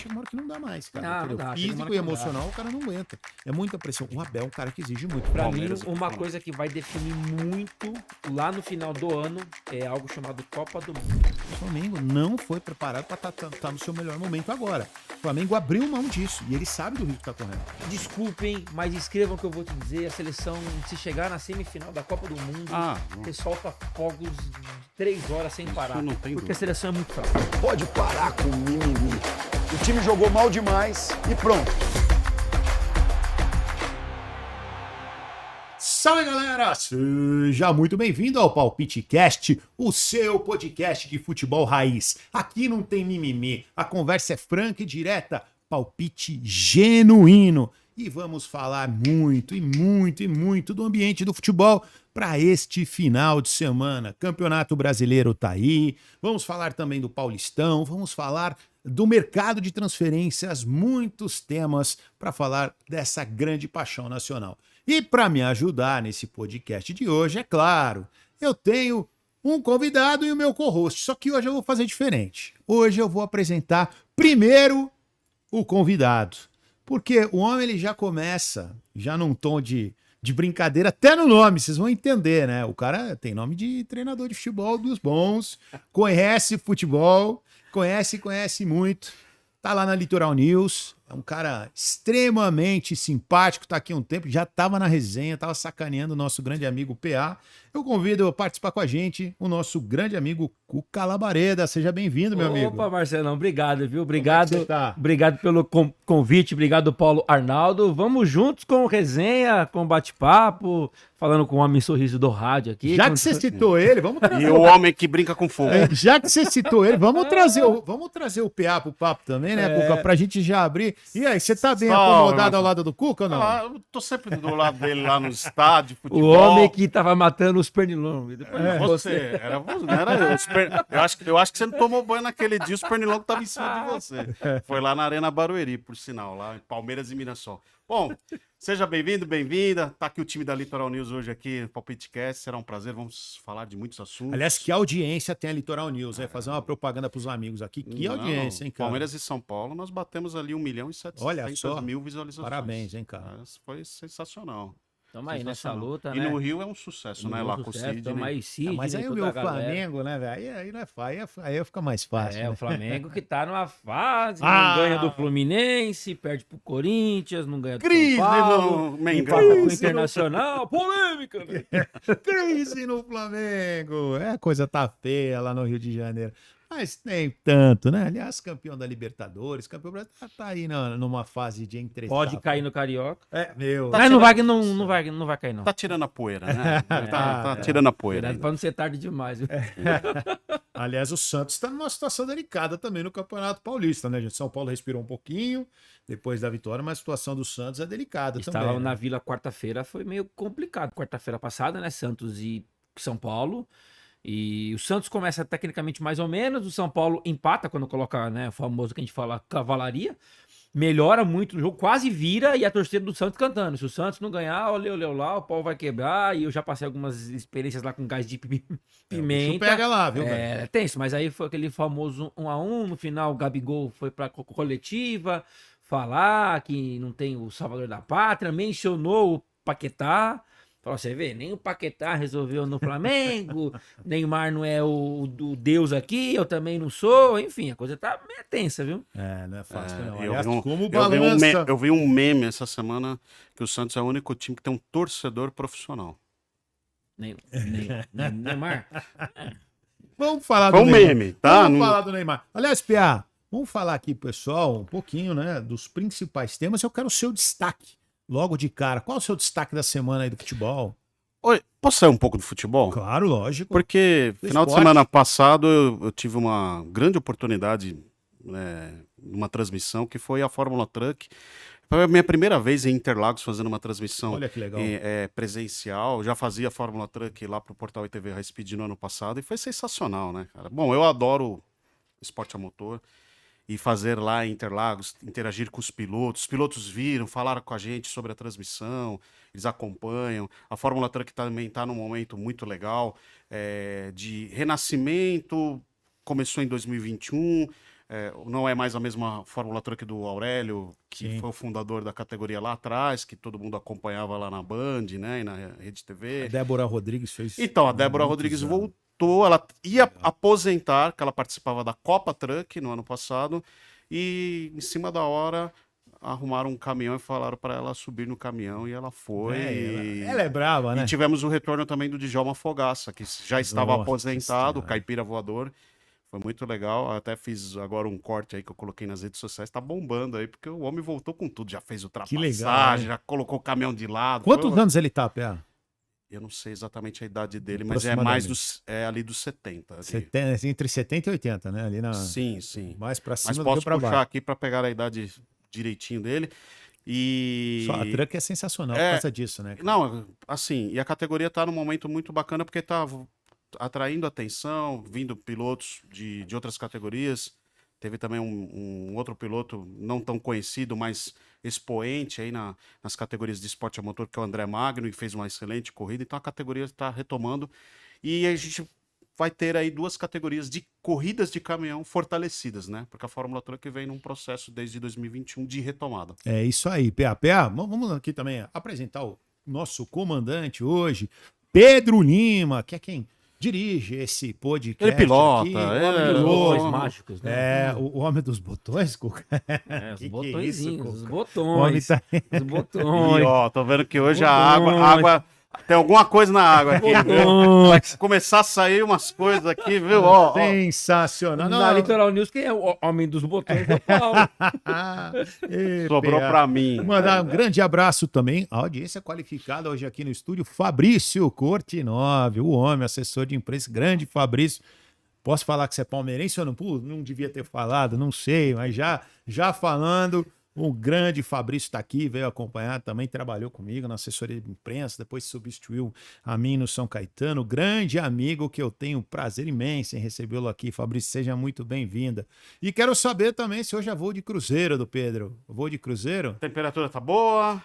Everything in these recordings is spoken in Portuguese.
chega uma hora que não dá mais, cara. Não, Entendeu? não dá, chega uma hora Físico que e não dá. emocional, o cara não aguenta. É muita pressão. O Abel é um cara que exige muito. Pra mim, Palmeiras e uma Flamengo. coisa que vai definir muito lá no final do ano é algo chamado Copa do Mundo. O Flamengo não foi preparado para estar no seu melhor momento agora. O Flamengo abriu mão disso e ele sabe do risco que tá correndo. Desculpem, mas escrevam o que eu vou te dizer. A seleção, se chegar na semifinal da Copa do Mundo, você solta fogos de 3 horas sem parar. não tem Porque dúvida. a seleção é muito fraca. Pode parar com o mimimi. O time jogou mal demais e pronto. Salve, galera! Seja muito bem-vindo ao Palpite Cast, o seu podcast de futebol raiz. Aqui não tem mimimi, a conversa é franca e direta, palpite genuíno. E vamos falar muito do ambiente do futebol para este final de semana. Campeonato Brasileiro tá aí, vamos falar também do Paulistão, vamos falar do mercado de transferências, muitos temas para falar dessa grande paixão nacional. E para me ajudar nesse podcast de hoje, é claro, eu tenho um convidado e o meu co-host, só que hoje eu vou fazer diferente. Hoje eu vou apresentar primeiro o convidado, porque o homem ele já começa, já num tom de brincadeira, até no nome, vocês vão entender, né? O cara tem nome de treinador de futebol dos bons, conhece futebol, conhece muito, tá lá na Litoral News, é um cara extremamente simpático, tá aqui há um tempo, já tava na resenha, tava sacaneando o nosso grande amigo PA. Eu convido a participar com a gente o nosso grande amigo Cuca Labareda. Seja bem-vindo, meu amigo. Opa, Marcelão, obrigado, viu? Como é que você Obrigado, tá? obrigado pelo convite, obrigado, Paulo Arnaldo. Vamos juntos com resenha, com bate-papo, falando com o homem sorriso do rádio aqui. Já que você citou ele, vamos trazer E o homem que brinca com fogo. Já que você citou ele, vamos trazer o PA pro papo também, né, Cuca? Pra gente já abrir. E aí, você tá bem Salve, acomodado Marcelo. ao lado do Cuca ou não? Ah, eu tô sempre do lado dele lá no estádio, O futebol. homem que tava matando os pernilongos. Depois Você, era você, não era eu. Eu acho que você não tomou banho naquele dia, os pernilongos estavam em cima de você. Foi lá na Arena Barueri, por sinal, lá em Palmeiras e Mirassol. Bom, seja bem-vindo, bem-vinda. Tá aqui o time da Litoral News hoje aqui no Palpite Cast. Será um prazer, vamos falar de muitos assuntos. Aliás, que audiência tem a Litoral News, né? Fazer uma propaganda pros amigos aqui. Que Não, audiência, hein, cara? Palmeiras e São Paulo, nós batemos ali 1.700.000 Olha só. visualizações. Parabéns, hein, cara. Mas foi sensacional. Tamo aí nessa Sensacional. luta, E né? no Rio é um sucesso, né? Lá com o Sidney. Tamo aí, Sidney, Mas aí o toda meu a galera. Flamengo, né, velho? Aí não é fácil, aí fica mais fácil. É, né? o Flamengo que tá numa fase, Ah! não ganha do Fluminense, perde pro Corinthians, não ganha do Crise São Paulo, no Mengão. empata com o Crise no- Internacional, polêmica, né? Crise no Flamengo. É, a coisa tá feia lá no Rio de Janeiro. Mas nem tanto, né? Aliás, campeão da Libertadores, campeão brasileiro, tá aí numa fase de entre. Pode cair no Carioca. É, meu. Mas não vai cair, não. Tá tirando a poeira, né? É, Tá tirando a poeira. Cuidado pra não ser tarde demais, viu? Aliás, o Santos está numa situação delicada também no Campeonato Paulista, né, gente? São Paulo respirou um pouquinho depois da vitória, mas a situação do Santos é delicada Estava também. na né? Vila quarta-feira, foi meio complicado. Quarta-feira passada, né? Santos e São Paulo. E o Santos começa tecnicamente mais ou menos, o São Paulo empata quando coloca, né, o famoso que a gente fala cavalaria. Melhora muito o jogo, quase vira e a torcida do Santos cantando. Se o Santos não ganhar, olha lá, o pau vai quebrar. E eu já passei algumas experiências lá com gás de O bicho pimenta. pega lá, viu, velho? É tenso, mas aí foi aquele famoso 1-1. No final, o Gabigol foi pra coletiva falar que não tem o salvador da pátria, mencionou o Paquetá. Falou, você vê, nem o Paquetá resolveu no Flamengo, Neymar não é o deus aqui, eu também não sou, enfim, a coisa tá meio tensa, viu? É, não é fácil, não. Eu Aliás, vi um- como eu vi um balança. eu vi um meme essa semana que o Santos é o único time que tem um torcedor profissional. Neymar. Vamos falar Foi do um Neymar. meme, tá? Vamos Não- falar do Neymar. Aliás, Pia, vamos falar aqui, pessoal, um pouquinho, né, dos principais temas. Eu quero o seu destaque, logo de cara. Qual é o seu destaque da semana aí do futebol? Oi, posso sair um pouco do futebol? Claro, lógico. Porque Do final de esporte. semana passado eu tive uma grande oportunidade, numa transmissão que foi a Fórmula Truck. Foi a minha primeira vez em Interlagos fazendo uma transmissão Olha que legal. presencial. Já fazia a Fórmula Truck lá pro Portal ITV High Speed no ano passado e foi sensacional, né, cara? Bom, eu adoro esporte a motor e fazer lá em Interlagos, interagir com os pilotos. Os pilotos viram, falaram com a gente sobre a transmissão, eles acompanham. A Fórmula Truck também está num momento muito legal de renascimento. Começou em 2021, não é mais a mesma Fórmula Truck do Aurélio, que Sim. foi o fundador da categoria lá atrás, que todo mundo acompanhava lá na Band, né, e na Rede A TV. Débora Rodrigues fez. Então, a Débora muitos Rodrigues anos. voltou, ela ia aposentar, que ela participava da Copa Truck no ano passado, e em cima da hora arrumaram um caminhão e falaram para ela subir no caminhão, e ela foi. Ela é brava, né? E tivemos o retorno também do Djalma Fogaça, que já estava Nossa aposentado, Senhora. caipira voador. Foi muito legal. Eu até fiz agora um corte aí que eu coloquei nas redes sociais. Tá bombando aí, porque o homem voltou com tudo. Já fez ultrapassagem, legal, hein? já colocou o caminhão de lado. Quantos Foi- anos ele tá, Pé? Eu não sei exatamente a idade dele, mas é mais ali dos 70. Ali. Entre 70 e 80, né? Ali na. Sim, sim. Mais pra cima Mas do que posso pra puxar baixo. aqui para pegar a idade direitinho dele. E. Só a Truck é sensacional por É, causa disso, né? cara? Não, assim, e a categoria tá num momento muito bacana porque tá atraindo atenção, vindo pilotos de outras categorias. Teve também um outro piloto não tão conhecido, mas expoente aí nas categorias de esporte a motor, que é o André Magno, e fez uma excelente corrida. Então a categoria está retomando. E a gente vai ter aí 2 categorias de corridas de caminhão fortalecidas, né? Porque a Fórmula Truck vem num processo desde 2021 de retomada. É isso aí, PA. PA, vamos aqui também apresentar o nosso comandante hoje, Pedro Lima, que é quem dirige esse podcast. Ele pilota, aqui, o é, homem Os dos botões oh, mágicos, né? É, o homem dos botões, Cuca. Os Que é isso, botõezinhos, os Cuca? O homem botões. tá... Os E botões. ó, tô vendo que hoje a Botões. água. Tem alguma coisa na água aqui, viu? Vai Botões. começar a sair umas coisas aqui, viu? Ó, ó. Sensacional. Na Litoral News, quem é o homem dos botões é o Paulo. Ê, Sobrou PA. pra mim. Mandar um grande abraço também à audiência qualificada hoje aqui no estúdio, Fabrício Cortinove, o homem, assessor de imprensa, grande Fabrício. Posso falar que você é palmeirense ou não? Pô, não devia ter falado, não sei, mas já falando, o grande Fabrício está aqui, veio acompanhar, também trabalhou comigo na assessoria de imprensa, depois substituiu a mim no São Caetano, grande amigo que eu tenho prazer imenso em recebê-lo aqui. Fabrício, seja muito bem-vinda. E quero saber também se hoje é voo de cruzeiro do Pedro. Voo de cruzeiro? A temperatura tá boa,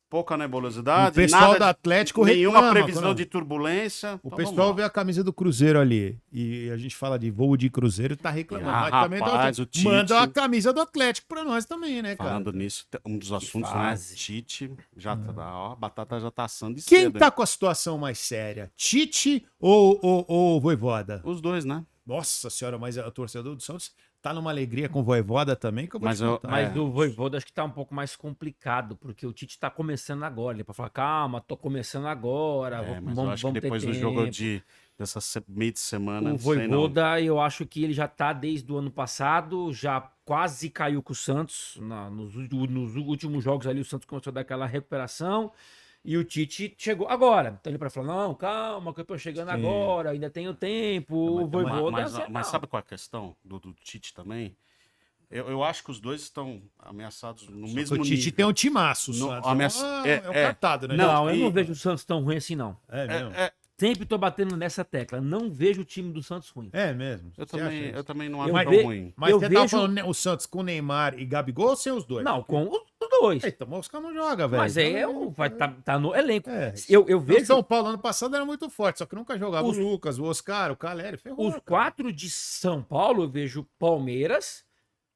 pouca nebulosidade, O pessoal nada do Atlético nenhuma reclama previsão quando- de turbulência. O Então, pessoal vamos lá. vê a camisa do Cruzeiro ali e a gente fala de voo de Cruzeiro, tá reclamando. Ah, Mas também rapaz, o Tite- manda a camisa do Atlético pra nós também, né, cara? Falando nisso, um dos assuntos, né? fase. Tite, já tá, ó, a batata já tá assando de Quem cedo, tá hein? com a situação mais séria? Tite ou Voivoda? Os dois, né? Nossa senhora, mas o torcedor do Santos tá numa alegria com o Voivoda também, que eu vou Mas te eu- contar. Mas o Voivoda acho que tá um pouco mais complicado, porque o Tite tá começando agora. Ele pra falar, calma, tô começando agora. Mas eu acho que ter depois do jogo tempo. dessa meio de semana, O não sei não. Voivoda, eu acho que ele já tá desde o ano passado, já quase caiu com o Santos. Nos últimos jogos ali, o Santos começou a dar aquela recuperação. E o Tite chegou agora. Então ele para falar, não, calma, que eu tô chegando Sim. agora, ainda tenho tempo. O Voivoda... Mas sabe qual é a questão do Tite também? Eu acho que os dois estão ameaçados no mesmo o Tite nível. tem um timaço, o No- Santos. ameaça- É o cartado, né? Não, eu e- não vejo o Santos tão ruim assim, não. É mesmo. Sempre tô batendo nessa tecla. Não vejo o time do Santos ruim. É mesmo. Eu Você acha também, isso? eu também não Eu acho ve- tão ruim. Mas eu você tá vejo- falando o Santos com Neymar e Gabigol ou sem os dois? Não, com os dois. Então, mas os caras não jogam, velho. Mas aí vai tá no elenco. É. Eu O vejo São Paulo ano passado era muito forte, só que nunca jogava Os- o Lucas, o Oscar, o Caleri, ferrou. os cara. 4 de São Paulo, eu vejo Palmeiras,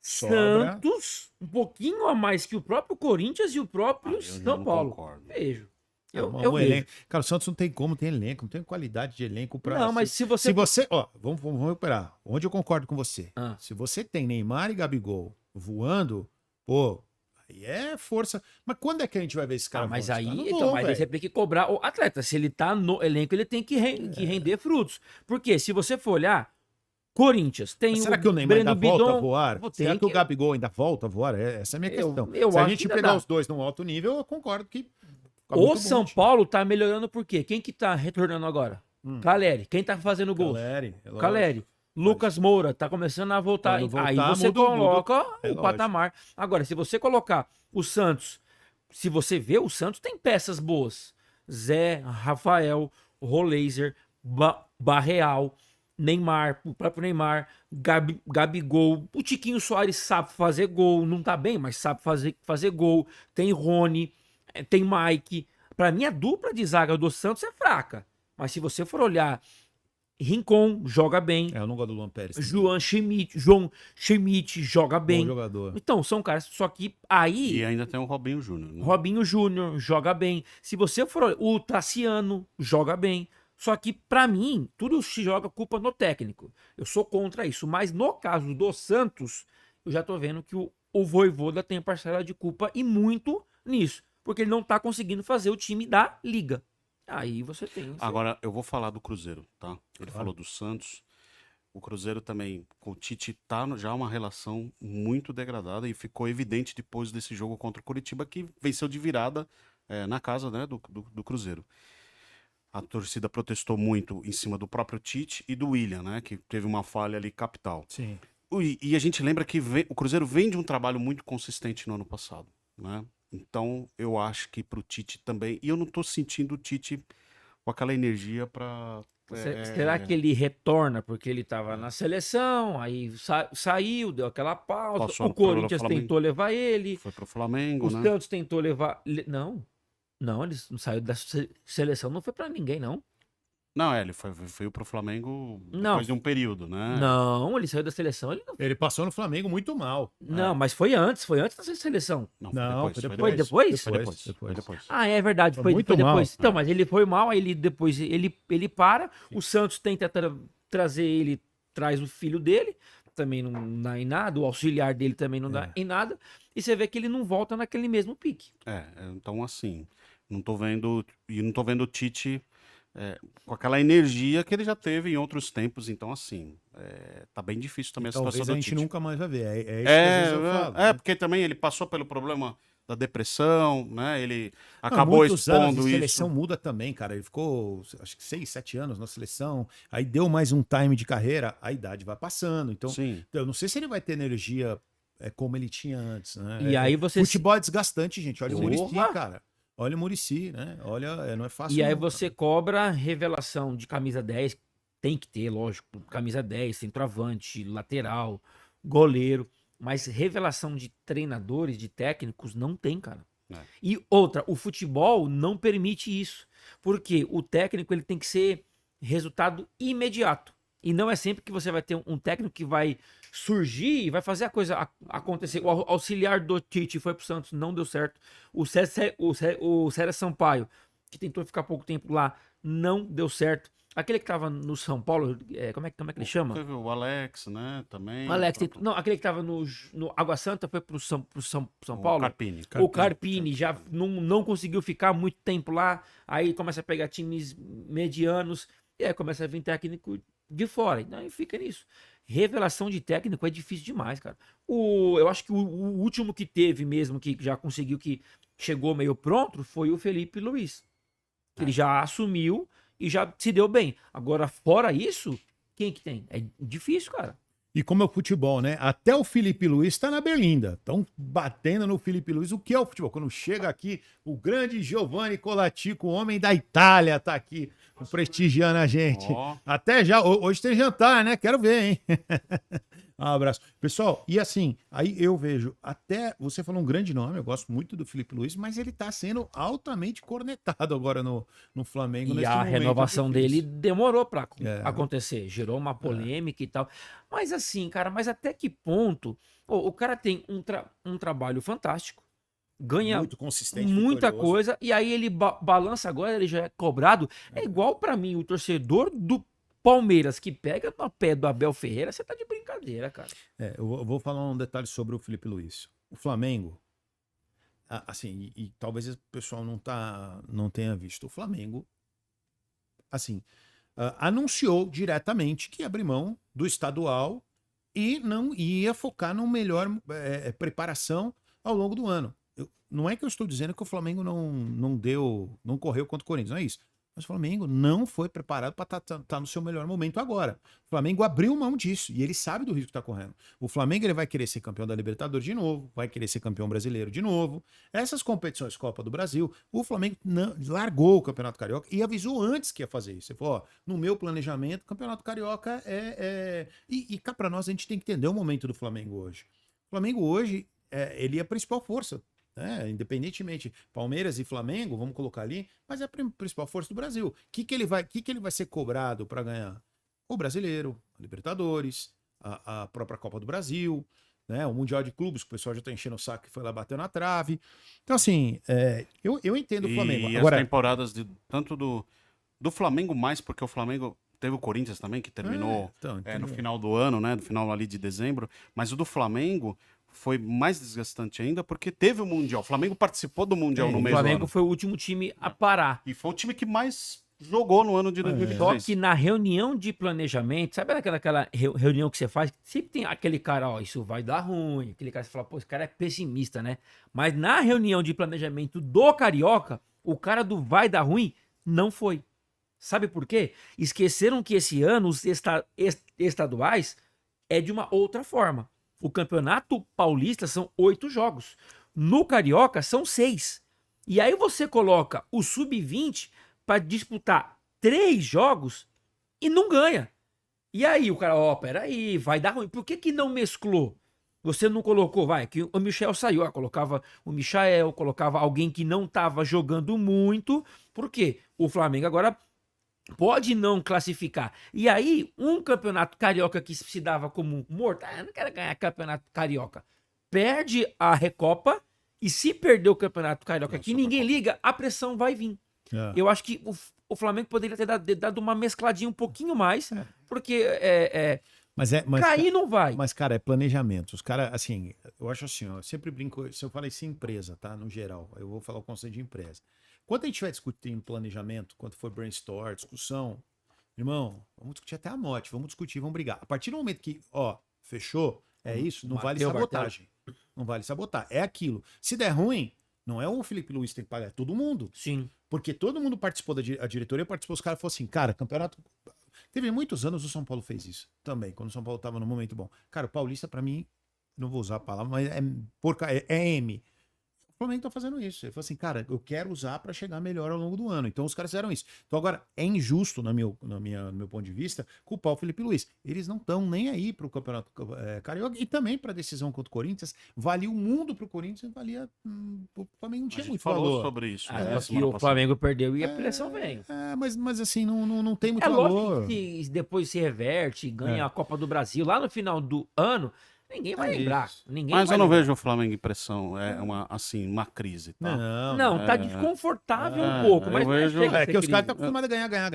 Sobra. Santos, um pouquinho a mais que o próprio Corinthians e o próprio Eu já São não Paulo. concordo. Vejo. Eu o vejo. elenco. Cara, o Santos não tem como, tem elenco, não tem qualidade de elenco pra. Não, mas se você... Se você. Ó, vamos recuperar. Onde eu concordo com você. Ah. Se você tem Neymar e Gabigol voando, pô, aí é força. Mas quando é que a gente vai ver esse cara? mas voando? aí, Esse cara não então, voa, mas aí velho. você tem que cobrar o atleta. Se ele tá no elenco, ele tem que render frutos. Porque se você for olhar, Corinthians tem Mas será que o Neymar ainda Breno volta a Bidon, voar? tem Será que o que- Gabigol ainda volta a voar? Essa é a minha Eu- questão. eu Se a acho gente que ainda pegar dá. os dois num alto nível, eu concordo que. fica O muito bom, São time. Paulo tá melhorando por quê? Quem que tá retornando agora? Caleri. Quem tá fazendo gol? Caleri, é lógico. Caleri. Lucas Moura tá começando a voltar. Quando voltar, Aí você muda coloca é o lógico. patamar. Agora, se você colocar o Santos, se você vê, o Santos tem peças boas. Zé, Rafael, Roleiser, Barreal, Neymar, o próprio Neymar, Gabigol. O Tiquinho Soares sabe fazer gol. Não tá bem, mas sabe fazer gol. Tem Rony, tem Mike. Pra mim, a dupla de zaga do Santos é fraca. Mas se você for olhar Rincon joga bem. Eu não gosto do Luan Pérez. João Schmidt joga Bom bem. jogador. Então, são caras. Só que aí. E ainda tem o Robinho Júnior. Né? Robinho Júnior joga bem. Se você for. O Tassiano joga bem. Só que, pra mim, tudo se joga culpa no técnico. Eu sou contra isso. Mas no caso do Santos, eu já tô vendo que o Vojvoda tem parcela de culpa e muito nisso. Porque ele não tá conseguindo fazer o time da liga. Aí você tem. Agora, eu vou falar do Cruzeiro, tá? Ele falou do Santos. O Cruzeiro também, com o Tite, tá já uma relação muito degradada e ficou evidente depois desse jogo contra o Coritiba, que venceu de virada na casa, né, do Cruzeiro. A torcida protestou muito em cima do próprio Tite e do William, né, que teve uma falha ali capital. Sim. E a gente lembra que o Cruzeiro vem de um trabalho muito consistente no ano passado, né? Então, eu acho que pro Tite também... E eu não tô sentindo o Tite com aquela energia pra... Será que ele retorna porque ele tava na seleção, aí saiu, deu aquela pausa, Passou o Corinthians pelo Flamengo. tentou levar ele, Foi pro Flamengo, o né? Santos tentou levar... Não, ele não saiu da seleção, não foi pra ninguém, não. Não, ele foi pro Flamengo Não. depois de um período, né? Não, ele saiu da seleção, ele não... Ele passou no Flamengo muito mal. Não, mas foi antes da seleção. Não, foi foi Foi depois? Foi depois. Ah, é verdade, Foi foi muito mal. depois. Então, mas ele foi mal, aí depois ele para, o Santos tenta trazer ele, traz o filho dele, também não dá em nada, o auxiliar dele também não dá em nada, e você vê que ele não volta naquele mesmo pique. Então assim, não tô vendo o Tite com aquela energia que ele já teve em outros tempos, então assim, tá bem difícil também a Talvez situação a do gente Tite. nunca mais vai ver. É isso que às vezes eu falo. né? Porque também ele passou pelo problema da depressão, né? Ele Não, acabou muitos anos expondo de isso. seleção muda também, cara. Ele ficou, acho que 6, 7 anos na seleção. Aí deu mais um time de carreira, a idade vai passando. Então, Sim. eu não sei se ele vai ter energia como ele tinha antes, né? E aí você... Futebol é desgastante, gente. Olha o Porra! Muricy, cara. Olha o Muricy, né? Olha, não é fácil. E aí não, você cobra revelação de camisa 10, tem que ter, lógico, camisa 10, centroavante, lateral, goleiro, mas revelação de treinadores, de técnicos, não tem, cara. E outra, o futebol não permite isso, porque o técnico ele tem que ser resultado imediato. E não é sempre que você vai ter um técnico que vai surgir e vai fazer a coisa acontecer. O auxiliar do Tite foi pro Santos, não deu certo. O César Sampaio, que tentou ficar pouco tempo lá, não deu certo. Aquele que tava no São Paulo, como é que ele chama? Teve o Alex, né? Também. O Alex, não, aquele que tava no Água Santa foi pro São Paulo. Carpini. O Carpini já não conseguiu ficar muito tempo lá, aí começa a pegar times medianos, e aí começa a vir técnico de fora, então aí fica nisso. Revelação de técnico é difícil demais, cara. Eu acho que o último que teve mesmo, que já conseguiu, que chegou meio pronto, foi o Felipe Luiz. Ele já assumiu e já se deu bem. Agora, fora isso, quem que tem? É difícil, cara. E como é o futebol, né? Até o Felipe Luiz está na berlinda. Estão batendo no Felipe Luiz. O que é o futebol? Quando chega aqui, o grande Giovanni Colatico, o homem da Itália, tá aqui prestigiando a gente. Ó. Até já. Hoje tem jantar, né? Quero ver, hein? Um abraço. Pessoal, e assim, aí eu vejo, até você falou um grande nome, eu gosto muito do Felipe Luiz, mas ele tá sendo altamente cornetado agora no Flamengo. E nesse a momento renovação difícil. dele demorou pra É. acontecer. Gerou uma polêmica e tal. Mas assim, cara, mas até que ponto? O cara tem um trabalho fantástico, ganha Muito consistente, muita vitorioso. coisa, e aí ele balança agora, ele já é cobrado. É igual pra mim, o torcedor do Palmeiras que pega no pé do Abel Ferreira, você tá de brincadeira, cara. Eu vou falar um detalhe sobre o Felipe Luiz. O Flamengo, assim, e talvez o pessoal não tenha visto. O Flamengo, assim, anunciou diretamente que ia abrir mão do estadual e não ia focar no melhor preparação ao longo do ano. Não é que eu estou dizendo que o Flamengo não correu contra o Corinthians, não é isso. Mas o Flamengo não foi preparado para estar no seu melhor momento agora. O Flamengo abriu mão disso e ele sabe do risco que está correndo. O Flamengo ele vai querer ser campeão da Libertadores de novo, vai querer ser campeão brasileiro de novo. Essas competições, Copa do Brasil, o Flamengo largou o Campeonato Carioca e avisou antes que ia fazer isso. Ele falou, ó, no meu planejamento, o Campeonato Carioca E cá para nós a gente tem que entender o momento do Flamengo hoje. O Flamengo hoje, ele é a principal força. Independentemente, Palmeiras e Flamengo, vamos colocar ali, mas é a principal força do Brasil. O que ele vai ser cobrado para ganhar? o Brasileiro, a Libertadores, a própria Copa do Brasil, né? O Mundial de Clubes, que o pessoal já tá enchendo o saco e foi lá bater na trave. Então, assim, eu entendo o Flamengo. E Agora, as temporadas tanto do Flamengo mais, porque o Flamengo teve o Corinthians também, que terminou então, no final do ano, né? No final ali de dezembro. Mas o do Flamengo foi mais desgastante ainda, porque teve o Mundial. O Flamengo participou do Mundial no O meio do Flamengo ano. foi o último time a parar. E foi o time que mais jogou no ano de Só 2023. que na reunião de planejamento, sabe aquela reunião que você faz? Sempre tem aquele cara, ó, isso vai dar ruim. Aquele cara que você fala, pô, esse cara é pessimista, né? Mas na reunião de planejamento do Carioca, o cara do vai dar ruim não foi. Sabe por quê? Esqueceram que esse ano os estaduais é de uma outra forma. O Campeonato Paulista são 8 jogos. No Carioca são 6. E aí você coloca o Sub-20 para disputar 3 jogos e não ganha. E aí o cara, peraí, vai dar ruim. Por que não mesclou? Você não colocou, que o Michel saiu, colocava o Michael, colocava alguém que não estava jogando muito. Por quê? O Flamengo agora pode não classificar. E aí, um campeonato carioca que se dava como morto, eu não quero ganhar campeonato carioca. Perde a Recopa e se perder o campeonato carioca, que ninguém liga, a pressão vai vir. Eu acho que o Flamengo poderia ter dado uma mescladinha um pouquinho mais, porque mas cair não vai. Mas, cara, é planejamento. Os caras, assim, eu acho assim, ó, eu sempre brinco, se eu falei assim, empresa, tá? No geral, eu vou falar o conceito de empresa. Quando a gente vai discutindo planejamento, quando for brainstorm, discussão, irmão, vamos discutir até a morte, vamos discutir, vamos brigar. A partir do momento que, fechou, é isso, não vale sabotagem. Não vale sabotar, é aquilo. Se der ruim, não é o Felipe Luiz que tem que pagar, é todo mundo. Sim. Porque todo mundo participou a diretoria, participou, os caras falaram assim, cara, campeonato... Teve muitos anos o São Paulo fez isso também, quando o São Paulo tava no momento bom. Cara, o Paulista, pra mim, não vou usar a palavra, mas é M. O Flamengo tá fazendo isso. Ele falou assim, cara, eu quero usar para chegar melhor ao longo do ano. Então os caras fizeram isso. Então agora é injusto, no meu ponto de vista, culpar o Felipe Luiz. Eles não estão nem aí pro Campeonato Carioca e também pra decisão contra o Corinthians. Valia o mundo pro Corinthians, valia o Flamengo não tinha muito falou valor. sobre isso. E o Flamengo perdeu e a pressão veio. Mas assim, não tem muito lógico valor. que depois se reverte, ganha a Copa do Brasil. Lá no final do ano, ninguém vai lembrar. Mas eu não vejo o Flamengo em pressão. É uma crise. Tá? Não, tá desconfortável um pouco. Mas vejo... que os caras estão acostumados a ganhar.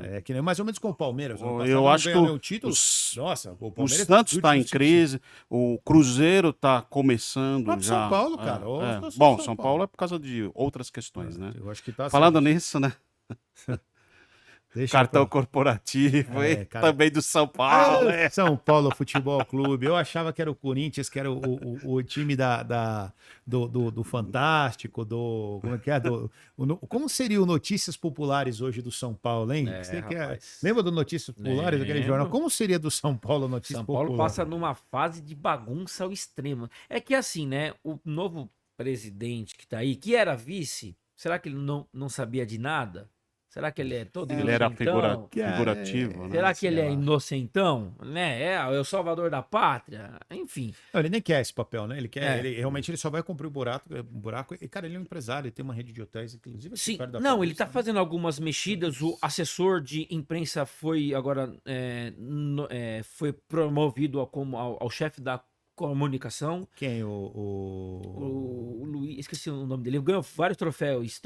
É que nem mais ou menos com o Palmeiras. Eu acho que título. Nossa, o Santos está em crise, o Cruzeiro está começando já. São Paulo, cara. Bom, São Paulo é por causa de outras questões, né? Eu acho que tá falando nisso, né? Cartão corporativo, também do São Paulo. São Paulo Futebol Clube. Eu achava que era o Corinthians, que era o time do Fantástico, como é que é? Como seria o Notícias Populares hoje do São Paulo, hein? Lembra do Notícias Populares, aquele jornal? Como seria do São Paulo Notícias Populares? São Paulo passa numa fase de bagunça ao extremo. É que assim, né? O novo presidente que tá aí, que era vice, será que ele não sabia de nada? Será que ele é todo Ele era figurativo, né? Será que ele é inocentão? Né? É o salvador da pátria? Enfim. Não, ele nem quer esse papel, né? Ele quer, realmente ele só vai cumprir o buraco. E, cara, ele é um empresário, ele tem uma rede de hotéis, inclusive. Sim, ele tá fazendo algumas mexidas. O assessor de imprensa foi agora foi promovido ao chefe da comunicação. Quem? O Luiz, esqueci o nome dele. Ele ganhou vários troféus,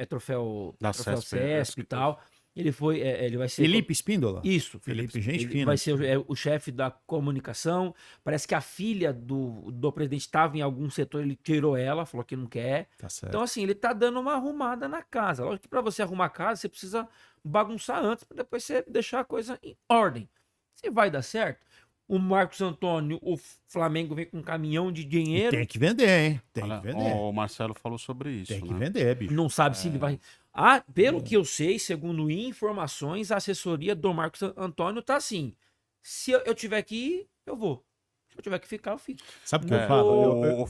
troféu CESP e tal. Ele vai ser... Felipe Espíndola? Isso. Felipe, gente fina. Vai ser o chefe da comunicação. Parece que a filha do presidente estava em algum setor, ele tirou ela, falou que não quer. Tá certo. Então, assim, ele tá dando uma arrumada na casa. Lógico que para você arrumar a casa, você precisa bagunçar antes, para depois você deixar a coisa em ordem. Se vai dar certo, o Marcos Antônio, o Flamengo vem com um caminhão de dinheiro. Tem que vender, hein? Tem que vender. O Marcelo falou sobre isso. Tem que vender, bicho. Não sabe se ele vai... pelo que eu sei, segundo informações, a assessoria do Marcos Antônio tá assim. Se eu tiver que ir, eu vou. Se eu tiver que ficar, eu fico. Sabe o que eu falo?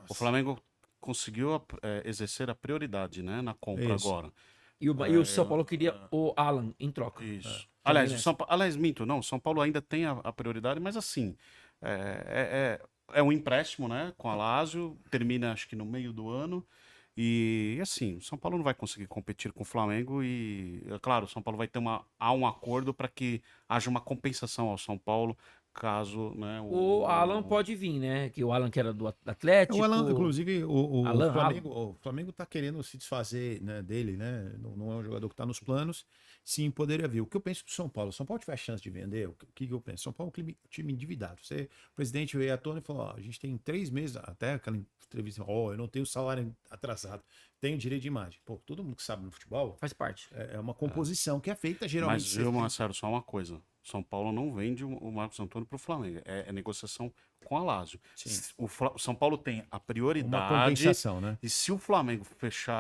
O Flamengo conseguiu exercer a prioridade, né, na compra agora. E o São Paulo queria o Alan em troca. Isso. Aliás, minto, não. São Paulo ainda tem a prioridade, mas assim, é um empréstimo, né, com a Lazio, termina acho que no meio do ano, E assim, o São Paulo não vai conseguir competir com o Flamengo e, é claro, o São Paulo vai ter há um acordo para que haja uma compensação ao São Paulo, caso, né, O Alan pode vir, né? Que o Alan que era do O Atlético. Alan, inclusive, Alan, o Flamengo tá querendo se desfazer, né, dele, né? Não é um jogador que tá nos planos. Sim, poderia vir. O que eu penso pro São Paulo? O São Paulo tiver chance de vender, o que eu penso? São Paulo é um time endividado. O presidente veio à tona e falou: ó, a gente tem 3 meses, até aquela entrevista, eu não tenho salário atrasado, tenho direito de imagem. Pô, todo mundo que sabe no futebol Faz parte. é uma composição que é feita geralmente. Mas eu, Marcelo, só uma coisa. São Paulo não vende o Marcos Antônio para o Flamengo. É negociação com a Lazio. Sim. O São Paulo tem a Uma prioridade. compensação, né? E se o Flamengo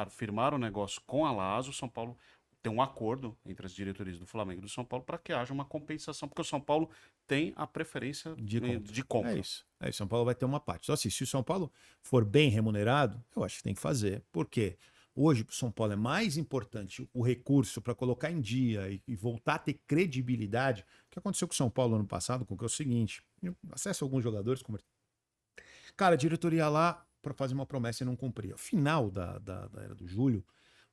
firmar o negócio com a Lazio, o São Paulo tem um acordo entre as diretorias do Flamengo e do São Paulo para que haja uma compensação, porque o São Paulo tem a preferência de compra. É isso. São Paulo vai ter uma parte. Então, assim, se o São Paulo for bem remunerado, eu acho que tem que fazer. Por quê? Hoje, para o São Paulo, é mais importante o recurso para colocar em dia e voltar a ter credibilidade. O que aconteceu com o São Paulo ano passado, com que é o seguinte: acesso a alguns jogadores. Cara, a diretoria ia lá para fazer uma promessa e não cumpria. Final da era do Júlio,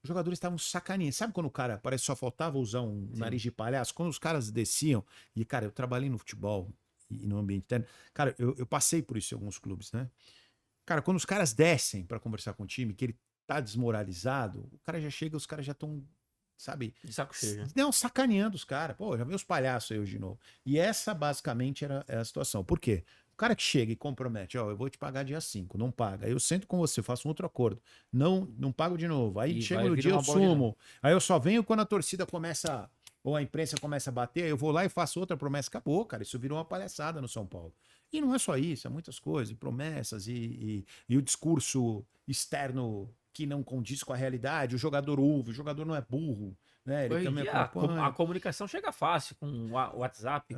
os jogadores estavam sacaninhando. Sabe quando o cara parece que só faltava usar um nariz de palhaço? Quando os caras desciam, e, cara, eu trabalhei no futebol e no ambiente interno. Cara, eu passei por isso em alguns clubes, né? Cara, quando os caras descem para conversar com o time, que ele tá desmoralizado, o cara já chega, os caras já estão, sabe? De saco cheio. Não, sacaneando os caras. Pô, já vi os palhaços aí hoje de novo. E essa, basicamente, era a situação. Por quê? O cara que chega e compromete, ó, eu vou te pagar dia 5, não paga. Aí eu sento com você, faço um outro acordo. Não pago de novo. Aí E chega vai no virar dia, eu uma bola de sumo. Aí eu só venho quando a torcida começa, ou a imprensa começa a bater, aí eu vou lá e faço outra promessa. Acabou, cara. Isso virou uma palhaçada no São Paulo. E não é só isso, é muitas coisas, promessas e o discurso externo que não condiz com a realidade. O jogador ouve, o jogador não é burro, né? Ele Hoje em também dia, acompanha. a comunicação chega fácil, com o WhatsApp,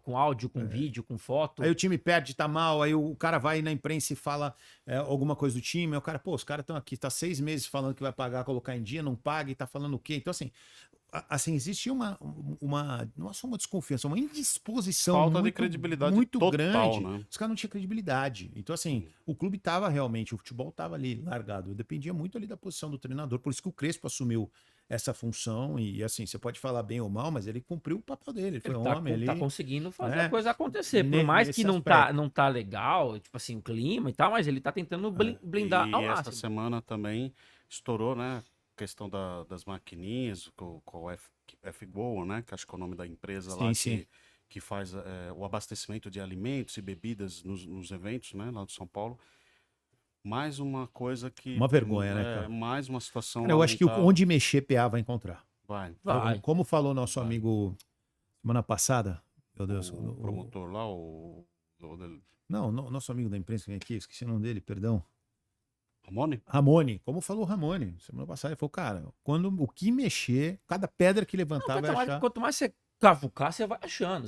com áudio, com vídeo, com foto. Aí o time perde, tá mal, aí o cara vai na imprensa e fala alguma coisa do time, aí o cara, pô, os caras estão aqui, tá 6 meses falando que vai pagar, colocar em dia, não paga e tá falando o quê? Então, assim, existe não é só uma desconfiança, uma indisposição Falta de credibilidade muito total, grande. né? Os caras não tinham credibilidade. Então, assim, o clube tava realmente, o futebol tava ali largado. Dependia muito ali da posição do treinador. Por isso que o Crespo assumiu essa função e, assim, você pode falar bem ou mal, mas ele cumpriu o papel dele. Ele foi Ele homem, tá ele... conseguindo fazer É. a coisa acontecer. Por mais Nesse que não aspecto. tá legal, tipo assim, o clima e tal, mas ele tá tentando blindar E ao esta máximo. semana também estourou, né? Questão das maquininhas, com o F-Go, né? Que acho que é o nome da empresa lá Sim. que faz o abastecimento de alimentos e bebidas nos eventos, né? Lá do São Paulo. Mais uma coisa que... Uma vergonha, né, cara? Mais uma situação Cara, eu acho que lamentável. onde mexer, PA vai encontrar. Vai. Vai. Como falou nosso Vai. amigo semana passada, meu Deus. O promotor lá, Não, nosso amigo da imprensa que vem aqui, esqueci o nome dele, perdão. Ramone? Como falou o Ramone, semana passada, ele falou, cara, o que mexer, cada pedra que levantar vai achar... Quanto mais você cavucar, você vai achando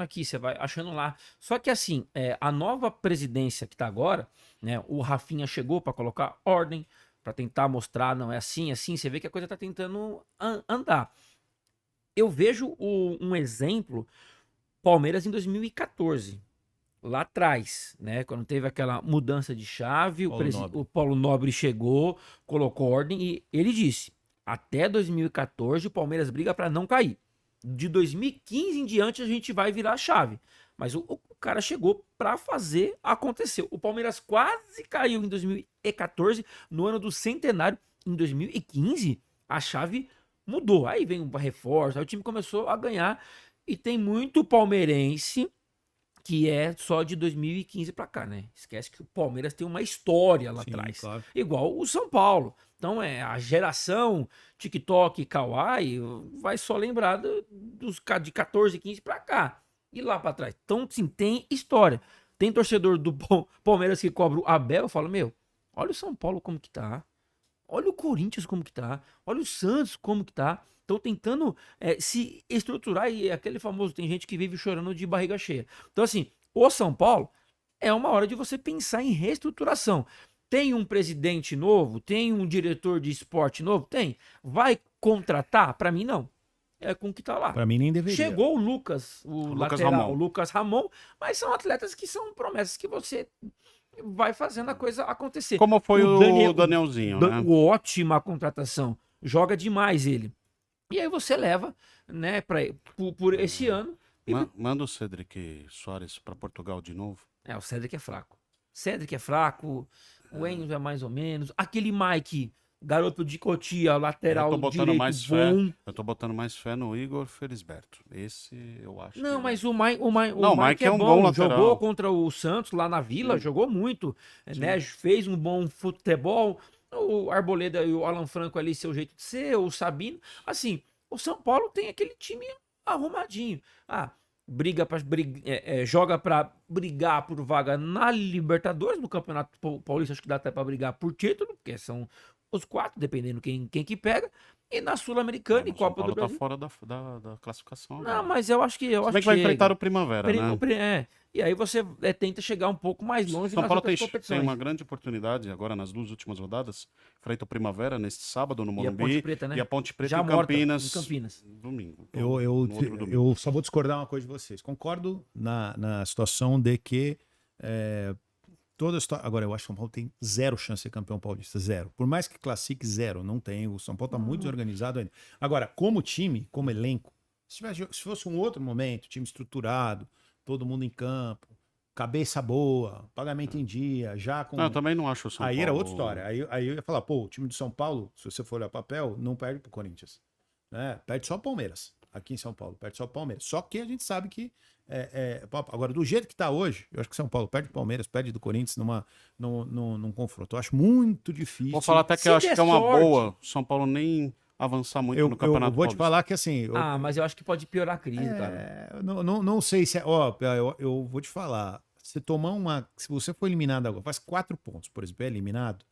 aqui, você vai achando lá. Só que assim, a nova presidência que tá agora, né, o Rafinha chegou para colocar ordem, para tentar mostrar, não é assim, você vê que a coisa tá tentando andar. Eu vejo um exemplo, Palmeiras em 2014. Lá atrás, né? Quando teve aquela mudança de chave, o Paulo Nobre chegou, colocou ordem e ele disse: até 2014 o Palmeiras briga para não cair. De 2015 em diante a gente vai virar a chave. Mas o cara chegou para fazer acontecer. O Palmeiras quase caiu em 2014, no ano do centenário. Em 2015 a chave mudou. Aí vem um reforço, aí o time começou a ganhar e tem muito palmeirense que é só de 2015 para cá, né? Esquece que o Palmeiras tem uma história lá atrás. Claro. Igual o São Paulo. Então, a geração TikTok e Kawaii vai só lembrar dos de 14, 15 para cá. E lá para trás. Então, sim, tem história. Tem torcedor do Palmeiras que cobra o Abel. Eu falo, olha o São Paulo como que tá. Olha o Corinthians como que tá. Olha o Santos como que tá. Estão tentando se estruturar e aquele famoso, tem gente que vive chorando de barriga cheia. Então, assim, o São Paulo é uma hora de você pensar em reestruturação. Tem um presidente novo? Tem um diretor de esporte novo? Tem. Vai contratar? Para mim, não. É com o que tá lá. Para mim, nem deveria. Chegou o Lucas, o lateral, Ramon. o Lucas Ramon, mas são atletas que são promessas que você vai fazendo a coisa acontecer. Como foi o Danielzinho, Danielzinho, né? ótima contratação. Joga demais ele. E aí você leva, né, por esse ano. Manda o Cedric Soares para Portugal de novo. O Cedric é fraco. Cedric é fraco, o Enzo é mais ou menos. Aquele Mike, garoto de Cotia, lateral direito bom. Eu tô botando mais fé no Igor Felisberto. Esse eu acho. Não, que... mas o Mike é um bom lateral. Jogou contra o Santos lá na Vila, jogou muito, né? Fez um bom futebol. O Arboleda e o Alan Franco ali, seu jeito de ser, o Sabino. Assim, o São Paulo tem aquele time arrumadinho. Joga pra brigar por vaga na Libertadores, no Campeonato Paulista, acho que dá até pra brigar por título, porque são os 4, dependendo quem que pega. E na Sul-Americana e Copa do Brasil. Tá fora da classificação. Não, mas eu acho que. Como é que vai enfrentar o Primavera, né? E aí você tenta chegar um pouco mais longe São nas Paulo outras tem competições. uma grande oportunidade agora nas 2 últimas rodadas. Enfrenta o Primavera neste sábado no Morumbi. E a Ponte Preta, né? E a Ponte Preta Já em morta, Campinas. em Campinas. Domingo. Eu só vou discordar uma coisa de vocês. Concordo na situação de que toda a história. Agora, eu acho que o São Paulo tem 0 chance de ser campeão paulista. 0. Por mais que classique, 0. Não tem. O São Paulo está muito desorganizado ainda. Agora, como time, como elenco, se fosse um outro momento, time estruturado, todo mundo em campo, cabeça boa, pagamento em dia, já com. Não, eu também não acho o São Paulo. Aí era outra história. Aí eu ia falar, o time do São Paulo, se você for olhar papel, não perde pro Corinthians. Né? Perde só o Palmeiras. Aqui em São Paulo, perde só o Palmeiras. Só que a gente sabe que. Agora, do jeito que tá hoje, eu acho que São Paulo perde do Palmeiras, perde do Corinthians num confronto. Eu acho muito difícil. Vou falar até que eu acho que é uma boa. São Paulo nem avançar muito no Campeonato Eu vou te Paulista. falar que assim. Mas eu acho que pode piorar a crise, cara. Não sei se. Eu vou te falar. Se tomar uma. Se você for eliminado agora, faz 4 pontos, por exemplo, é eliminado.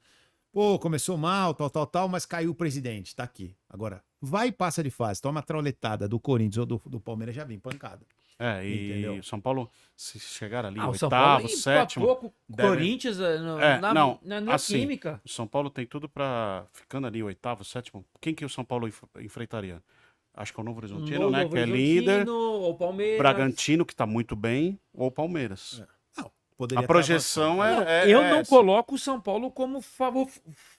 Começou mal, tal, mas caiu o presidente, tá aqui. Agora, vai e passa de fase, toma uma trauletada do Corinthians ou do Palmeiras, já vem pancada. E São Paulo, se chegar ali, O São Paulo oitavo, sétimo. Corinthians na assim, química. O São Paulo tem tudo pra. Ficando ali, oitavo, sétimo. Quem que o São Paulo enfrentaria? Acho que é o Novo Horizontino, né? Que é líder. O Palmeiras. Bragantino, que tá muito bem, ou o Palmeiras. A projeção Eu não coloco o São Paulo como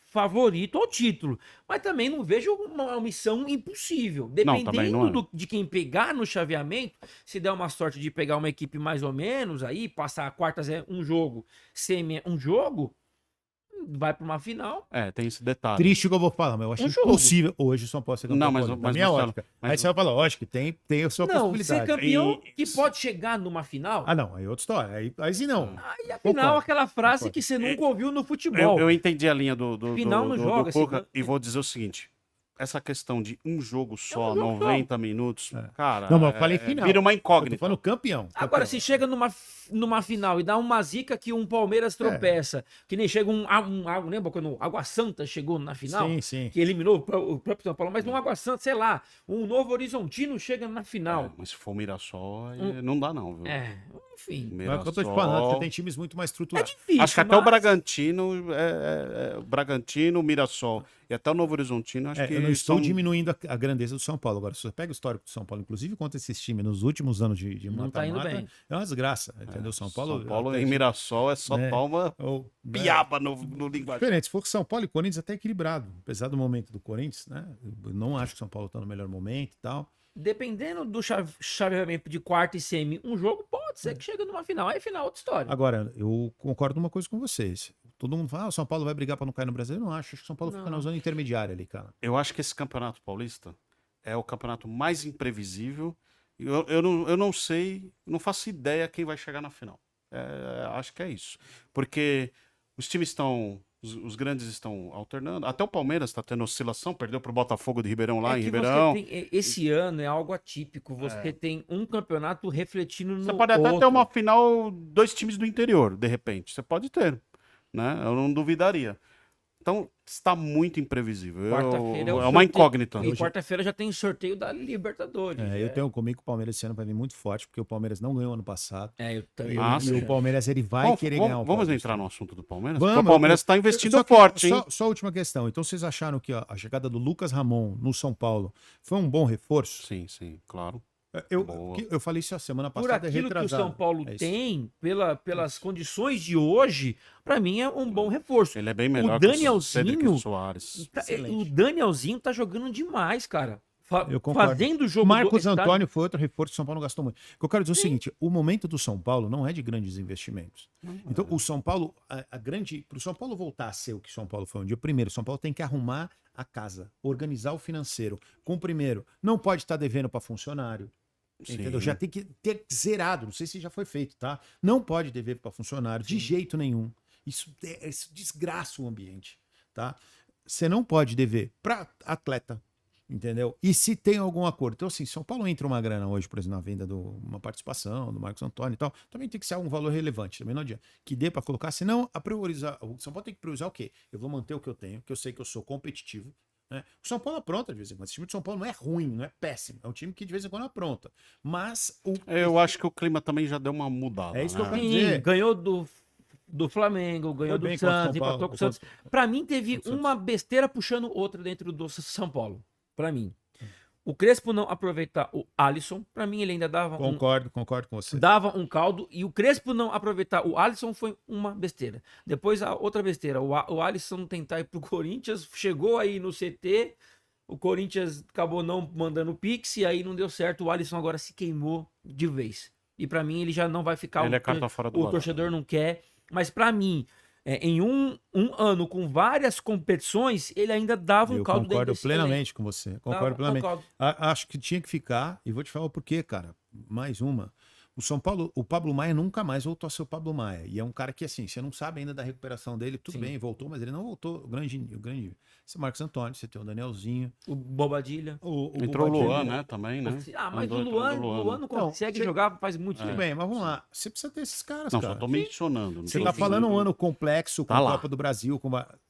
favorito ao título, mas também não vejo uma missão impossível. Dependendo de quem pegar no chaveamento, se der uma sorte de pegar uma equipe mais ou menos, aí passar quartas um jogo, semi um jogo, vai para uma final. Tem esse detalhe. Triste que eu vou falar, mas eu acho impossível hoje o São Paulo ser campeão. Mas minha ótica. Aí você vai falar, lógico que tem a sua possibilidade. Ser campeão que pode chegar numa final. Não, aí é outra história. Aí sim não. Aí a final, aquela frase que você nunca ouviu no futebol. Eu entendi a linha do final não joga, Cuca e vou dizer o seguinte. Essa questão de um jogo só, 90 minutos, cara. Não, mas eu falei final. Vira uma incógnita. Eu tô falando campeão. Agora, se chega numa final e dá uma zica que um Palmeiras tropeça, que nem chega lembra quando o Água Santa chegou na final? Sim. Que eliminou o próprio São Paulo, mas um Água Santa, sei lá, um Novo Horizontino chega na final. Mas se for o Mirassol, não dá não, viu? Enfim. Mas é o que eu tô te falando, você tem times muito mais estruturados. Difícil, acho que até o Bragantino, o Mirassol e até o Novo Horizontino, acho que eu não estou diminuindo a grandeza do São Paulo. Agora, se você pega o histórico do São Paulo, inclusive contra esses times nos últimos anos de não tá indo bem. É uma desgraça, entendeu? São Paulo em Mirassol é só toma piaba no linguagem. Diferente, se for São Paulo e Corinthians, até equilibrado. Apesar do momento do Corinthians, né? Eu não acho que o São Paulo tá no melhor momento e tal. Dependendo do chaveamento de quarta e semi, um jogo pode ser que chegue numa final. Aí final, outra história. Agora, eu concordo numa coisa com vocês. Todo mundo fala, o São Paulo vai brigar para não cair no Brasil. Eu não acho. Acho que o São Paulo fica na zona intermediária ali, cara. Eu acho que esse Campeonato Paulista é o campeonato mais imprevisível. Eu não sei, não faço ideia quem vai chegar na final. Acho que é isso. Porque os times estão... Os grandes estão alternando. Até o Palmeiras está tendo oscilação, perdeu para o Botafogo de Ribeirão lá em Ribeirão. Esse ano é algo atípico. Você tem um campeonato refletindo no outro. Você pode até ter uma final, 2 times do interior, de repente. Você pode ter, né? Eu não duvidaria. Então, está muito imprevisível. Quarta-feira é uma incógnita. E quarta-feira já tem sorteio da Libertadores. Eu tenho comigo que o Palmeiras esse ano vai vir muito forte, porque o Palmeiras não ganhou ano passado. Eu também. E o Palmeiras ele vai querer ganhar Vamos entrar no assunto do Palmeiras? Vamos, porque o Palmeiras está investindo forte, hein? Só a última questão. Então, vocês acharam que a chegada do Lucas Ramon no São Paulo foi um bom reforço? Sim, claro. Boa. Eu falei isso a semana Por passada, aquilo que o retrasado. São Paulo É isso. tem, pelas condições de hoje, pra mim é um bom reforço. Ele é bem melhor O que o Danielzinho, Cedric Soares. Excelente. o Danielzinho tá jogando demais, cara. Eu concordo. Fazendo o jogo Marcos do Antônio foi outro reforço que o São Paulo não gastou muito. O que eu quero dizer é o seguinte: o momento do São Paulo não é de grandes investimentos. Então, o São Paulo, para o São Paulo voltar a ser o que o São Paulo foi um dia, primeiro, o São Paulo tem que arrumar a casa, organizar o financeiro. Com primeiro, não pode estar devendo para funcionário. Entendeu? Sim. Já tem que ter zerado. Não sei se já foi feito, tá? Não pode dever para funcionário de jeito nenhum. Isso desgraça o ambiente, tá? Você não pode dever para atleta. Entendeu? E se tem algum acordo. Então, assim, São Paulo entra uma grana hoje, por exemplo, na venda de uma participação do Marcos Antônio e tal, também tem que ser algum valor relevante, também não adianta. Que dê para colocar, senão a priorizar. O São Paulo tem que priorizar o quê? Eu vou manter o que eu tenho, que eu sei que eu sou competitivo. Né? O São Paulo apronta de vez em quando. Esse time de São Paulo não é ruim, não é péssimo. É um time que de vez em quando apronta. Mas Eu acho que o clima também já deu uma mudada. É isso que eu né? quero Sim, dizer. ganhou do Flamengo, ganhou Foi do bem contra o Santos, São Paulo, empatou com o contra- Santos. Pra mim, teve contra o Santos. uma besteira puxando outra dentro do São Paulo. Pra mim. O Crespo não aproveitar o Alisson, pra mim ele ainda dava Concordo com você. dava um caldo, e o Crespo não aproveitar o Alisson foi uma besteira. Depois a outra besteira, o Alisson tentar ir pro Corinthians, chegou aí no CT, o Corinthians acabou não mandando o Pix, e aí não deu certo, o Alisson agora se queimou de vez. E pra mim ele já não vai ficar, Ele é carta fora do o baralho. torcedor não quer, mas pra mim, em um ano com várias competições, ele ainda dava um Eu caldo dentro concordo desse plenamente com você. elenco. Concordo Dava um plenamente. caldo. Acho que tinha que ficar, e vou te falar o porquê, cara. Mais uma. O São Paulo, o Pablo Maia nunca mais voltou a ser o Pablo Maia. E é um cara que, assim, você não sabe ainda da recuperação dele. Tudo Sim. bem, voltou, mas ele não voltou. O grande. Você Marcos Antônio, você tem o Danielzinho. O Bobadilha. Entrou o Bobadilha. Luan, né? Também, né? Ah, mas Andou, o entrou Luan, do Luan não Não, consegue você- jogar faz muito Tudo tempo. bem, mas vamos lá. Você precisa ter esses caras, Não, cara. só tô mencionando. não Você tô tá dizendo falando um que- ano complexo com Tá a lá. Copa do Brasil,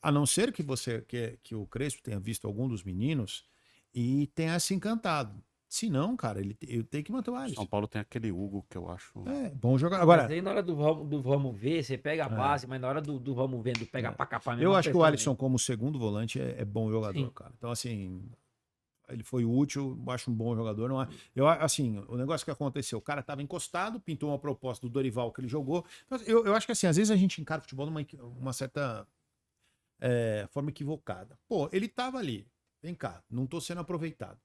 a não ser que que o Crespo tenha visto algum dos meninos e tenha se encantado. Se não, cara, ele tem que manter o Alisson. São Paulo tem aquele Hugo que eu acho. É, bom jogar. Mas Agora, aí na hora do vamos ver, você pega a base, mas na hora do vamos ver, do pega pra capar mesmo. eu a acho que o pressão Alisson, como segundo volante, é bom jogador, Sim. cara. Então, assim, ele foi útil, eu acho um bom jogador. Não é, assim, o negócio que aconteceu, o cara tava encostado, pintou uma proposta do Dorival que ele jogou. Então, eu acho que, assim, às vezes a gente encara o futebol numa certa forma equivocada. Pô, ele tava ali. Vem cá, não tô sendo aproveitado.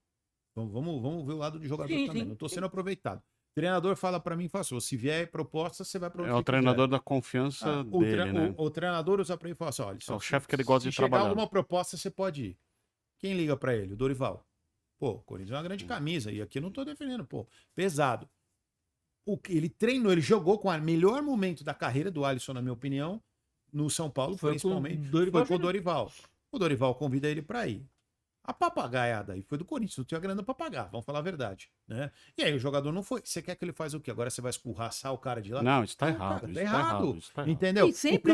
Então, vamos ver o lado de jogador Sim, também. sim, Não tô sim. sendo aproveitado. O treinador fala pra mim, fala assim, se vier proposta, você vai pra onde É você o treinador da confiança quiser. dele, né? O treinador usa pra ele e fala assim, olha, É o chefe que ele gosta de trabalhar. Se chegar alguma proposta, você pode ir. Quem liga pra ele? O Dorival. Pô, o Corinthians é uma grande camisa, e aqui eu não tô defendendo, pô, pesado. Ele treinou, ele jogou com o melhor momento da carreira do Alisson, na minha opinião, no São Paulo, Foi com o principalmente, Dorival foi com o Júnior. Dorival. O Dorival convida ele pra ir. A papagaiada aí foi do Corinthians, não tinha grana pra pagar, vamos falar a verdade, né? E aí o jogador não foi. Você quer que ele faz o quê? Agora você vai escorraçar o cara de lá? Não, isso tá Não, errado. cara, Isso tá tá errado. Isso tá errado. Entendeu? E sempre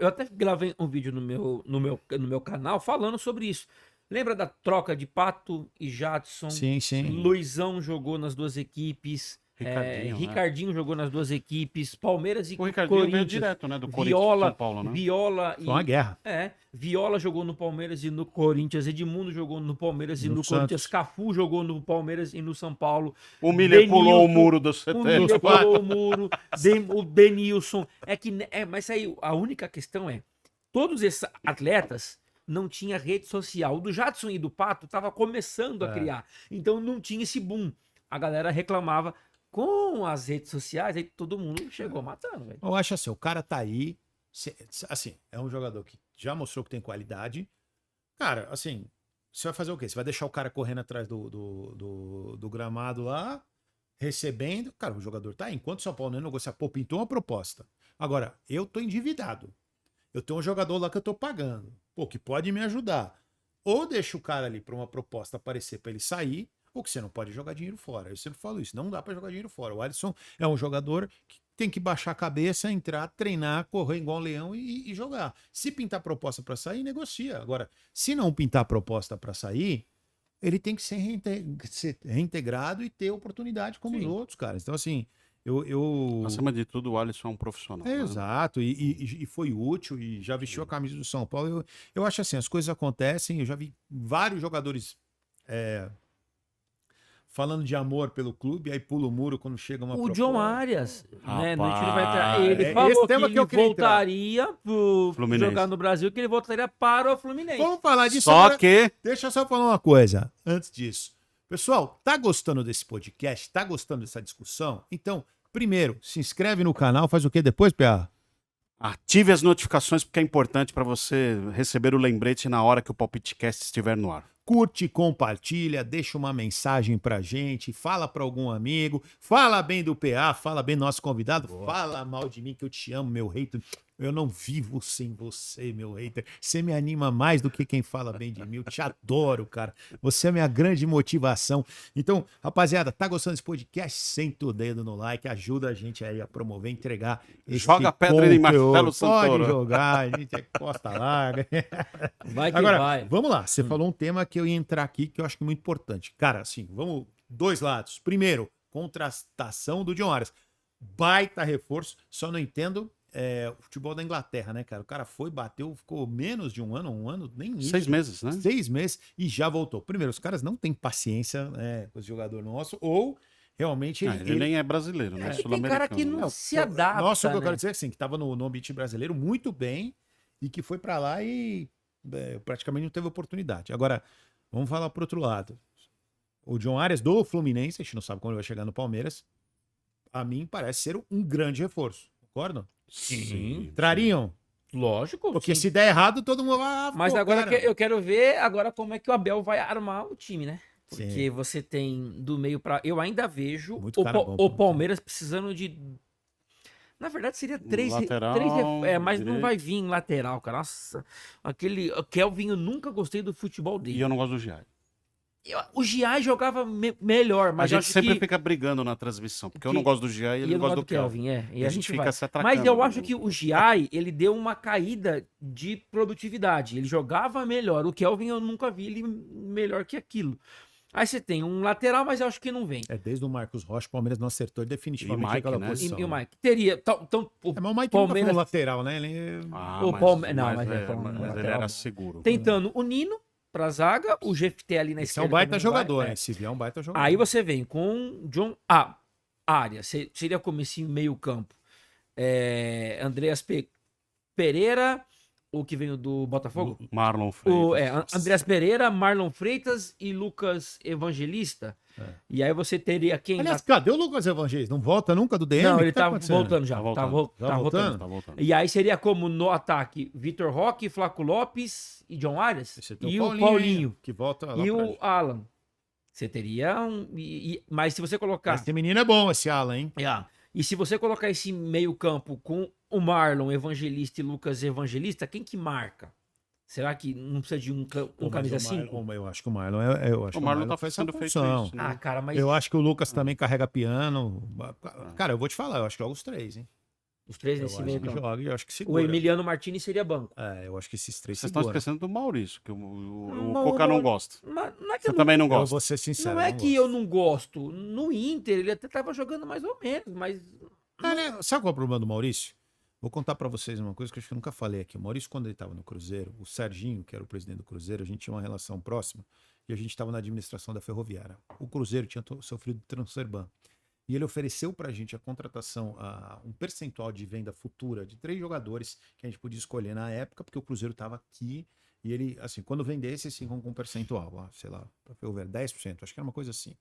eu até gravei um vídeo no meu canal falando sobre isso. Lembra da troca de Pato e Jadson? Sim, sim. Luizão jogou nas duas equipes. Ricardinho, né? Ricardinho jogou nas duas equipes. Palmeiras e O Ricardinho veio Corinthians. direto, né? Do Corinthians Viola, São Paulo, né? Viola Foi uma guerra. Viola jogou no Palmeiras e no Corinthians. Edmundo jogou no Palmeiras e No no Corinthians. Santos. Cafu jogou no Palmeiras e no São Paulo. O Miller pulou o Denilson, muro do O CT. Miller pulou o muro. O Denilson. Mas aí a única questão é: todos esses atletas não tinha rede social. O do Jadson e do Pato tava começando a criar. Então não tinha esse boom. A galera reclamava. Com as redes sociais, aí todo mundo chegou matando, velho. Eu acho assim, o cara tá aí, assim, é um jogador que já mostrou que tem qualidade. Cara, assim, você vai fazer o quê? Você vai deixar o cara correndo atrás do gramado lá, recebendo. Cara, o jogador tá aí. Enquanto o São Paulo não negocia, pô, pintou uma proposta. Agora, eu tô endividado. Eu tenho um jogador lá que eu tô pagando. Pô, que pode me ajudar. Ou deixa o cara ali pra uma proposta aparecer pra ele sair, ou que você não pode jogar dinheiro fora. Eu sempre falo isso, não dá pra jogar dinheiro fora. O Alisson é um jogador que tem que baixar a cabeça, entrar, treinar, correr igual um leão e jogar. Se pintar proposta pra sair, negocia. Agora, se não pintar proposta pra sair, ele tem que ser reintegrado e ter oportunidade como os outros, cara. Então, assim, eu... Acima de tudo, o Alisson é um profissional. né? Exato, e foi útil e já vestiu a camisa do São Paulo. Eu acho assim, as coisas acontecem, eu já vi vários jogadores falando de amor pelo clube, aí pula o muro quando chega uma O John Arias, né? No Rapaz, time vai entrar. Ele esse falou que tema que ele eu queria entrar. voltaria pro Fluminense. jogar no Brasil, que ele voltaria para o Fluminense. Vamos falar disso Só agora. que Deixa eu só falar uma coisa antes disso. Pessoal, tá gostando desse podcast? Tá gostando dessa discussão? Então, primeiro, se inscreve no canal, faz o que depois, PA? ative as notificações porque é importante para você receber o lembrete na hora que o PalpiteCast estiver no ar. Curte, compartilha, deixa uma mensagem pra gente, fala pra algum amigo, fala bem do PA, fala bem do nosso convidado, fala mal de mim que eu te amo, meu hater. Eu não vivo sem você, meu hater. Você me anima mais do que quem fala bem de mim. Eu te adoro, cara. Você é a minha grande motivação. Então, rapaziada, tá gostando desse podcast? Senta o dedo no like, ajuda a gente aí a promover, entregar esse Joga pedra em Marcelo Santoro. Pode jogar, a gente é costa larga. Vai que Agora, vai. vamos lá. Você falou um tema que eu ia entrar aqui que eu acho que é muito importante. Cara, assim, vamos... Dois lados. Primeiro, contratação do John Arias. Baita reforço. Só não entendo o futebol da Inglaterra, né, cara? O cara foi, bateu, ficou menos de um ano, nem isso. 6 meses, né? 6 meses e já voltou. Primeiro, os caras não têm paciência, né, com esse jogador nosso, ou realmente Ele nem é brasileiro, né? Tem cara que Sul-americano. não se adapta, Nossa, o que eu né? quero dizer é assim, que tava no ambiente brasileiro muito bem e que foi pra lá e praticamente não teve oportunidade. Agora, vamos falar pro outro lado. O John Arias do Fluminense, a gente não sabe quando ele vai chegar no Palmeiras, a mim parece ser um grande reforço. Concordam? Sim. Trariam? Lógico. Porque sim. se der errado, todo mundo vai. Mas agora eu quero ver agora como é que o Abel vai armar o time, né? Sim. Porque você tem do meio pra. Eu ainda vejo Muito cara bom, o Palmeiras precisando de. Na verdade, seria três. Lateral, Mas não direito. vai vir em lateral, cara. Nossa, aquele. O Kelvin, eu nunca gostei do futebol E dele. eu não gosto do Giai. O Giai jogava melhor, A mas eu gente acho sempre que. fica brigando na transmissão, porque eu que- não gosto do Giai e E ele eu não não gosta gosto do Kelvin. E a gente fica vai. se atracando. Mas eu acho que o Giai, ele deu uma caída de produtividade. Ele jogava melhor. O Kelvin eu nunca vi ele melhor que aquilo. Aí você tem um lateral, mas eu acho que não vem. Desde o Marcos Rocha, o Palmeiras não acertou definitivamente E Mike, aquela né? posição. E o Mike? Teria. Então, o Mas o Mike nunca foi um Palmeiras lateral, né? Ele... O Palme- não, mas ele ele era seguro. tentando o Nino pra zaga, o GFT ali na Esse é esquerda. um baita também não vai, jogador, é. hein? Se vier um baita jogador. Aí você vem com John Arias, seria como esse meio campo. Andreas Pereira, o que veio do Botafogo? Marlon Freitas. Andreas Pereira, Marlon Freitas e Lucas Evangelista. E aí você teria quem... Aliás, cadê o Lucas Evangelista? Não volta nunca do DM? Não, O que ele tá tá acontecendo? voltando já. Tá Tá voltando. Tá voltando? Tá voltando. E aí seria como no ataque, Vitor Roque, Flaco Lopes e John Arias. Você tem E o Paulinho. que volta lá E pra o Alan. Você teria um... mas se você colocar... Esse menino é bom, esse Alan, hein? E se você colocar esse meio campo com o Marlon Evangelista e Lucas Evangelista, quem que marca? Será que não precisa de um camisa 5? Eu acho que o Marlon, O Marlon tá faz sendo essa feito função. isso, né? Ah, cara, mas Eu acho que o Lucas também carrega piano. Cara, eu vou te falar, eu acho que joga os três, hein? os três Eu nesse acho meio que campo. joga e eu acho que O segura. Emiliano Martinez seria banco. Eu acho que esses três Vocês estão seguram. esquecendo do Maurício, que o Não, Coca não gosta. Mas não é que Você eu também não Eu gosta. vou ser sincero. não é que gosto. eu não gosto. No Inter, ele até tava jogando mais ou menos, mas... Sabe qual é o problema do Maurício? Vou contar pra vocês uma coisa que eu acho que eu nunca falei aqui. O Maurício, quando ele estava no Cruzeiro, o Serginho, que era o presidente do Cruzeiro, a gente tinha uma relação próxima e a gente estava na administração da Ferroviária. O Cruzeiro tinha sofrido transfer ban. E ele ofereceu pra gente a contratação, um percentual de venda futura de 3 jogadores que a gente podia escolher na época, porque o Cruzeiro estava aqui e ele, assim, quando vendesse, eles ficam com um percentual, sei lá, pra Ferroviária, 10%, acho que era uma coisa assim.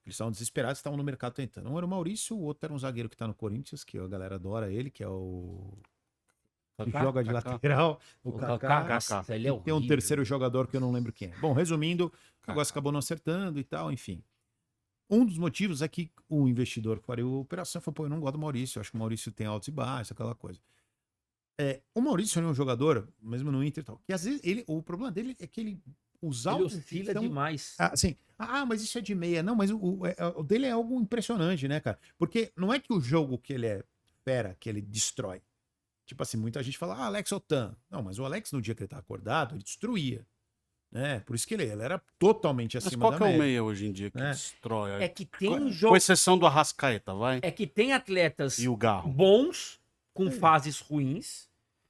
Eles estavam desesperados, estavam no mercado tentando. Um era o Maurício, o outro era um zagueiro que tá no Corinthians, que a galera adora ele, que é o... que joga de Kaká. lateral, o O Kaká. Kaká, Kaká. ele é E tem um horrível. terceiro jogador que eu não lembro quem é. Bom, resumindo, o negócio acabou não acertando e tal, enfim. Um dos motivos é que o investidor que faria a operação falou, eu não gosto do Maurício, eu acho que o Maurício tem altos e baixos, aquela coisa. O Maurício é um jogador, mesmo no Inter e tal, que às vezes o problema dele é que ele... Os Ele altos oscila são- demais. assim, mas isso é de meia. Não, mas o dele é algo impressionante, né, cara? Porque não é que o jogo que ele é fera, que ele destrói. Tipo assim, muita gente fala, Alex Otan. Não, mas o Alex, no dia que ele tá acordado, ele destruía. Né? Por isso que ele era totalmente Mas acima qual da que é o média. meia hoje em dia que É. destrói? É que tem Com jogo... exceção do Arrascaeta, vai? É que tem atletas E o Garro. bons com fases ruins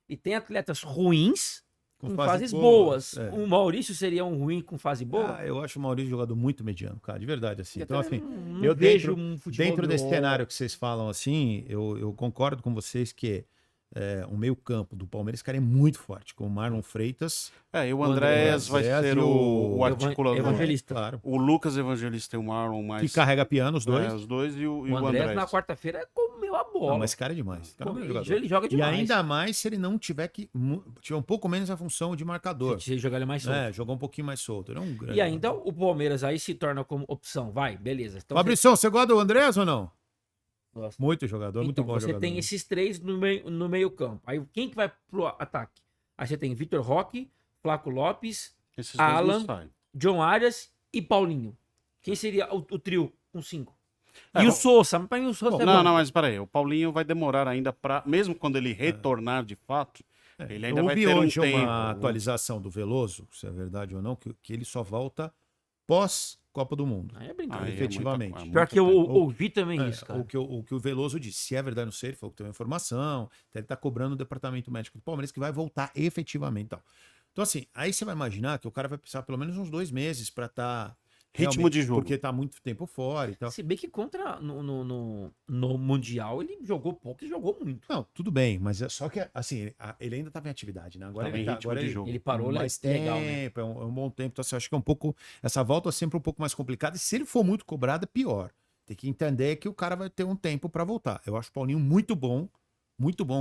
e tem atletas ruins com fases boas. É. O Maurício seria um ruim com fase boa? Eu acho o Maurício um jogador muito mediano, cara, de verdade, assim. Então, assim, não eu vejo dentro, um futebol dentro desse de- cenário que vocês falam, assim, eu concordo com vocês que o meio-campo do Palmeiras, cara, é muito forte, com o Marlon Freitas, E o O Andréas vai Andréas ser e o articulador. Evangelista. claro, O Lucas Evangelista e o Marlon mais. que carrega piano, os dois. Os dois e O o Andrés Andrés. na quarta-feira comeu a bola. Não, mas esse cara é demais. Esse cara é um grande jogador. Ele joga E demais. ainda mais se ele não tiver tiver um pouco menos a função de marcador. Se jogar ele mais solto. Jogar um pouquinho mais solto. Ele é um grande E ainda jogador. o Palmeiras aí se torna como opção. Vai, beleza. Então, Fabrição, você gosta do Andrés ou não? Gosto. Muito jogador, muito Então, bom você jogador. tem esses três no meio campo. Aí quem que vai pro ataque? Aí você tem Vitor Roque, Flaco Lopes, Esses dois Alan, não saem. John Arias e Paulinho. Quem seria o trio com 5? É, E bom. o Sousa, pra mim o Sousa é Não, bom. não, mas peraí. O Paulinho vai demorar ainda pra. Mesmo quando ele retornar de fato, ele ainda vai Houve ter um hoje tempo. uma atualização do Veloso, se é verdade ou não, que ele só volta pós-Copa do Mundo. Aí é brincadeira. Aí é efetivamente. muito Pior que eu tempo. ouvi também isso, cara. O que o Veloso disse, se é verdade, não sei, ele falou que tem uma informação, então ele tá cobrando o departamento médico do Palmeiras que vai voltar efetivamente. Então, assim, aí você vai imaginar que o cara vai precisar pelo menos uns 2 meses para estar Ritmo de jogo. porque tá muito tempo fora e tal. Se bem que contra no Mundial ele jogou pouco e jogou muito. Não, tudo bem, mas é só que, assim, ele ainda estava em atividade, né? Agora Tava em ele tá, ritmo agora de ele, jogo. Ele parou mais legal, né? tempo, é um bom tempo. Então, assim, eu acho que é um pouco. Essa volta é sempre um pouco mais complicada. E se ele for muito cobrado, é pior. Tem que entender que o cara vai ter um tempo para voltar. Eu acho o Paulinho muito bom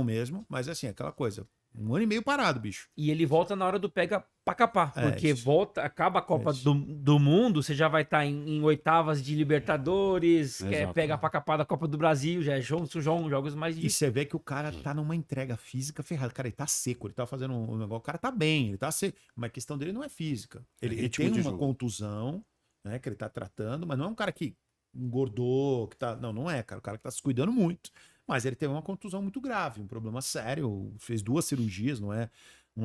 mesmo. Mas, assim, aquela coisa. 1 ano e meio parado, bicho. E ele volta na hora do pega pra capar. É, Porque isso. acaba a Copa Isso. do Mundo, você já vai estar em oitavas de Libertadores, Exato. pega pra capar da Copa do Brasil, já é jogos mais E difíceis. você vê que o cara tá numa entrega física ferrada. Cara, ele tá seco, ele tá fazendo um negócio. O cara tá bem, ele tá seco. Mas a questão dele não é física. Ele ritmo tem de uma jogo. contusão, né, que ele tá tratando, mas não é um cara que engordou, que tá. Não é, cara. O cara que tá se cuidando muito. Mas ele teve uma contusão muito grave, um problema sério. Fez 2 cirurgias, não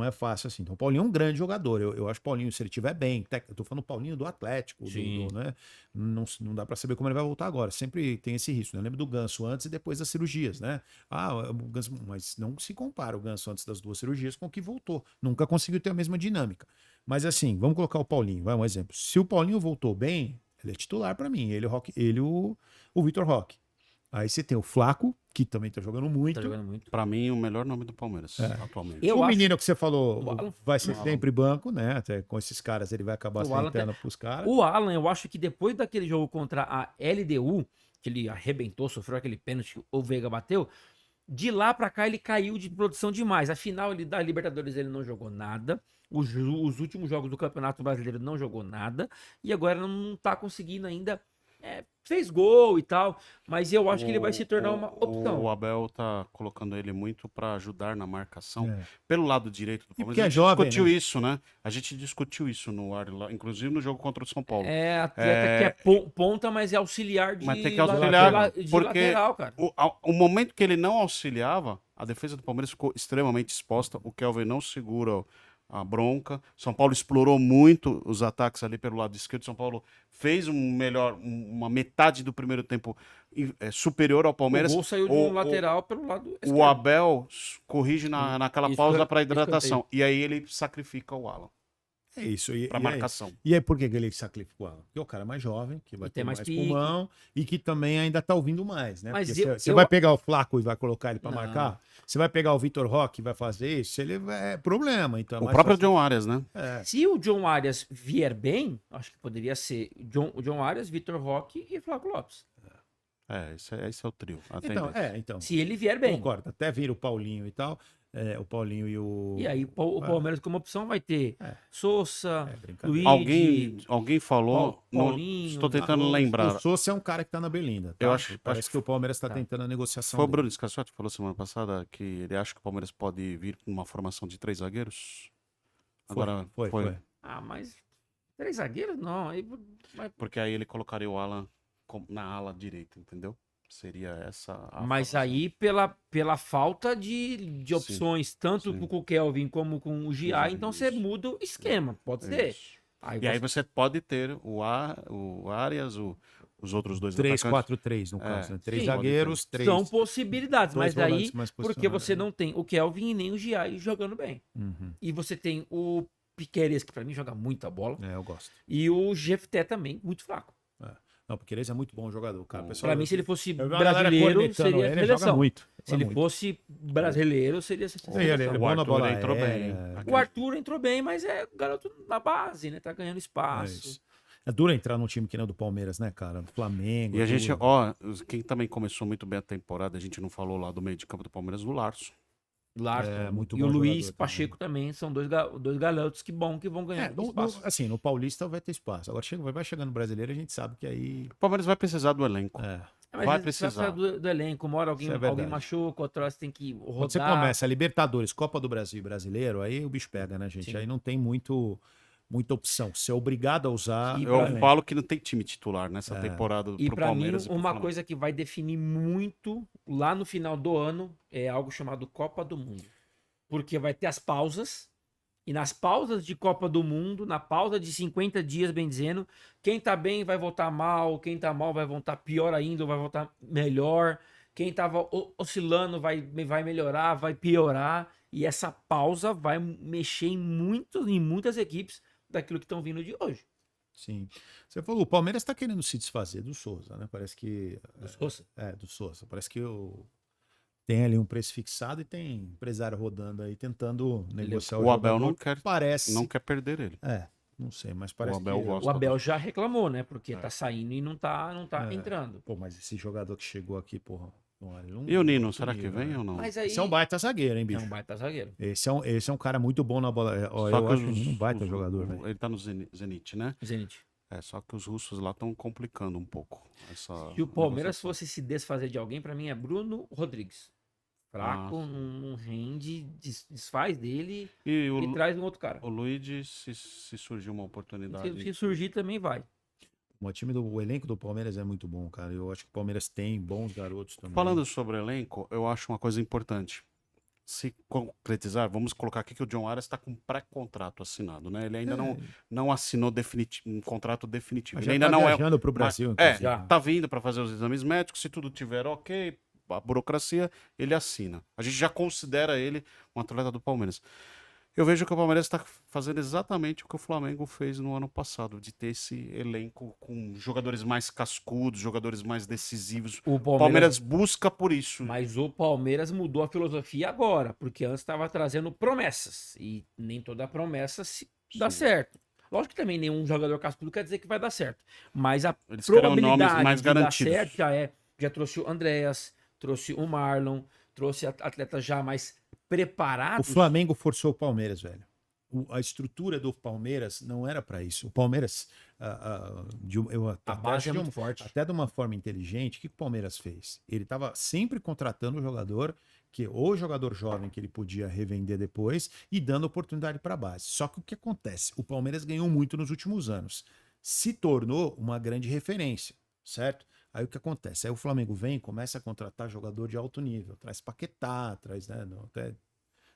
é fácil assim. Então, o Paulinho é um grande jogador. Eu acho que o Paulinho, se ele estiver bem, eu tô falando o Paulinho do Atlético, Sim. né? Não dá pra saber como ele vai voltar agora. Sempre tem esse risco. Né? Eu lembro do Ganso antes e depois das cirurgias, né? O Ganso, mas não se compara o Ganso antes das 2 cirurgias com o que voltou. Nunca conseguiu ter a mesma dinâmica. Mas assim, vamos colocar o Paulinho, vai um exemplo. Se o Paulinho voltou bem, ele é titular pra mim. Ele e o Vitor Roque. Aí você tem o Flaco, que também tá jogando muito. Tá jogando muito. Pra mim, o melhor nome do Palmeiras atualmente. Eu o acho- menino que você falou O Alan- vai ser sempre banco, né? Até com esses caras ele vai acabar O Alan sentando pros caras. O Alan, eu acho que depois daquele jogo contra a LDU, que ele arrebentou, sofreu aquele pênalti que o Veiga bateu, de lá pra cá ele caiu de produção demais. Afinal, ele da Libertadores ele não jogou nada. Os últimos jogos do Campeonato Brasileiro não jogou nada. E agora não tá conseguindo ainda. Fez gol e tal, mas eu acho que ele vai se tornar uma opção. O Abel tá colocando ele muito pra ajudar na marcação. É. Pelo lado direito do porque Palmeiras. é A gente jovem, discutiu né? isso, né? A gente discutiu isso no ar, inclusive no jogo contra o São Paulo. É, atleta que é ponta, mas é auxiliar de, Mas tem que auxiliar, de porque lateral, cara. O momento que ele não auxiliava, a defesa do Palmeiras ficou extremamente exposta. O Kelvin não segura a bronca. São Paulo explorou muito os ataques ali pelo lado esquerdo. São Paulo fez uma metade do primeiro tempo superior ao Palmeiras. O gol saiu de um lateral pelo lado esquerdo. O Abel corrige naquela Isso pausa foi para hidratação. escanteio. E aí ele sacrifica o Alan É isso. para marcação. E aí por que ele sacrificou o Alan? Porque é o cara mais jovem, que vai E ter tem mais mais pique. pulmão e que também ainda tá ouvindo mais, né? Mas Porque eu- você eu- vai pegar o Flaco e vai colocar ele pra Não. marcar? Você vai pegar o Vitor Roque e vai fazer isso? Ele é problema, então. é O mais próprio fácil- John Arias, né? Se o John Arias vier bem, acho que poderia ser o John Arias, Vitor Roque e Flaco Lopes. Esse é o trio. a Então, tendência. então. Se ele vier bem. Concordo. Até vira o Paulinho e tal. O Paulinho e o. E aí o Palmeiras como opção vai ter Sousa, brincadeira. Luiz, Alguém falou. Paulinho, Estou tentando O lembrar. Sousa é um cara que tá na Berlinda. Tá? Eu acho- Parece acho- que o Palmeiras está Tá. tentando a negociação. Foi o dele. Bruno Scassotti que falou semana passada que ele acha que o Palmeiras pode vir com uma formação de 3 zagueiros. Agora Foi. mas 3 zagueiros? Não. Aí, Porque aí ele colocaria o Alan na ala direita, entendeu? Seria essa a mas formação. aí pela falta de Sim, opções, tanto sim. com o Kelvin como com o Gia, Isso, então você isso. muda o esquema. Pode ser. Isso. E aí você pode ter o Arias, o Os outros dois atacantes. 3-4-3, no caso. Né? 3 Sim, zagueiros, 3... São possibilidades, dois mas aí, volantes mais porque posicionados, você né? não tem o Kelvin e nem o Giai jogando bem. Uhum. E você tem o Piqueires, que pra mim joga muita bola, Eu gosto. e o Jefté também, muito fraco. Não, porque ele é muito bom jogador, cara. Pra mim, se ele fosse eu vi uma galera brasileiro, cornetando seria ele joga seleção. muito. Se ele fosse brasileiro, seria seleção. Ele é O bom na Arthur bola entrou bem. aérea. O Arthur entrou bem, mas é garoto na base, né? Tá ganhando espaço. isso. É duro entrar num time que não é do Palmeiras, né, cara? Do Flamengo. E a gente, duro. ó, quem também começou muito bem a temporada, a gente não falou lá do meio de campo do Palmeiras, do Larson. Larson. muito E bom o Luiz jogador Pacheco também. São dois garotos que vão ganhar espaço. assim, no Paulista vai ter espaço. Agora vai chegando no brasileiro, a gente sabe que aí. O Palmeiras vai precisar do elenco. Mas vai você precisar. do elenco, uma hora alguém Isso é verdade. machuca, outra hora você tem que rodar. Quando você começa a Libertadores, Copa do Brasil e Brasileiro, aí o bicho pega, né, gente? Sim. Aí não tem muita opção. Você é obrigado a usar. E Eu pra- falo que não tem time titular nessa temporada E pro pra mim, Palmeiras e pro uma Flamengo. coisa que vai definir muito lá no final do ano é algo chamado Copa do Mundo. Porque vai ter as pausas, e nas pausas de Copa do Mundo, na pausa de 50 dias, bem dizendo, quem tá bem vai voltar mal, quem tá mal vai voltar pior ainda, ou vai voltar melhor, quem tava oscilando vai melhorar, vai piorar, e essa pausa vai mexer em muitas equipes daquilo que estão vindo de hoje. Sim. Você falou, o Palmeiras tá querendo se desfazer do Souza, né? Parece que. Do Souza. Parece que tem ali um preço fixado e tem empresário rodando aí tentando negociar O Abel jogador. não quer perder ele. Não sei, mas parece Abel que... gosta. O Abel já reclamou, né? Porque tá saindo e não tá entrando. Pô, mas esse jogador que chegou aqui, porra... E o Nino, será que vem ou não? Mas aí Esse é um baita zagueiro, hein, é bicho? um baita zagueiro. Esse é um cara muito bom na bola. Eu acho o Nino um baita jogador, velho. Ele tá no Zenit, né? Zenit. Só que os russos lá estão complicando um pouco. Se o Palmeiras fosse se desfazer de alguém, pra mim é Bruno Rodrigues. Fraco, não rende, desfaz dele E e traz um outro cara. o Luigi, se surgir uma oportunidade. Se surgir também vai. O elenco do Palmeiras é muito bom, cara. Eu acho que o Palmeiras tem bons garotos também. Falando sobre elenco, eu acho uma coisa importante. Se concretizar, vamos colocar aqui que o John Arias está com pré-contrato assinado, né? Ele ainda não assinou um contrato definitivo. Mas Ele já ainda tá não viajando pro Brasil, É, inclusive. tá vindo para fazer os exames médicos. Se tudo tiver ok, a burocracia, ele assina. A gente já considera ele um atleta do Palmeiras. Eu vejo que o Palmeiras está fazendo exatamente o que o Flamengo fez no ano passado, de ter esse elenco com jogadores mais cascudos, jogadores mais decisivos. O O Palmeiras busca por isso. Mas o Palmeiras mudou a filosofia agora, porque antes estava trazendo promessas. E nem toda promessa dá certo. Lógico que também nenhum jogador cascudo quer dizer que vai dar certo. Mas a Eles querem nomes probabilidade mais de dar garantidos. certo já trouxe o Andréas, trouxe o Marlon, trouxe atletas já mais O preparados. Flamengo forçou o Palmeiras, velho. A estrutura do Palmeiras não era pra isso. O Palmeiras, A base é muito forte. até de uma forma inteligente, o que o Palmeiras fez? Ele estava sempre contratando o jogador, ou jogador jovem que ele podia revender depois e dando oportunidade para a base. Só que o que acontece? O Palmeiras ganhou muito nos últimos anos. Se tornou uma grande referência, certo? Aí o que acontece? Aí o Flamengo vem e começa a contratar jogador de alto nível. Traz Paquetá, traz, né? Até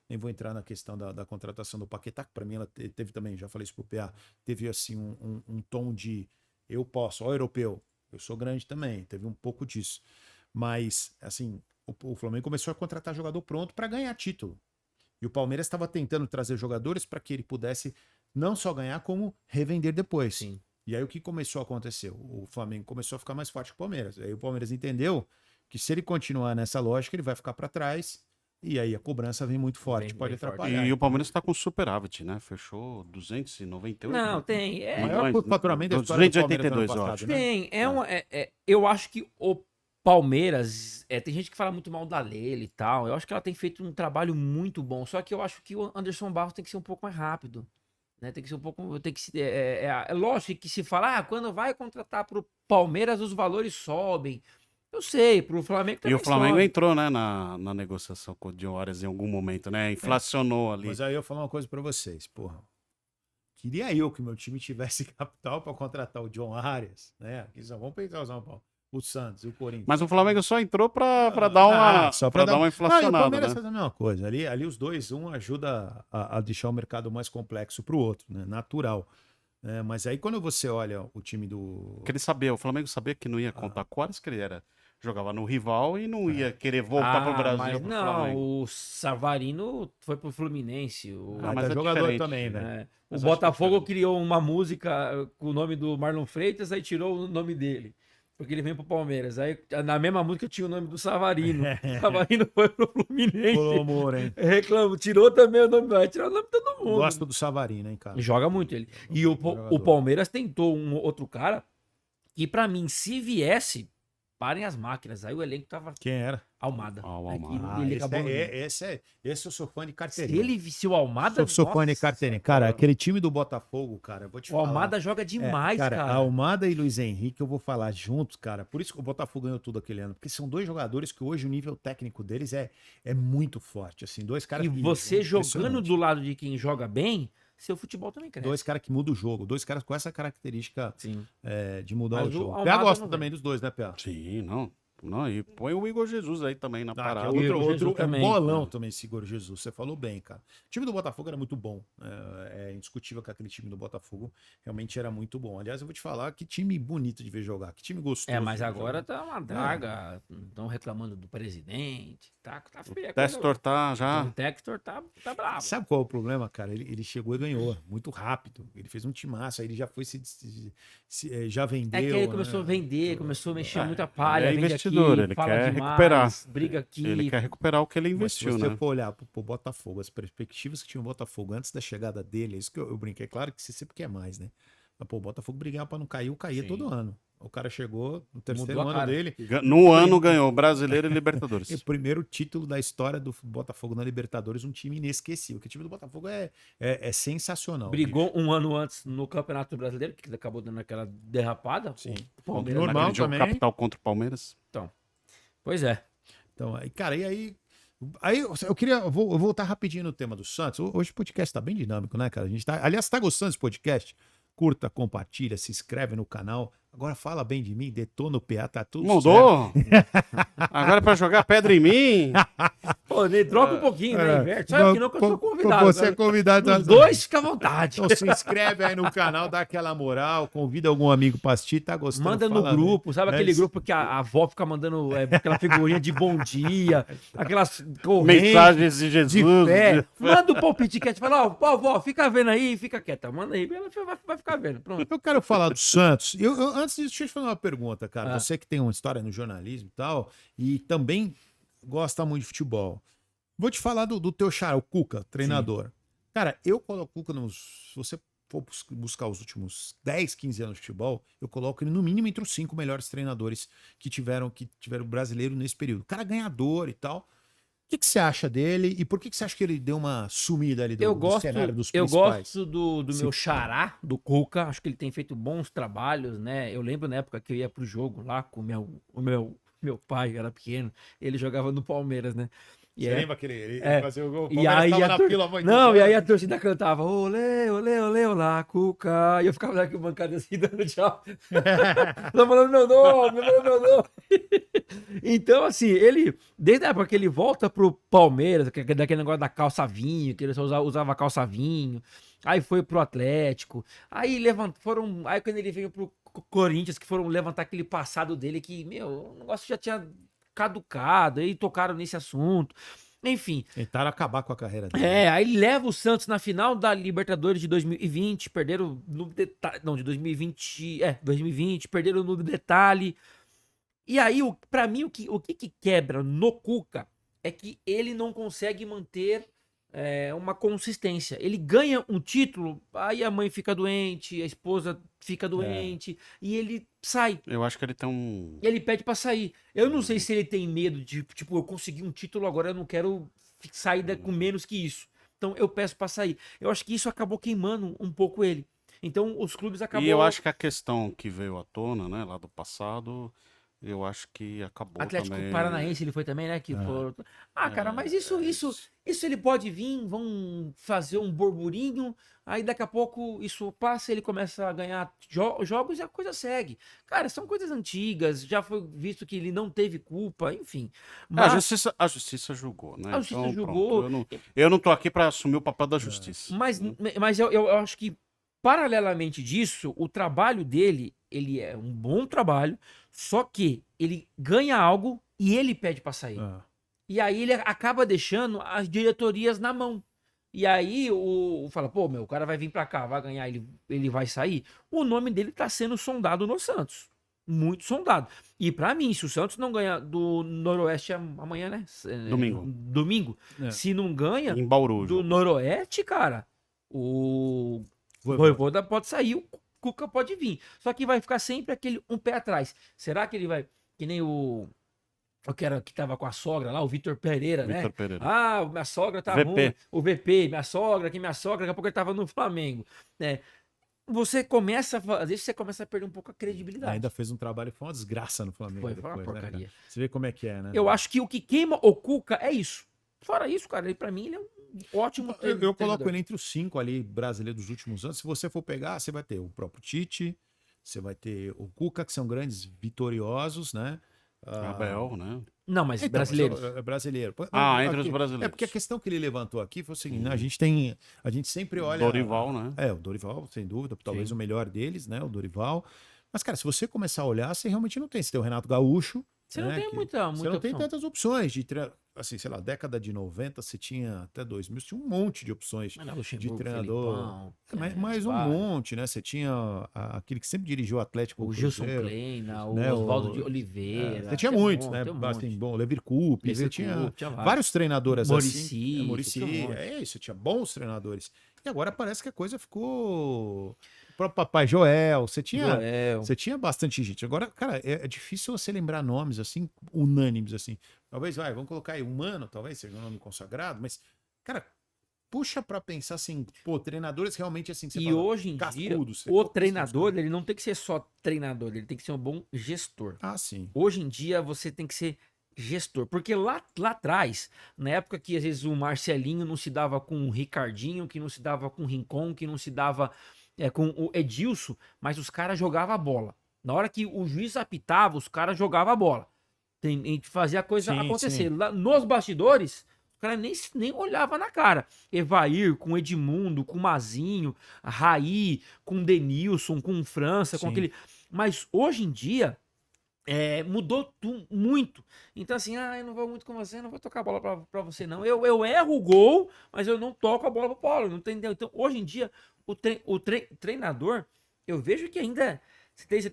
nem vou entrar na questão da contratação do Paquetá, que para mim ela teve também, já falei isso pro PA, teve assim um tom de eu posso, ó, europeu, eu sou grande também, teve um pouco disso. Mas, assim, o Flamengo começou a contratar jogador pronto para ganhar título. E o Palmeiras estava tentando trazer jogadores para que ele pudesse não só ganhar, como revender depois. Sim. E aí o que começou a acontecer? O Flamengo começou a ficar mais forte que o Palmeiras. Aí o Palmeiras entendeu que se ele continuar nessa lógica, ele vai ficar para trás. E aí a cobrança vem muito forte, Vem pode bem forte. atrapalhar. E o Palmeiras está com superávit, né? Fechou 298. Não, tem. O maior faturamento da história do Palmeiras no ano 282, eu passado, acho. né? Tem. Eu acho que o Palmeiras. Tem gente que fala muito mal da Leila e tal. Eu acho que ela tem feito um trabalho muito bom. Só que eu acho que o Anderson Barros tem que ser um pouco mais rápido. Né? Tem que ser um pouco. Tem que é lógico que se fala, quando vai contratar pro Palmeiras, os valores sobem. Eu sei, pro Flamengo também E o Flamengo sobe. entrou, né, na negociação com o John Arias em algum momento, né? Inflacionou ali. Mas aí eu vou falar uma coisa pra vocês, porra. Queria eu que meu time tivesse capital pra contratar o John Arias, né? Aqui só vamos pensar o São Paulo, o Santos e o Corinthians. Mas o Flamengo só entrou pra dar uma, só pra dar uma e o inflacionada, Palmeiras né? faz a mesma coisa. Ali os dois, um ajuda a deixar o mercado mais complexo pro outro, né? Natural. Mas aí quando você olha o time do... Porque ele sabia, o Flamengo sabia que não ia contar com horas que ele jogava no rival e não ia querer voltar pro Brasil. Mas pro não, Flamengo. o Savarino foi pro Fluminense. mas é é jogador diferente, também, né? né? O Mas acho que é Botafogo diferente. criou uma música com o nome do Marlon Freitas, aí tirou o nome dele. Porque ele vem pro Palmeiras. Aí na mesma música tinha o nome do Savarino. O Savarino foi pro Fluminense. Pô, Moura, hein? Reclamo, tirou também o nome, vai tirar o nome de todo mundo. Gosto do Savarino, hein, cara? Joga muito ele. E o Jogador. Palmeiras tentou um outro cara que, pra mim, se viesse, parem as máquinas. Aí o elenco tava Quem era? Almada. Ah, o É que Almada. ele acabou no meio. Esse eu sou fã de Se carteirinha. se o Almada. Sou fã de nossa, carteirinha. Cara, aquele time do Botafogo, cara, eu vou te o falar. Almada joga demais, cara. Almada e Luiz Henrique, eu vou falar juntos, cara. Por isso que o Botafogo ganhou tudo aquele ano. Porque são dois jogadores que hoje o nível técnico deles é muito forte. Assim, dois caras E que- você jogando impressionante. do lado de quem joga bem, seu futebol também cresce. Dois caras que mudam o jogo. Dois caras com essa característica Sim. de mudar Mas o o jogo. Almada Pia gosta não também dos dois, né, Pia? Sim, não. Não, e põe o Igor Jesus aí também na Que é parada. Igor outro Jesus também. bolão também, esse Igor Jesus. Você falou bem, cara. O time do Botafogo era muito bom. É indiscutível que aquele time do Botafogo realmente era muito bom. Aliás, eu vou te falar que time bonito de ver jogar. Que time gostoso. Mas de ver agora jogar. tá uma draga. Estão reclamando do presidente. Tá feia. O Testor tá já. O Textor tá bravo. Sabe qual é o problema, cara? Ele chegou e ganhou muito rápido. Ele fez um timaço, aí ele já foi já vendeu. É que ele né? começou a vender, começou a mexer muita Ele palha, é vende investidor, aqui, ele fala quer demais, recuperar. briga aqui. Ele quer recuperar o que ele Mas se investiu, você né? for olhar pro Botafogo, as perspectivas que tinha o Botafogo antes da chegada dele, é isso que eu brinquei. Claro que você sempre quer mais, né? Mas, pô, o Botafogo brigava pra não cair, caía Sim. todo ano. O cara chegou no terceiro Mudou a ano cara. dele. No ano ganhou Brasileiro e Libertadores. E o primeiro título da história do Botafogo na Libertadores, um time inesquecível. Que o time do Botafogo é sensacional. Brigou um ano antes no Campeonato Brasileiro, que acabou dando aquela derrapada. Sim. O Palmeiras Normal Naquele jogo também. capital contra o Palmeiras. Pois é. Então, cara, e aí eu queria eu vou voltar rapidinho no tema do Santos. Hoje o podcast tá bem dinâmico, né, cara? A gente aliás, tá gostando desse podcast? Curta, compartilha, se inscreve no canal. Agora fala bem de mim, detona o PA, tá tudo certo. Mudou? Agora é pra jogar pedra em mim? Pô, troca um pouquinho, né? Inverte. Sabe que não que eu sou convidado. Você é cara. convidado. Os dois, fica à vontade. Então se inscreve aí no canal, dá aquela moral, convida algum amigo pra assistir, tá gostando? Manda no fala grupo, bem. sabe É aquele isso. grupo que a avó fica mandando aquela figurinha de bom dia, aquelas correntes Mensagens de de Jesus. fé. Manda o palpite quieto, fala, ó, avó, fica vendo aí, fica quieta. Manda aí, ela vai ficar vendo. Pronto. Eu quero falar do Santos. Antes disso, deixa eu te fazer uma pergunta, cara. Ah. Você que tem uma história no jornalismo e tal, e também gosta muito de futebol. Vou te falar do teu xará, o Cuca, treinador. Cara, eu coloco o Cuca nos... Se você for buscar os últimos 10, 15 anos de futebol, eu coloco ele no mínimo entre os 5 melhores treinadores que tiveram brasileiro nesse período. Cara ganhador e tal. O que você acha dele e por que você acha que ele deu uma sumida ali do cenário dos eu principais? gosto do meu xará, do Cuca. Acho que ele tem feito bons trabalhos, né? Eu lembro na época que eu ia pro jogo lá com o meu pai, era pequeno. Ele jogava no Palmeiras, né? E Você aí- lembra que ele É. fazia o gol? O E Palmeiras aí tava a na tor- fila há muito Não, tempo. e aí a torcida cantava olê, olê, olê, olá, Cuca. E eu ficava na bancada assim, dando tchau. Não falando meu nome, meu nome. Então, assim, ele, desde a época que ele volta pro Palmeiras, daquele negócio da calça vinho, que ele só usava calça vinho, aí foi pro Atlético, aí aí quando ele veio pro Corinthians, que foram levantar aquele passado dele que, meu, o negócio já tinha caducado, aí tocaram nesse assunto. Enfim, Tentaram acabar com a carreira dele. aí leva o Santos na final da Libertadores de 2020, perderam no detalhe, não, de 2020, 2020, perderam no detalhe. E aí, pra mim, o que quebra no Cuca é que ele não consegue manter uma consistência. Ele ganha um título, aí a mãe fica doente, a esposa fica doente, e ele sai. Eu acho que ele tem um. E ele pede pra sair. Eu não sei se ele tem medo de, tipo, eu consegui um título, agora eu não quero sair com menos que isso. Então eu peço pra sair. Eu acho que isso acabou queimando um pouco ele. Então os clubes acabam... E eu acho que a questão que veio à tona, né, lá do passado, eu acho que acabou Atlético também. Paranaense ele foi também, né? Cara, mas isso ele pode vir, vão fazer um burburinho, aí daqui a pouco isso passa, ele começa a ganhar jogos e a coisa segue. Cara, são coisas antigas, já foi visto que ele não teve culpa, enfim. A justiça julgou, né? A justiça Então, julgou. pronto, eu não tô aqui pra assumir o papel da justiça. Mas eu acho que paralelamente disso, o trabalho dele, ele é um bom trabalho, só que ele ganha algo e ele pede pra sair. E aí ele acaba deixando as diretorias na mão. E aí fala, pô, o cara vai vir pra cá, vai ganhar, ele vai sair. O nome dele tá sendo sondado no Santos. Muito sondado. E pra mim, se o Santos não ganhar do Noroeste amanhã, né? Domingo. Se não ganha Em Bauru. do Noroeste, cara, o Vojvoda pode sair, o Cuca pode vir. Só que vai ficar sempre aquele um pé atrás. Será que ele vai, que nem o que tava com a sogra lá, o Vitor Pereira, né? Pereira. Ah, minha sogra tá ruim. O VP, minha sogra, daqui a pouco ele tava no Flamengo. Né? Você começa, às vezes você começa a perder um pouco a credibilidade. Ainda fez um trabalho, foi uma desgraça no Flamengo. Foi depois, uma porcaria. Né, você vê como é que é, né? Eu acho que o que queima o Cuca é isso. Fora isso, cara, ele, pra mim ele é um ótimo Eu coloco ele entre os 5 ali brasileiros dos últimos anos. Se você for pegar, você vai ter o próprio Tite, você vai ter o Cuca, que são grandes vitoriosos, né? Abel, né? Não, mas então, brasileiros. É brasileiro. Entre os brasileiros. É porque a questão que ele levantou aqui foi o seguinte, né? A gente sempre olha... Dorival, né? O Dorival, sem dúvida, talvez o melhor deles, né? O Dorival. Mas, cara, se você começar a olhar, você realmente não tem. Você tem o Renato Gaúcho. Você não tem muita Você não tem opção. tantas opções de assim, sei lá, década de 90, você tinha até 2000, você tinha um monte de opções de treinador. Felipão, mais um monte, né? Você tinha aquele que sempre dirigiu o Atlético, o Gilson Kleina, o né? Oswaldo de Oliveira. Você tinha muitos, né? Bastante bom. Leverkusen, você tinha vários treinadores assim. Muricy, é isso, tinha bons treinadores. E agora parece que a coisa ficou... O próprio Papai Joel, você tinha bastante gente. Agora, cara, é difícil você lembrar nomes assim, unânimes assim. Talvez, vamos colocar aí um Mano, talvez seja um nome consagrado, mas, cara, puxa pra pensar assim, pô, treinadores realmente assim. Que você fala, hoje em dia, o treinador, ele não tem que ser só treinador, ele tem que ser um bom gestor. Ah, sim. Hoje em dia, você tem que ser gestor, porque lá atrás, na época que às vezes o Marcelinho não se dava com o Ricardinho, que não se dava com o Rincon, que não se dava com o Edilson, mas os caras jogavam a bola. Na hora que o juiz apitava, os caras jogavam a bola. A gente fazia a coisa acontecer. Lá nos bastidores, os caras nem olhavam na cara. Evair, com Edmundo, com Mazinho, Raí, com Denilson, com França, com aquele... Mas hoje em dia, mudou muito. Então assim, eu não vou muito com você, não vou tocar a bola pra você não. Eu erro o gol, mas eu não toco a bola pro Paulo, não entendeu? Então hoje em dia, o treinador, eu vejo que ainda você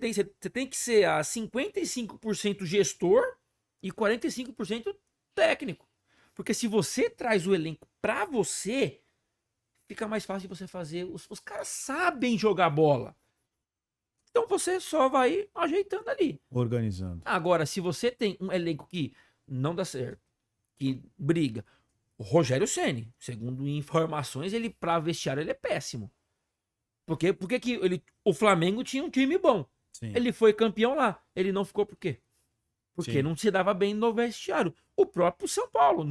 tem que ser a 55% gestor e 45% técnico. Porque se você traz o elenco pra você, fica mais fácil de você fazer. Os caras sabem jogar bola. Então você só vai ajeitando ali. Organizando. Agora, se você tem um elenco que não dá certo, que briga, o Rogério Ceni, segundo informações, ele pra vestiário ele é péssimo. Por que o Flamengo tinha um time bom. Sim. Ele foi campeão lá. Ele não ficou por quê? Porque não se dava bem no vestiário. O próprio São Paulo.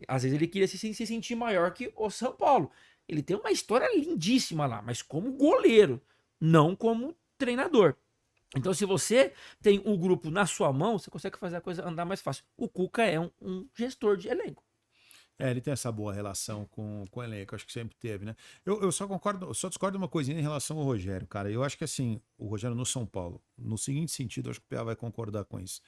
Às vezes ele queria se sentir maior que o São Paulo. Ele tem uma história lindíssima lá, mas como goleiro, não como treinador. Então, se você tem um grupo na sua mão, você consegue fazer a coisa andar mais fácil. O Cuca é um gestor de elenco. Ele tem essa boa relação com o elenco, acho que sempre teve, né? Eu só discordo uma coisinha em relação ao Rogério, cara. Eu acho que assim, o Rogério no São Paulo, no seguinte sentido, acho que o PA vai concordar com isso.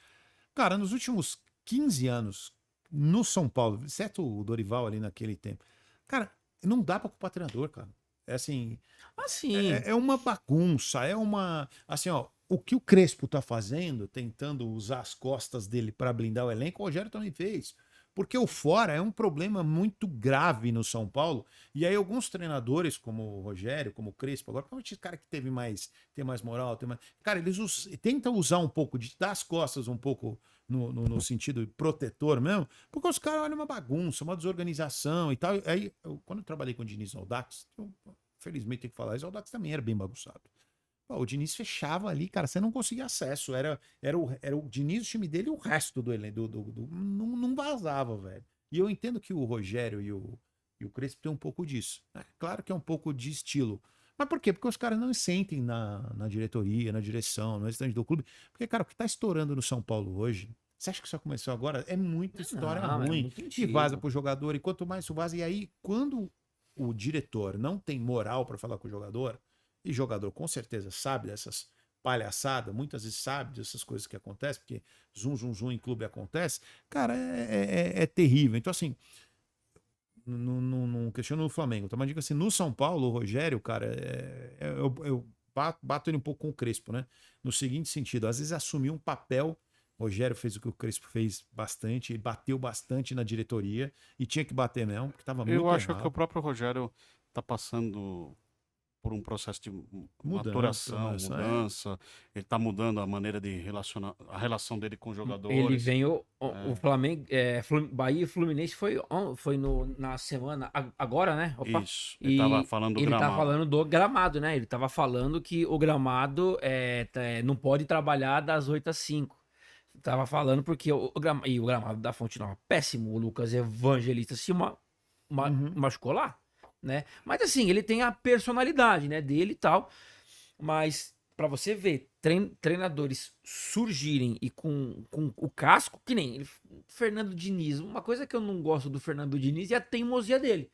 Cara, nos últimos 15 anos, no São Paulo, exceto o Dorival ali naquele tempo, cara, não dá pra culpar treinador, cara. É assim. É uma bagunça, assim, ó. O que o Crespo tá fazendo, tentando usar as costas dele para blindar o elenco, o Rogério também fez. Porque o fora é um problema muito grave no São Paulo. E aí alguns treinadores, como o Rogério, como o Crespo, agora, provavelmente o cara que tem mais moral, cara, eles tentam usar um pouco, de dar as costas um pouco no sentido protetor mesmo, porque os caras olham uma bagunça, uma desorganização e tal. Aí, quando eu trabalhei com o Diniz no Audax, eu, felizmente tenho que falar isso, o Audax também era bem bagunçado. O Diniz fechava ali, cara, você não conseguia acesso. Era o Diniz, o time dele e o resto do elenco. Não vazava, velho. E eu entendo que o Rogério e o Crespo tem um pouco disso. Claro que é um pouco de estilo. Mas por quê? Porque os caras não sentem na diretoria, na direção, no restante do clube. Porque, cara, o que tá estourando no São Paulo hoje, você acha que só começou agora? É muita história ruim. É muito que vaza pro jogador. E quanto mais isso vaza, e aí, quando o diretor não tem moral para falar com o jogador, e jogador com certeza sabe dessas palhaçadas, muitas vezes sabe dessas coisas que acontecem, porque zum em clube acontece, cara, é terrível. Então, assim, não questiono o Flamengo, tá? Mas digo assim, no São Paulo, o Rogério, cara, eu bato ele um pouco com o Crespo, né? No seguinte sentido, às vezes assumiu um papel. O Rogério fez o que o Crespo fez bastante, ele bateu bastante na diretoria e tinha que bater mesmo, porque estava muito Eu acho errado. que o próprio Rogério está passando por um processo de maturação, mudança. Ele está mudando a maneira de relacionar, a relação dele com os jogadores. Ele vem o Flamengo, Bahia e Fluminense foi na semana agora, né? Opa. Isso. Ele estava falando do ele gramado. Tava falando do gramado, né? Ele tava falando que o gramado não pode trabalhar das 8 às 5. Tava falando porque o gramado da Fonte Nova, péssimo. O Lucas Evangelista se machucou lá, né? Mas assim, ele tem a personalidade, né, dele e tal. Mas pra você ver treinadores surgirem e com o casco, que nem Fernando Diniz. Uma coisa que eu não gosto do Fernando Diniz é a teimosia dele.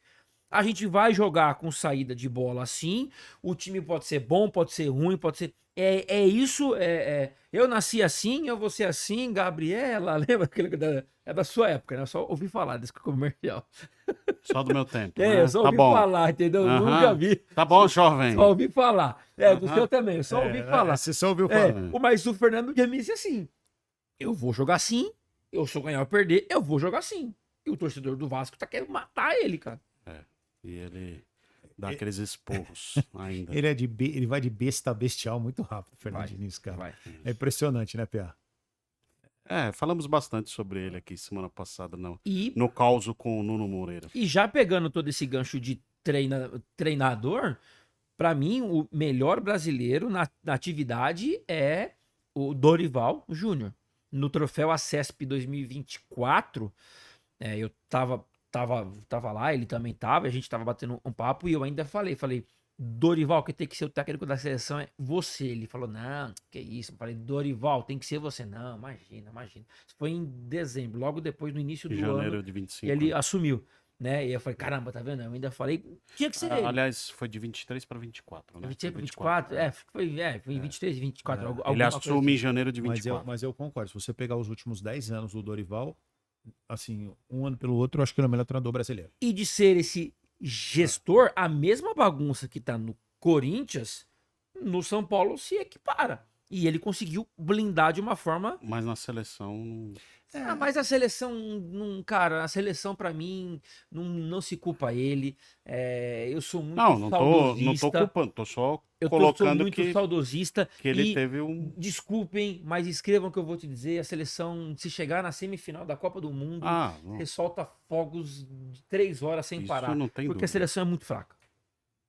A gente vai jogar com saída de bola assim. O time pode ser bom, pode ser ruim, pode ser. Isso. Eu nasci assim, eu vou ser assim, Gabriela. Lembra aquele da sua época, né? Eu só ouvi falar desse comercial. Só do meu tempo. Né? Eu só ouvi falar, entendeu? Nunca vi. Tá bom, jovem. Só ouvi falar. Do seu também, eu só ouvi falar. Você só ouviu falar. Mas o Fernando Diniz é assim. Eu vou jogar assim, eu sou ganhar ou perder, eu vou jogar assim. E o torcedor do Vasco tá querendo matar ele, cara. E ele dá aqueles esporros ainda. Ele vai de besta a bestial muito rápido, Fernando Diniz, cara. Vai. É impressionante, né, Pia? Falamos bastante sobre ele aqui semana passada, E no causo com o Nuno Moreira. E já pegando todo esse gancho de treinador, pra mim, o melhor brasileiro na atividade é o Dorival Júnior. No troféu ACESP 2024, eu tava lá, ele também tava, a gente tava batendo um papo e eu ainda falei, Dorival, que tem que ser o técnico da seleção é você. Ele falou, não, que isso. Eu falei, Dorival, tem que ser você. Não, imagina. Isso foi em dezembro, logo depois, no início do Janeiro ano. de 25. E ele assumiu, né? E eu falei, caramba, tá vendo? Eu ainda falei, tinha que ser ele. Aliás, foi de 23 para 24, né? 24, foi em 23 e 24. Ele assume em janeiro de Mas 24. eu concordo. Se você pegar os últimos 10 anos do Dorival, assim, um ano pelo outro, eu acho que ele é o melhor treinador brasileiro. E de ser esse gestor, a mesma bagunça que tá no Corinthians, no São Paulo se equipara. E ele conseguiu blindar de uma forma. Mas na seleção. Mas a seleção, cara, a seleção pra mim não se culpa ele. Eu sou muito saudosista. Não tô culpando, tô só eu colocando sou muito saudosista. Que ele teve Desculpem, mas escrevam o que eu vou te dizer. A seleção, se chegar na semifinal da Copa do Mundo, você solta fogos de 3 horas sem parar. Não tem porque dúvida. a seleção é muito fraca.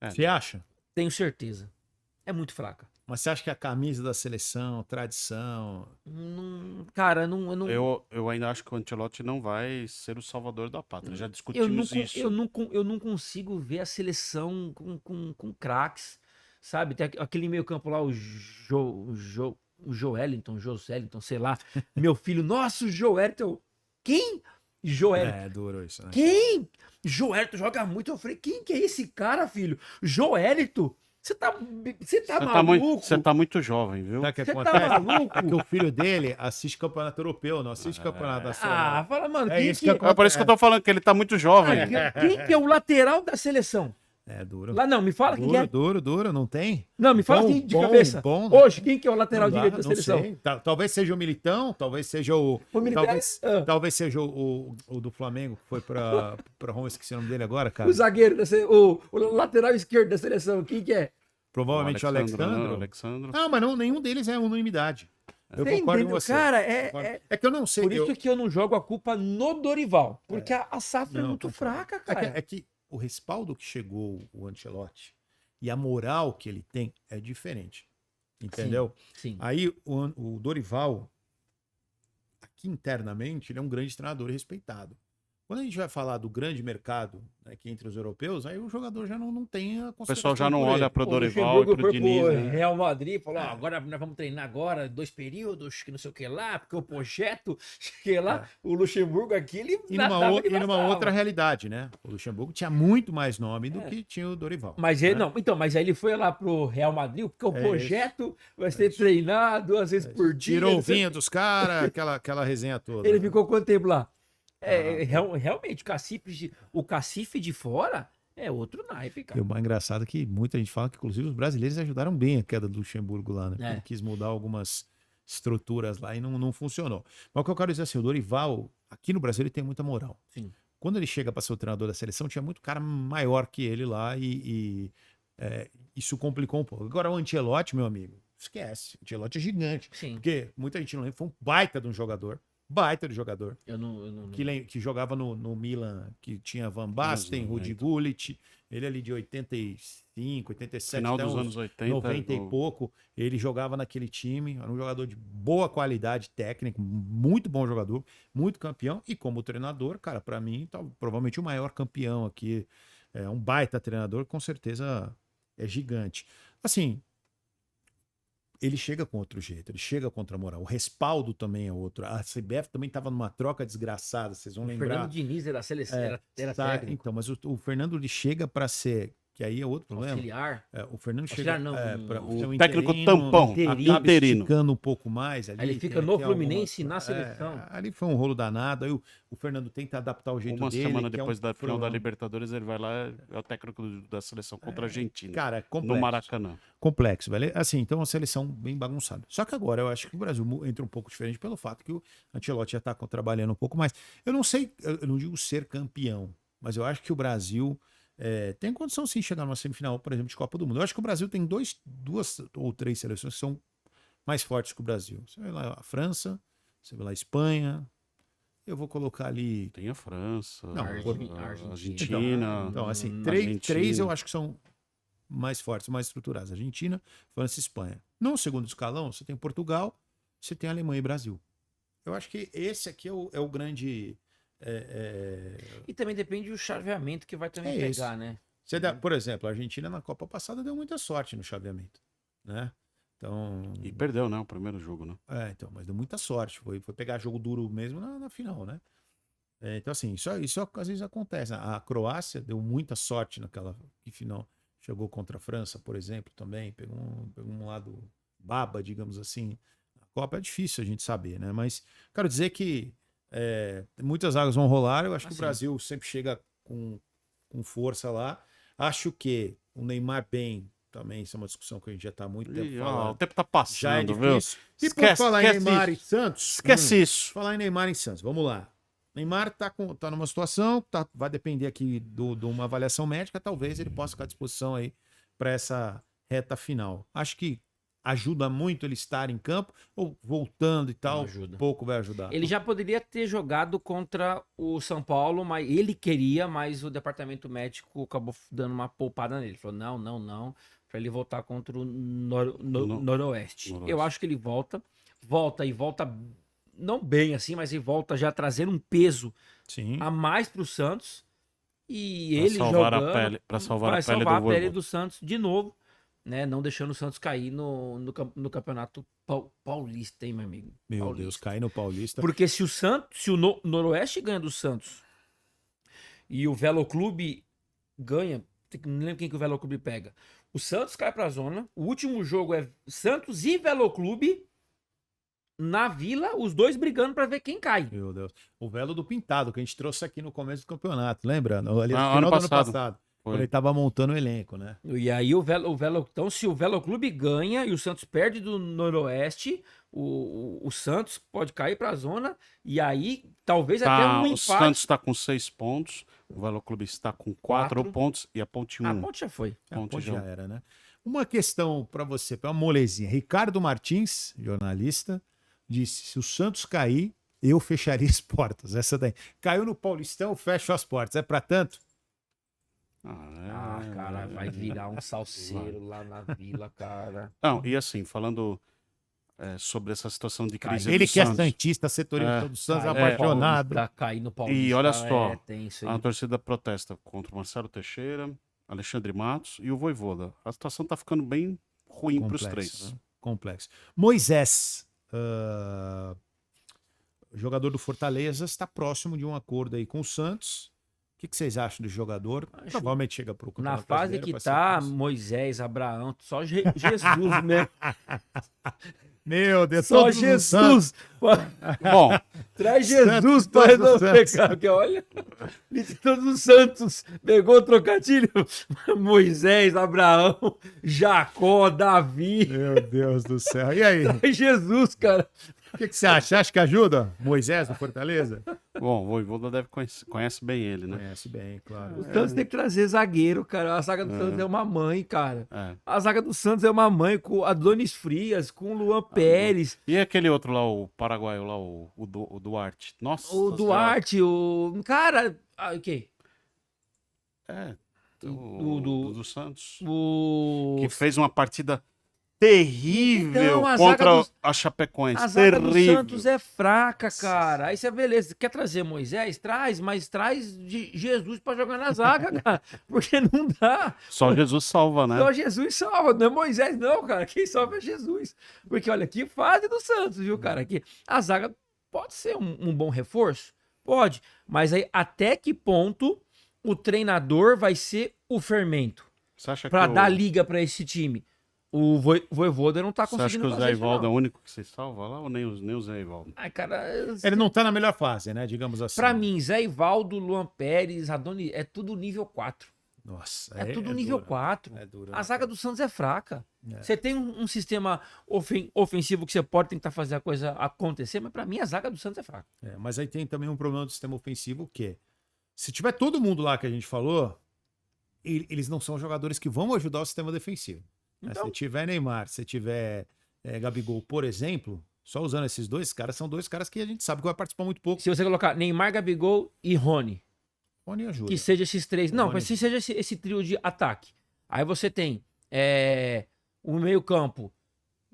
Você acha? Tenho certeza. É muito fraca. Mas você acha que a camisa da seleção, tradição... Cara, não... Eu ainda acho que o Ancelotti não vai ser o salvador da pátria. Já discutimos isso. Eu não consigo ver a seleção com craques, sabe? Tem aquele meio campo lá, o Joelinton, sei lá. Meu filho, nossa, o Joelinton. Quem? Joelinton. É duro isso, né? Quem? Joelinton joga muito. Eu falei, quem que é esse cara, filho? Joelinton? Você tá maluco? Você tá muito jovem, viu? Você tá maluco? É que o filho dele assiste campeonato europeu, não assiste campeonato nacional. Fala, mano. Por isso que eu tô falando que ele tá muito jovem. Quem que é o lateral da seleção? É duro. Lá não, me fala quem é. Duro, não tem? Não, me fala quem de cabeça. Hoje, quem que é o lateral direito da seleção? Sei. Talvez seja o Militão, talvez seja o... Talvez seja o do Flamengo, que foi pra Roma, esqueci o nome dele agora, cara. O zagueiro, o lateral esquerdo da seleção, quem que é? Provavelmente o Alexandre. Não, mas nenhum deles é unanimidade. Eu concordo com você. Cara, é que eu não sei. Por isso que eu não jogo a culpa no Dorival. Porque a safra é muito fraca, cara. É que o respaldo que chegou o Ancelotti e a moral que ele tem é diferente. Entendeu? Sim. Aí o Dorival, aqui internamente, ele é um grande treinador respeitado. Quando a gente vai falar do grande mercado, né, que entre os europeus, aí o jogador já não tem a O pessoal já não por olha ele. pro O Dorival e Luxemburgo pro foi Diniz, pro né? Real Madrid e falou: ó, agora nós vamos treinar agora 2 períodos, que não sei o que lá, porque o projeto, que lá, o Luxemburgo aqui, ele E nadava que numa bastava. outra realidade, né? O Luxemburgo tinha muito mais nome do que tinha o Dorival. Mas ele né? não, então, mas aí ele foi lá pro Real Madrid, porque o É projeto vai ser treinado 2 vezes por dia. Tirou o não sei- vinho dos caras, aquela resenha toda. Ele né? ficou quanto tempo lá? Realmente, o cacife de fora é outro naipe, E cara. o mais engraçado é que muita gente fala que, inclusive, os brasileiros ajudaram bem a queda do Luxemburgo lá, né? Porque É. ele quis mudar algumas estruturas lá e não funcionou. Mas o que eu quero dizer assim, o Dorival, aqui no Brasil, ele tem muita moral. Sim. Quando ele chega para ser o treinador da seleção, tinha muito cara maior que ele lá isso complicou um pouco. Agora, o Ancelotti, meu amigo, esquece. O Ancelotti é gigante. Sim. Porque muita gente não lembra, foi um baita de um jogador. Baita de jogador. Eu não. Que jogava no Milan, que tinha Van Basten, Rudi Gullit, ele ali de 85, 87, Final até dos uns anos 80. 90 e pouco, ele jogava naquele time, era um jogador de boa qualidade técnica, muito bom jogador, muito campeão, e como treinador, cara, pra mim, tá, provavelmente o maior campeão aqui, é um baita treinador, com certeza é gigante. Assim, ele chega com outro jeito, ele chega contra a moral. O respaldo também é outro. A CBF também estava numa troca desgraçada, vocês vão O lembrar. Fernando Diniz era seleção, era Tá, técnico. então, mas o Fernando ele chega para ser, que aí é outro problema. Auxiliar. O Fernando Auxiliar chega não, pra o ser um técnico interino, tampão, acaba interino. esticando um pouco mais. Ali, Aí ele fica tem no Fluminense e na seleção. ali foi um rolo danado. Aí o Fernando tenta adaptar o jeito Uma dele. semana que é depois da final da problema. Libertadores, ele vai lá, é o técnico da seleção contra a Argentina. Cara, é no complexo. Maracanã. Complexo, velho. Assim, então uma seleção bem bagunçada. Só que agora eu acho que o Brasil entra um pouco diferente pelo fato que o Ancelotti já tá trabalhando um pouco mais. Eu não sei, eu não digo ser campeão, mas eu acho que o Brasil tem condição sim de chegar numa semifinal, por exemplo, de Copa do Mundo. Eu acho que o Brasil tem duas ou três seleções que são mais fortes que o Brasil. Você vê lá a França, você vê lá a Espanha. Eu vou colocar ali. Tem a França, Não, a Argentina. Argentina. Então, assim, Argentina. três eu acho que são mais fortes, mais estruturadas. Argentina, França e Espanha. No segundo escalão, você tem Portugal, você tem Alemanha e Brasil. Eu acho que esse aqui é o grande. E também depende do chaveamento que vai também É esse. pegar, né? Por exemplo, a Argentina na Copa passada deu muita sorte no chaveamento, né? Então, E perdeu, né? O primeiro jogo, né? então, mas deu muita sorte. Foi pegar jogo duro mesmo na final, né? Então, assim, isso às vezes acontece. A Croácia deu muita sorte naquela final. Chegou contra a França, por exemplo, também. Pegou um lado baba, digamos assim. A Copa é difícil a gente saber, né? Mas quero dizer que muitas águas vão rolar. Eu acho que o Brasil sempre chega com força lá. Acho que o Neymar bem também, isso é uma discussão que a gente já está há muito tempo falando. O tempo tá passando, Já é viu? difícil. E por falar em Neymar e Santos... Esquece isso. Falar em Neymar e Santos, vamos lá. Neymar tá numa situação, vai depender aqui de uma avaliação médica, talvez ele possa ficar à disposição aí para essa reta final. Acho que ajuda muito ele estar em campo, ou voltando e tal, pouco vai ajudar. Ele já poderia ter jogado contra o São Paulo, mas ele queria, mas o departamento médico acabou dando uma poupada nele. Falou, não, para ele voltar contra o Noroeste. Eu acho que ele volta não bem assim, mas ele volta já trazendo um peso a mais pro Santos. E ele jogando para salvar a pele do Santos de novo, né? Não deixando o Santos cair no campeonato paulista, hein, meu amigo? Meu Deus, cair no Paulista. Porque se o Noroeste ganha do Santos e o Velo Clube ganha, não lembro quem que o Velo Clube pega. O Santos cai pra zona. O último jogo é Santos e Velo Clube na Vila, os dois brigando pra ver quem cai. Meu Deus. O Velo do Pintado, que a gente trouxe aqui no começo do campeonato, lembra? Ali, no ano final do ano passado. passado. Quando ele tava montando o elenco, né? E aí então se o Velo Clube ganha e o Santos perde do Noroeste, o Santos pode cair pra zona e aí talvez até um empate. O Santos está com 6 pontos, o Velo Clube está com 4 pontos e a Ponte 1. A Ponte já foi. A Ponte já era, né? Uma questão para você, para uma molezinha. Ricardo Martins, jornalista, disse: se o Santos cair, eu fecharia as portas. Essa daí. Caiu no Paulistão, fecho as portas. É para tanto? Cara, vai virar um salseiro lá na Vila, cara. Não, e assim, falando sobre essa situação de Cara, crise Ele do que é Santos. santista, setorista do Santos, Cair no apaixonado. Paulista, cair no Paulista, E olha só, é tenso, a hein? torcida protesta contra o Marcelo Teixeira, Alexandre Matos e o Vojvoda. A situação tá ficando bem ruim para os três. Né? Complexo. Moisés, jogador do Fortaleza, está próximo de um acordo aí com o Santos. O que vocês acham do jogador? Provavelmente chega para o Na Campeonato fase Brasileiro, que vai ser tá, isso. Moisés, Abraão, só Jesus mesmo. Meu Deus, Só todos os Santos. Jesus. Bom, Traz Santos, Jesus todos para os resolver, Santos. cara. Porque olha, todos os santos. Pegou o trocadilho. Moisés, Abraão, Jacó, Davi. Meu Deus do céu. E aí? O Traz Jesus, cara. que você acha? Você acha que ajuda? Moisés do Fortaleza? o Vojvoda deve conhece bem ele, né? Conhece bem, claro. O Santos tem que trazer zagueiro, cara. A zaga do Santos é uma mãe, cara. É. A zaga do Santos é uma mãe com Adonis Frias, com o Luan Pérez. E aquele outro lá, o paraguaio lá, o Duarte. Nossa O Senhora. Duarte, o. Cara. O quê? Do Santos. O. Que fez uma partida terrível Então, a contra zaga a Chapecoense. A zaga do terrível. Santos é fraca, cara. Aí você, beleza, quer trazer Moisés? Traz, mas traz Jesus pra jogar na zaga, cara. Porque não dá. Só Jesus salva, né? Só Jesus salva, não é Moisés, não, cara. Quem salva é Jesus. Porque olha, que fase do Santos, viu, cara? Aqui, a zaga pode ser um bom reforço? Pode. Mas aí, até que ponto o treinador vai ser o fermento Você acha pra que dar liga pra esse time? O Vojvoda não tá Você acha conseguindo que o fazer Zé isso, Ivaldo é não. o único que você salva lá ou nem o Zé Ivaldo? Ai, cara, Ele não tá na melhor fase, né? Digamos assim. pra mim, Zé Ivaldo, Luan Pérez, Adonis, é tudo nível 4. Nossa, É tudo nível duro. 4. É duro. A zaga do Santos é fraca. É. Você tem um sistema ofensivo que você pode tentar fazer a coisa acontecer, mas pra mim a zaga do Santos é fraca. Mas aí tem também um problema do sistema ofensivo que se tiver todo mundo lá que a gente falou, eles não são jogadores que vão ajudar o sistema defensivo. Então- Se tiver Neymar, se tiver Gabigol, por exemplo, só usando esses dois caras, são dois caras que a gente sabe que vai participar muito pouco. Se você colocar Neymar, Gabigol e Rony, Rony ajuda. que seja esses três. Não, Rony mas se seja esse trio de ataque. Aí você tem o meio-campo: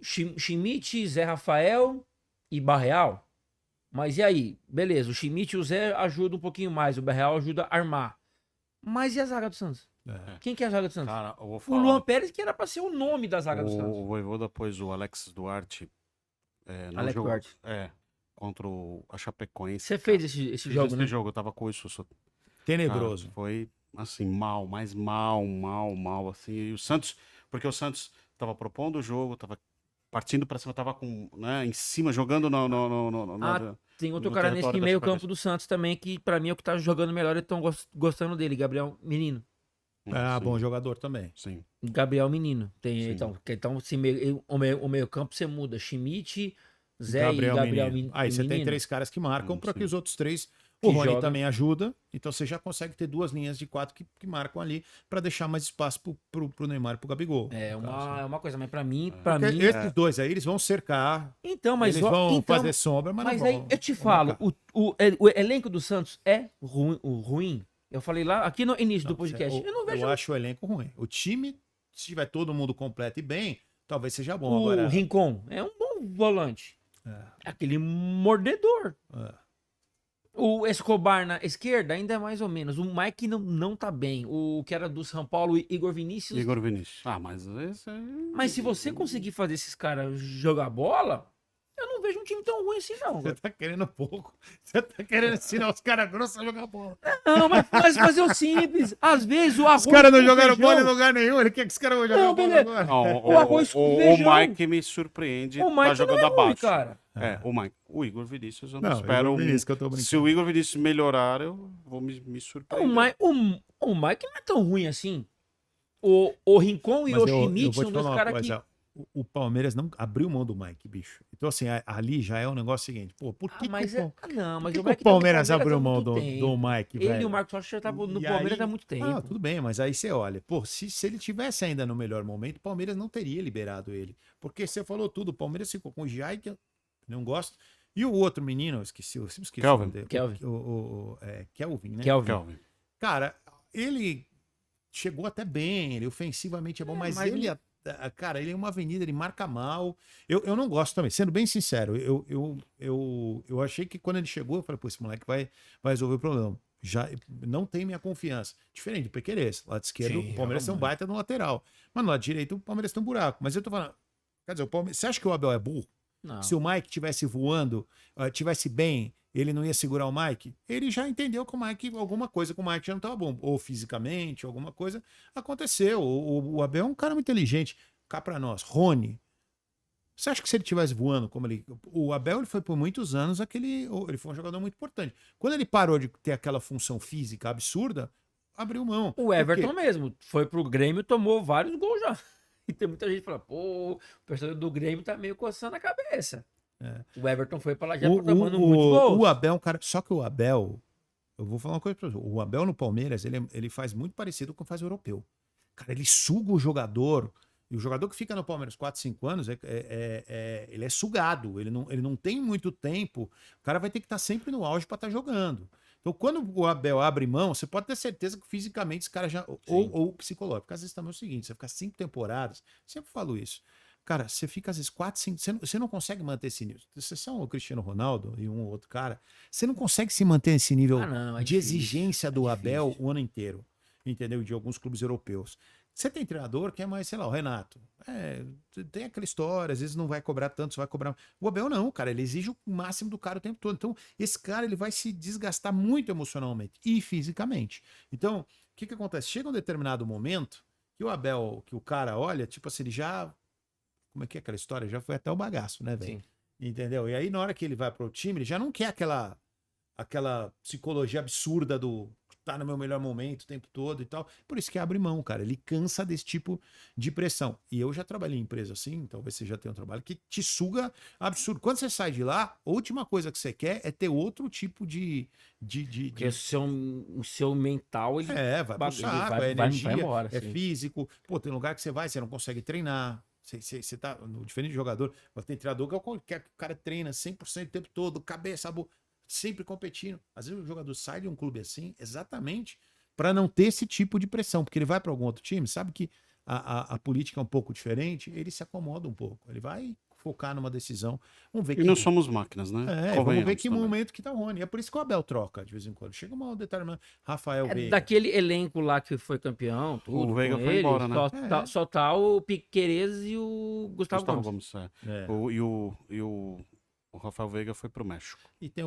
Schmidt, Zé Rafael e Barreal. Mas e aí? Beleza, o Schmidt e o Zé ajudam um pouquinho mais, o Barreal ajuda a armar. Mas e a zaga do Santos? Quem que é a zaga do Santos? Cara, eu vou O falar. Luan Pérez, que era pra ser o nome da zaga do Santos. O Vojvoda pôs o Alex Duarte no Alex jogo, Duarte. contra a Chapecoense. Você fez esse Fiz jogo, esse né? jogo, eu tava com isso. Tenebroso. Cara, foi assim, mal, assim. E o Santos, porque o Santos tava propondo o jogo, tava partindo pra cima, tava em cima, jogando Tem outro no cara nesse território da meio Chapecoense. campo do Santos também, que pra mim é o que tá jogando melhor e estão gostando dele, Gabriel Menino. Sim, Bom jogador também. Sim. Gabriel Menino. Sim. Então o meio campo você muda. Schmidt, Zé e Gabriel Menino. Aí você tem três caras que marcam para que sim. os outros três. Que O Rony joga. também ajuda. Então você já consegue ter duas linhas de quatro que marcam ali para deixar mais espaço pro Neymar e pro Gabigol. É no caso, né? uma coisa, mas pra mim. Porque esses dois aí, eles vão cercar, Então, mas eles vão então, fazer sombra, mas, mas não aí vão. eu te vão falo, marcar. o elenco do Santos é ruim. Eu falei lá, aqui no início do podcast. Eu não vejo. Eu acho o elenco ruim. O time, se tiver todo mundo completo e bem, talvez seja bom. O Agora, Rincon é um bom volante. Aquele mordedor. O Escobar na esquerda ainda é mais ou menos. O Mike não tá bem. O que era do São Paulo, Igor Vinícius. Igor Vinícius. Mas esse aí... Mas se você conseguir fazer esses caras jogar bola, eu não vejo um time tão ruim assim, não. Você tá querendo pouco. Você tá querendo ensinar os caras grossos a jogar bola. Não, mas fazer o simples. Às vezes o arroz. Os caras não com jogaram feijão- bola em lugar nenhum. Ele quer que os caras vão jogar Não, bola beleza. agora. Não, O arroz com o feijão. Mike me surpreende. O Mike tá não jogando é ruim, abaixo. cara. O Mike. O Igor Vinícius, eu não, Não, espero. Igor Vinícius que eu tô brincando. Se o Igor Vinícius melhorar, eu vou me surpreender. O Mike não é tão ruim assim. O Rincon e Mas o eu Schmidt vou são te dois falar uma caras que. coisa. O Palmeiras não abriu mão do Mike, bicho. Então, assim, ali já é um negócio seguinte. Pô, por que, Mas que, o, não, mas por que o que o Mike tá no Palmeiras abriu há mão muito do tempo. Mike, Ele velho? e o Marcos Rocha já estavam no E Palmeiras aí- há muito tempo. Ah, tudo bem, mas aí você olha, pô, se ele tivesse ainda no melhor momento, o Palmeiras não teria liberado ele. Porque você falou tudo, o Palmeiras ficou com o Jai, que eu não gosto, e o outro menino, eu sempre esqueci Kelvin. o nome dele. Kelvin. Kelvin, né? Kelvin. Cara, ele chegou até bem, ele ofensivamente é bom, mas mas ele Cara, ele é uma avenida, ele marca mal. Eu não gosto também, sendo bem sincero. Eu achei que quando ele chegou, eu falei, pô, esse moleque vai resolver o problema. Já não tem minha confiança. Diferente do Pequerez. Lado esquerdo, Sim, o Palmeiras tem um baita no lateral. Mas no lado direito, o Palmeiras tem um buraco. Mas eu tô falando, quer dizer, o Palmeiras, você acha que o Abel é burro? Não. Se o Mike tivesse voando, tivesse bem, ele não ia segurar o Mike? Ele já entendeu que o Mike, alguma coisa com o Mike já não estava bom. Ou fisicamente, alguma coisa aconteceu. O Abel é um cara muito inteligente. Cá pra nós, Rony. Você acha que se ele tivesse voando como ele. O Abel ele foi por muitos anos ele foi um jogador muito importante. Quando ele parou de ter aquela função física absurda, abriu mão. O Everton mesmo foi pro Grêmio, tomou vários gols já. E tem muita gente que fala, pô, o torcedor do Grêmio tá meio coçando a cabeça. É. O Everton foi pra lá já tomando muitos O gols. Abel é um cara. Só que o Abel. Eu vou falar uma coisa pra você. O Abel no Palmeiras, ele faz muito parecido com o que faz o europeu. Cara, ele suga o jogador. E o jogador que fica no Palmeiras 4, 5 anos, ele é sugado. Ele não tem muito tempo. O cara vai ter que estar sempre no auge para estar jogando. Então, quando o Abel abre mão, você pode ter certeza que fisicamente esse cara já. Ou psicológico. Porque às vezes também é o seguinte: você fica 5 temporadas, sempre falo isso. Cara, você fica às vezes 4, 5. Você não consegue manter esse nível. Você é o Cristiano Ronaldo e um ou outro cara. Você não consegue se manter nesse nível não, é de difícil, exigência do Abel difícil. o ano inteiro. Entendeu? De alguns clubes europeus. Você tem treinador que é mais, sei lá, o Renato. Tem aquela história, às vezes não vai cobrar tanto, você vai cobrar. O Abel não, cara, ele exige o máximo do cara o tempo todo. Então, esse cara ele vai se desgastar muito emocionalmente e fisicamente. Então, o que acontece? Chega um determinado momento que o Abel, que o cara olha, tipo assim, ele já. Como é que é aquela história? Já foi até o bagaço, né, velho? Sim. Entendeu? E aí, na hora que ele vai pro time, ele já não quer aquela psicologia absurda do tá no meu melhor momento o tempo todo e tal. Por isso que abre mão, cara. Ele cansa desse tipo de pressão. E eu já trabalhei em empresa assim, talvez você já tenha um trabalho que te suga absurdo. Quando você sai de lá, a última coisa que você quer é ter outro tipo Porque o seu mental, ele vai pro ele saco, vai é energia, embora, é sim. físico. Pô, tem lugar que você vai, você não consegue treinar. Você tá, no diferente de jogador, mas tem treinador que o cara treina 100% o tempo todo, cabeça, sempre competindo. Às vezes o jogador sai de um clube assim, exatamente para não ter esse tipo de pressão, porque ele vai para algum outro time, sabe que a política é um pouco diferente, ele se acomoda um pouco, ele vai focar numa decisão. Vamos ver E não somos máquinas, né? vamos ver que também. momento que tá o Rony. É por isso que o Abel troca de vez em quando. Chega uma determinada Rafael Veiga. Daquele elenco lá que foi campeão, tudo, O Veiga com foi ele, embora, né? Só tá o Piquerez e o Gustavo Gomes. O Rafael Veiga foi pro México. E tem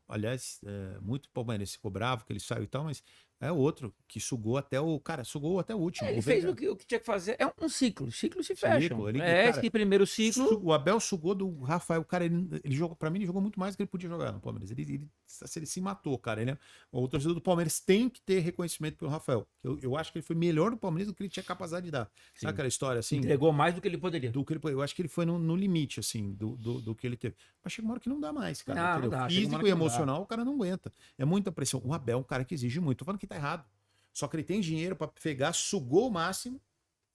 aliás, muito palmeirense ficou bravo que ele saiu e tal, mas é outro que sugou até o último. Ele O fez Veiga- o que tinha que fazer. É um ciclo. Ciclo se fecha. Ciclo, Esse cara, primeiro ciclo. O Abel sugou do Rafael, cara, ele jogou, pra mim ele jogou muito mais do que ele podia jogar no Palmeiras. Ele se matou, cara. O torcedor do Palmeiras tem que ter reconhecimento pelo Rafael. Eu acho que ele foi melhor no Palmeiras do que ele tinha capacidade de dar. Sim. Sabe aquela história assim? Entregou mais do que ele poderia. Eu acho que ele foi no limite, assim, do que ele teve. Mas chega uma hora que não dá mais, cara. Não entendeu? dá, chega uma Físico hora e que não dá. emocional, o cara não aguenta. É muita pressão. O Abel é um cara que exige muito. Tô falando que tá errado. Só que ele tem dinheiro pra pegar, sugou o máximo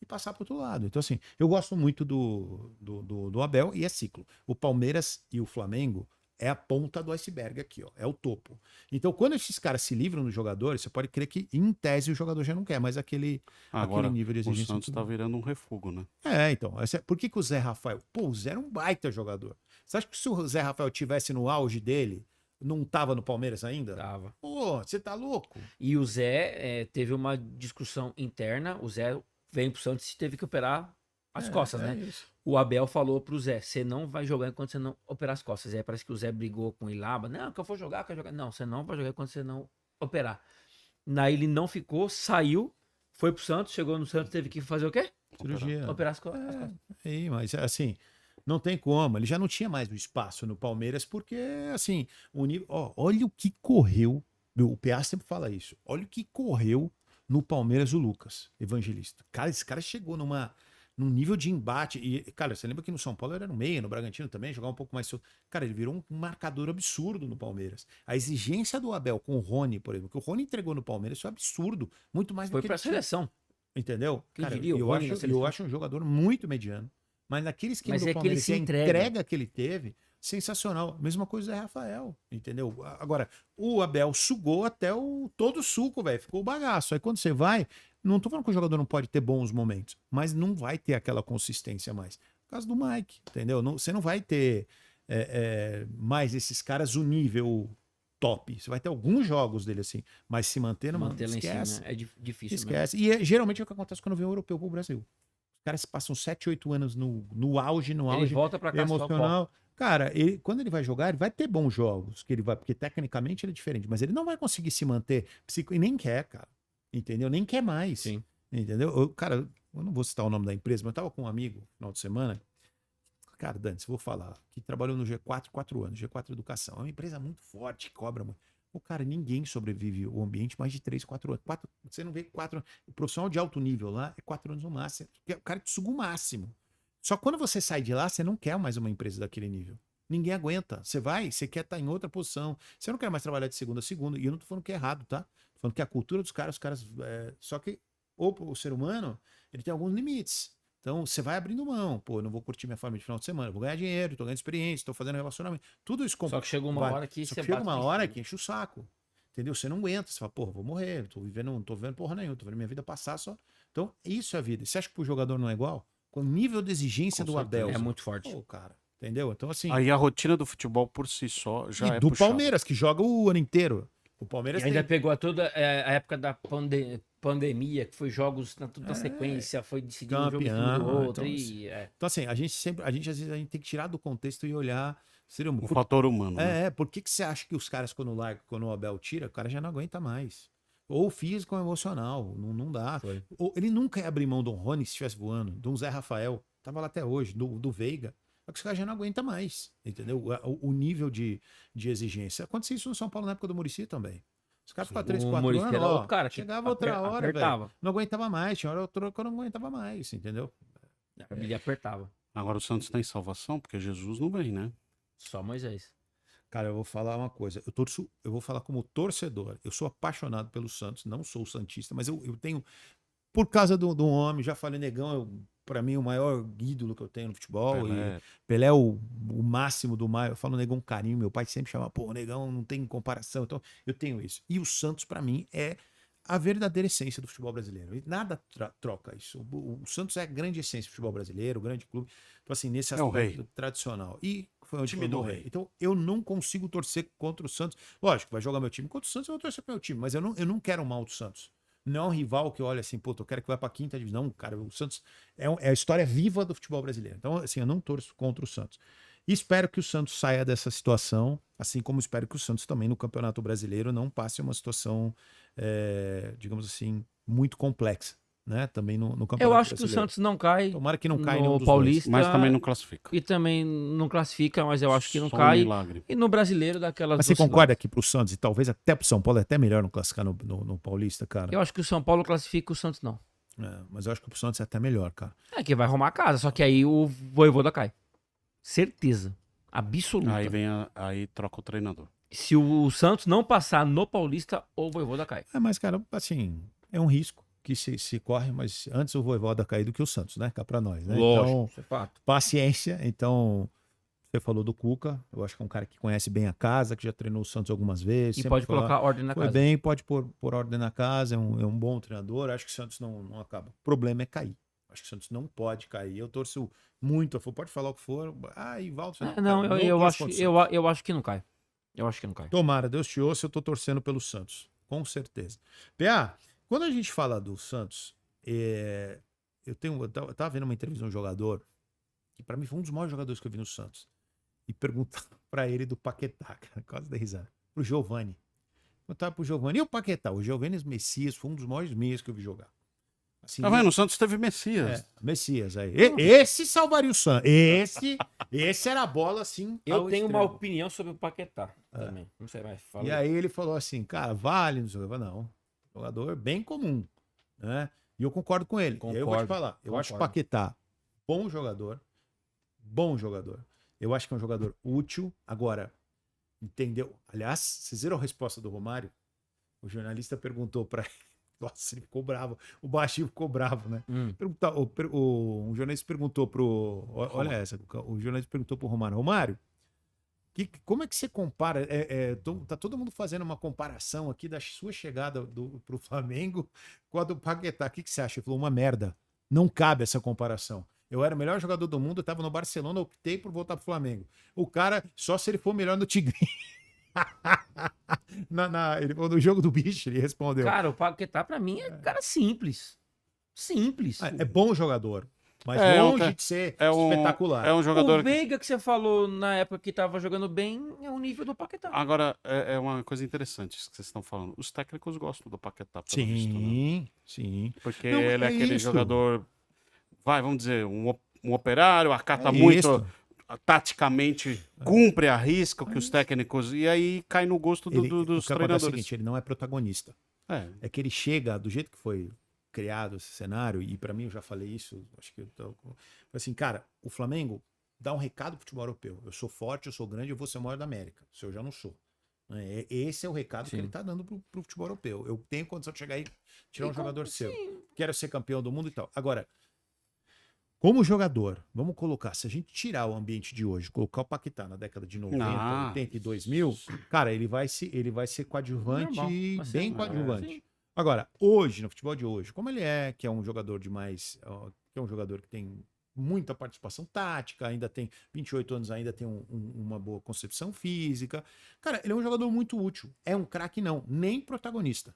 e passar pro outro lado. Então, assim, eu gosto muito do Abel e é ciclo. O Palmeiras e o Flamengo é a ponta do iceberg aqui, ó. É o topo. Então, quando esses caras se livram dos jogadores, você pode crer que, em tese, o jogador já não quer mais aquele Agora, nível de o exigência. Santos tá virando um refúgio, né? Então. Por que o Zé Rafael? Pô, o Zé era um baita jogador. Você acha que se o Zé Rafael tivesse no auge dele, não tava no Palmeiras ainda? Tava. Pô, você tá louco? E o Zé teve uma discussão interna. O Zé veio pro Santos e teve que operar as costas, né? Isso. O Abel falou pro Zé: você não vai jogar enquanto você não operar as costas. Aí parece que o Zé brigou com o Ilaba. Não, que eu vou jogar, quero jogar. Não, você não vai jogar enquanto você não operar. Daí ele não ficou, saiu, foi pro Santos, chegou no Santos, teve que fazer o quê? Cirurgia. Operar as costas. Mas assim, não tem como. Ele já não tinha mais o espaço no Palmeiras, porque, assim, o nível. Olha o que correu. O PA sempre fala isso. Olha o que correu no Palmeiras o Lucas Evangelista. Cara, esse cara chegou num nível de embate. E, cara, você lembra que no São Paulo era no meio, no Bragantino também, jogava um pouco mais solto. Cara, ele virou um marcador absurdo no Palmeiras. A exigência do Abel com o Rony, por exemplo, que o Rony entregou no Palmeiras, isso é absurdo. Muito mais do Foi que pra ele tinha. seleção. Entendeu? Quem Cara, diria o eu Rony na acho, seleção? eu acho um jogador muito mediano. Mas naquele esquema Mas do é que ele Palmeiras, se a entrega. entrega que ele teve, sensacional. Mesma coisa do Zé Rafael, entendeu? Agora, o Abel sugou até todo o suco, velho. Ficou o bagaço. Aí quando você vai, Não tô falando que o jogador não pode ter bons momentos, mas não vai ter aquela consistência mais. No caso do Mike, entendeu? Você não vai ter mais esses caras o nível top. Você vai ter alguns jogos dele assim, mas se manter, não Manter lá em esquece. cima é difícil. Esquece. E geralmente é o que acontece quando vem um europeu pro Brasil. Os caras passam 7, 8 anos no auge, Ele volta pra cá só emocional. Cara, quando ele vai jogar, ele vai ter bons jogos, porque tecnicamente ele é diferente, mas ele não vai conseguir se manter e nem quer, cara. Entendeu? Nem quer mais. Sim. Entendeu? Cara, eu não vou citar o nome da empresa, mas eu tava com um amigo no final de semana. Cara, Dante, vou falar, que trabalhou no G4 4 anos, G4 Educação. É uma empresa muito forte, que cobra muito. O cara, ninguém sobrevive ao ambiente mais de 3, 4 anos. Você não vê 4 anos. O profissional de alto nível lá é 4 anos no máximo. O cara te suga o máximo. Só que quando você sai de lá, você não quer mais uma empresa daquele nível. Ninguém aguenta. Você quer estar em outra posição. Você não quer mais trabalhar de segunda a segunda. E eu não tô falando que é errado, tá? Tô falando que a cultura dos caras, só que o ser humano, ele tem alguns limites. Então, você vai abrindo mão. Pô, eu não vou curtir minha família de final de semana. Eu vou ganhar dinheiro, tô ganhando experiência, tô fazendo relacionamento. Tudo isso Só que chega uma hora que você chega uma hora que enche o saco. Entendeu? Você não aguenta. Você fala, porra, vou morrer. Não tô vivendo porra nenhuma. Tô vendo minha vida passar só. Então, isso é a vida. Você acha que pro jogador não é igual? Com o nível de exigência do Abel. É muito forte. Pô, cara. Entendeu? Então, assim. Aí a rotina do futebol por si só já é do puxada. Palmeiras, que joga o ano inteiro. O Palmeiras E ainda pegou toda a época da pandemia, que foi jogos tudo na sequência, foi decidido um jogo em cima do outro. Então, assim, a gente às vezes tem que tirar do contexto e olhar. O fator humano. Né? Por que você acha que os caras, quando o Abel tira, o cara já não aguenta mais? Ou físico ou emocional, não dá. Ou, ele nunca ia abrir mão do Rony se estivesse voando, do Zé Rafael, tava lá até hoje, do Veiga. É que os caras já não aguentam mais, entendeu? O nível de exigência. Aconteceu isso no São Paulo na época do Muricy também. Os caras ficavam 3, 4 anos, ó, cara, chegava outra hora, velho. Não aguentava mais, tinha hora outra que eu não aguentava mais, entendeu? A família apertava. Agora o Santos tem salvação, porque Jesus não vem, né? Só Moisés. Cara, eu vou falar uma coisa. Eu vou falar como torcedor. Eu sou apaixonado pelo Santos, não sou santista, mas eu tenho, por causa do homem, já falei, Negão, pra mim, o maior ídolo que eu tenho no futebol. Pelé é o máximo do maior. Eu falo Negão carinho. Meu pai sempre chama, pô, Negão não tem comparação. Então, eu tenho isso. E o Santos, pra mim, é a verdadeira essência do futebol brasileiro. E nada troca isso. O Santos é a grande essência do futebol brasileiro, o grande clube. Então, assim, nesse aspecto tradicional. E foi onde time do rei. Então, eu não consigo torcer contra o Santos. Lógico, vai jogar meu time contra o Santos, eu vou torcer pro meu time. Mas eu não quero o mal do Santos. Não é um rival que olha assim, pô, eu quero que vá pra quinta divisão. Não, cara, o Santos é a história viva do futebol brasileiro. Então, assim, eu não torço contra o Santos. E espero que o Santos saia dessa situação, assim como espero que o Santos também no Campeonato Brasileiro não passe uma situação, digamos assim, muito complexa, né? Também no Campeonato Brasileiro. Eu acho que o Santos não cai. Tomara que não caia no nenhum dos Paulista, mas também não classifica. E também não classifica, mas eu acho que não Só cai. Um milagre. E no Brasileiro daquelas. Mas você concorda que pro Santos e talvez até pro São Paulo é até melhor não classificar no Paulista, cara? Eu acho que o São Paulo classifica, o Santos não. Mas eu acho que pro Santos é até melhor, cara. É que vai arrumar a casa, só que aí o Vojvoda cai. Certeza. Absoluta. Aí troca o treinador. Se o Santos não passar no Paulista, o Vojvoda cai. Mas, cara, assim, é um risco que se corre, mas antes o Vojvoda cair do que o Santos, né? Cá pra nós, né? Lógico, então, isso é fato. Paciência. Então, você falou do Cuca. Eu acho que é um cara que conhece bem a casa, que já treinou o Santos algumas vezes. E pode colocar ordem na casa. Foi bem, pode pôr ordem na casa. É um bom treinador. Acho que o Santos não acaba. O problema é cair. Acho que o Santos não pode cair. Eu torço muito. Pode falar o que for. Ivaldo, eu acho que não cai. Eu acho que não cai. Tomara, Deus te ouça, eu tô torcendo pelo Santos. Com certeza. PA, quando a gente fala do Santos, eu tava vendo uma entrevista de um jogador, que pra mim foi um dos maiores jogadores que eu vi no Santos, e perguntaram pra ele do Paquetá, cara, quase da risada, pro Giovani. Perguntaram pro Giovani, e o Paquetá? O Giovani Messias foi um dos maiores meias que eu vi jogar. Assim, tá vendo? O Santos teve Messias. Messias aí. Esse salvaria o Santos. Esse era a bola, assim. Eu tenho uma opinião sobre o Paquetá também. Não sei mais. E aí ele falou assim, cara, vale, não sei o que. Não. Jogador bem comum. Né? E eu concordo com ele. E aí eu vou te falar. Eu acho o Paquetá bom jogador. Bom jogador. Eu acho que é um jogador útil. Agora, entendeu? Aliás, vocês viram a resposta do Romário? O jornalista perguntou pra ele. Nossa, ele ficou bravo. O baixinho ficou bravo, né? Um jornalista perguntou pro... Olha essa. O jornalista perguntou pro Romário. Romário, Como é que você compara? Tá todo mundo fazendo uma comparação aqui da sua chegada pro Flamengo com a do Paquetá. O que você acha? Ele falou, uma merda. Não cabe essa comparação. Eu era o melhor jogador do mundo, eu tava no Barcelona, optei por voltar pro Flamengo. O cara, só se ele for melhor no Tigrinho. Ele falou, no jogo do bicho, ele respondeu. Cara, o Paquetá pra mim é cara simples. Simples. É bom jogador, mas longe de ser espetacular. É um jogador O Veiga que você falou na época que tava jogando bem é o nível do Paquetá. Agora, é uma coisa interessante isso que vocês estão falando. Os técnicos gostam do Paquetá, pelo visto, né? Sim. Porque Não, ele é aquele isso. jogador, vamos dizer, um operário, acata muito, isso. taticamente, cumpre a risca o que os técnicos... E aí cai no gosto dos O que acontece é o treinadores. seguinte, ele não é protagonista. É que ele chega do jeito que foi criado esse cenário, e pra mim eu já falei isso, acho que assim, cara, o Flamengo dá um recado pro futebol europeu. Eu sou forte, eu sou grande, eu vou ser o maior da América. Se eu já não sou. Esse é o recado que ele tá dando pro futebol europeu. Eu tenho condição de chegar aí, tirar um jogador seu. Quero ser campeão do mundo e tal. Agora, como jogador, vamos colocar, se a gente tirar o ambiente de hoje, colocar o Paquetá na década de 90, 80 e 2000, cara, ele vai ser coadjuvante, bem coadjuvante. Agora, hoje, no futebol de hoje, como ele que é um jogador que é um jogador que tem muita participação tática, ainda tem 28 anos, ainda tem uma boa concepção física. Cara, ele é um jogador muito útil. É um craque, não, nem protagonista.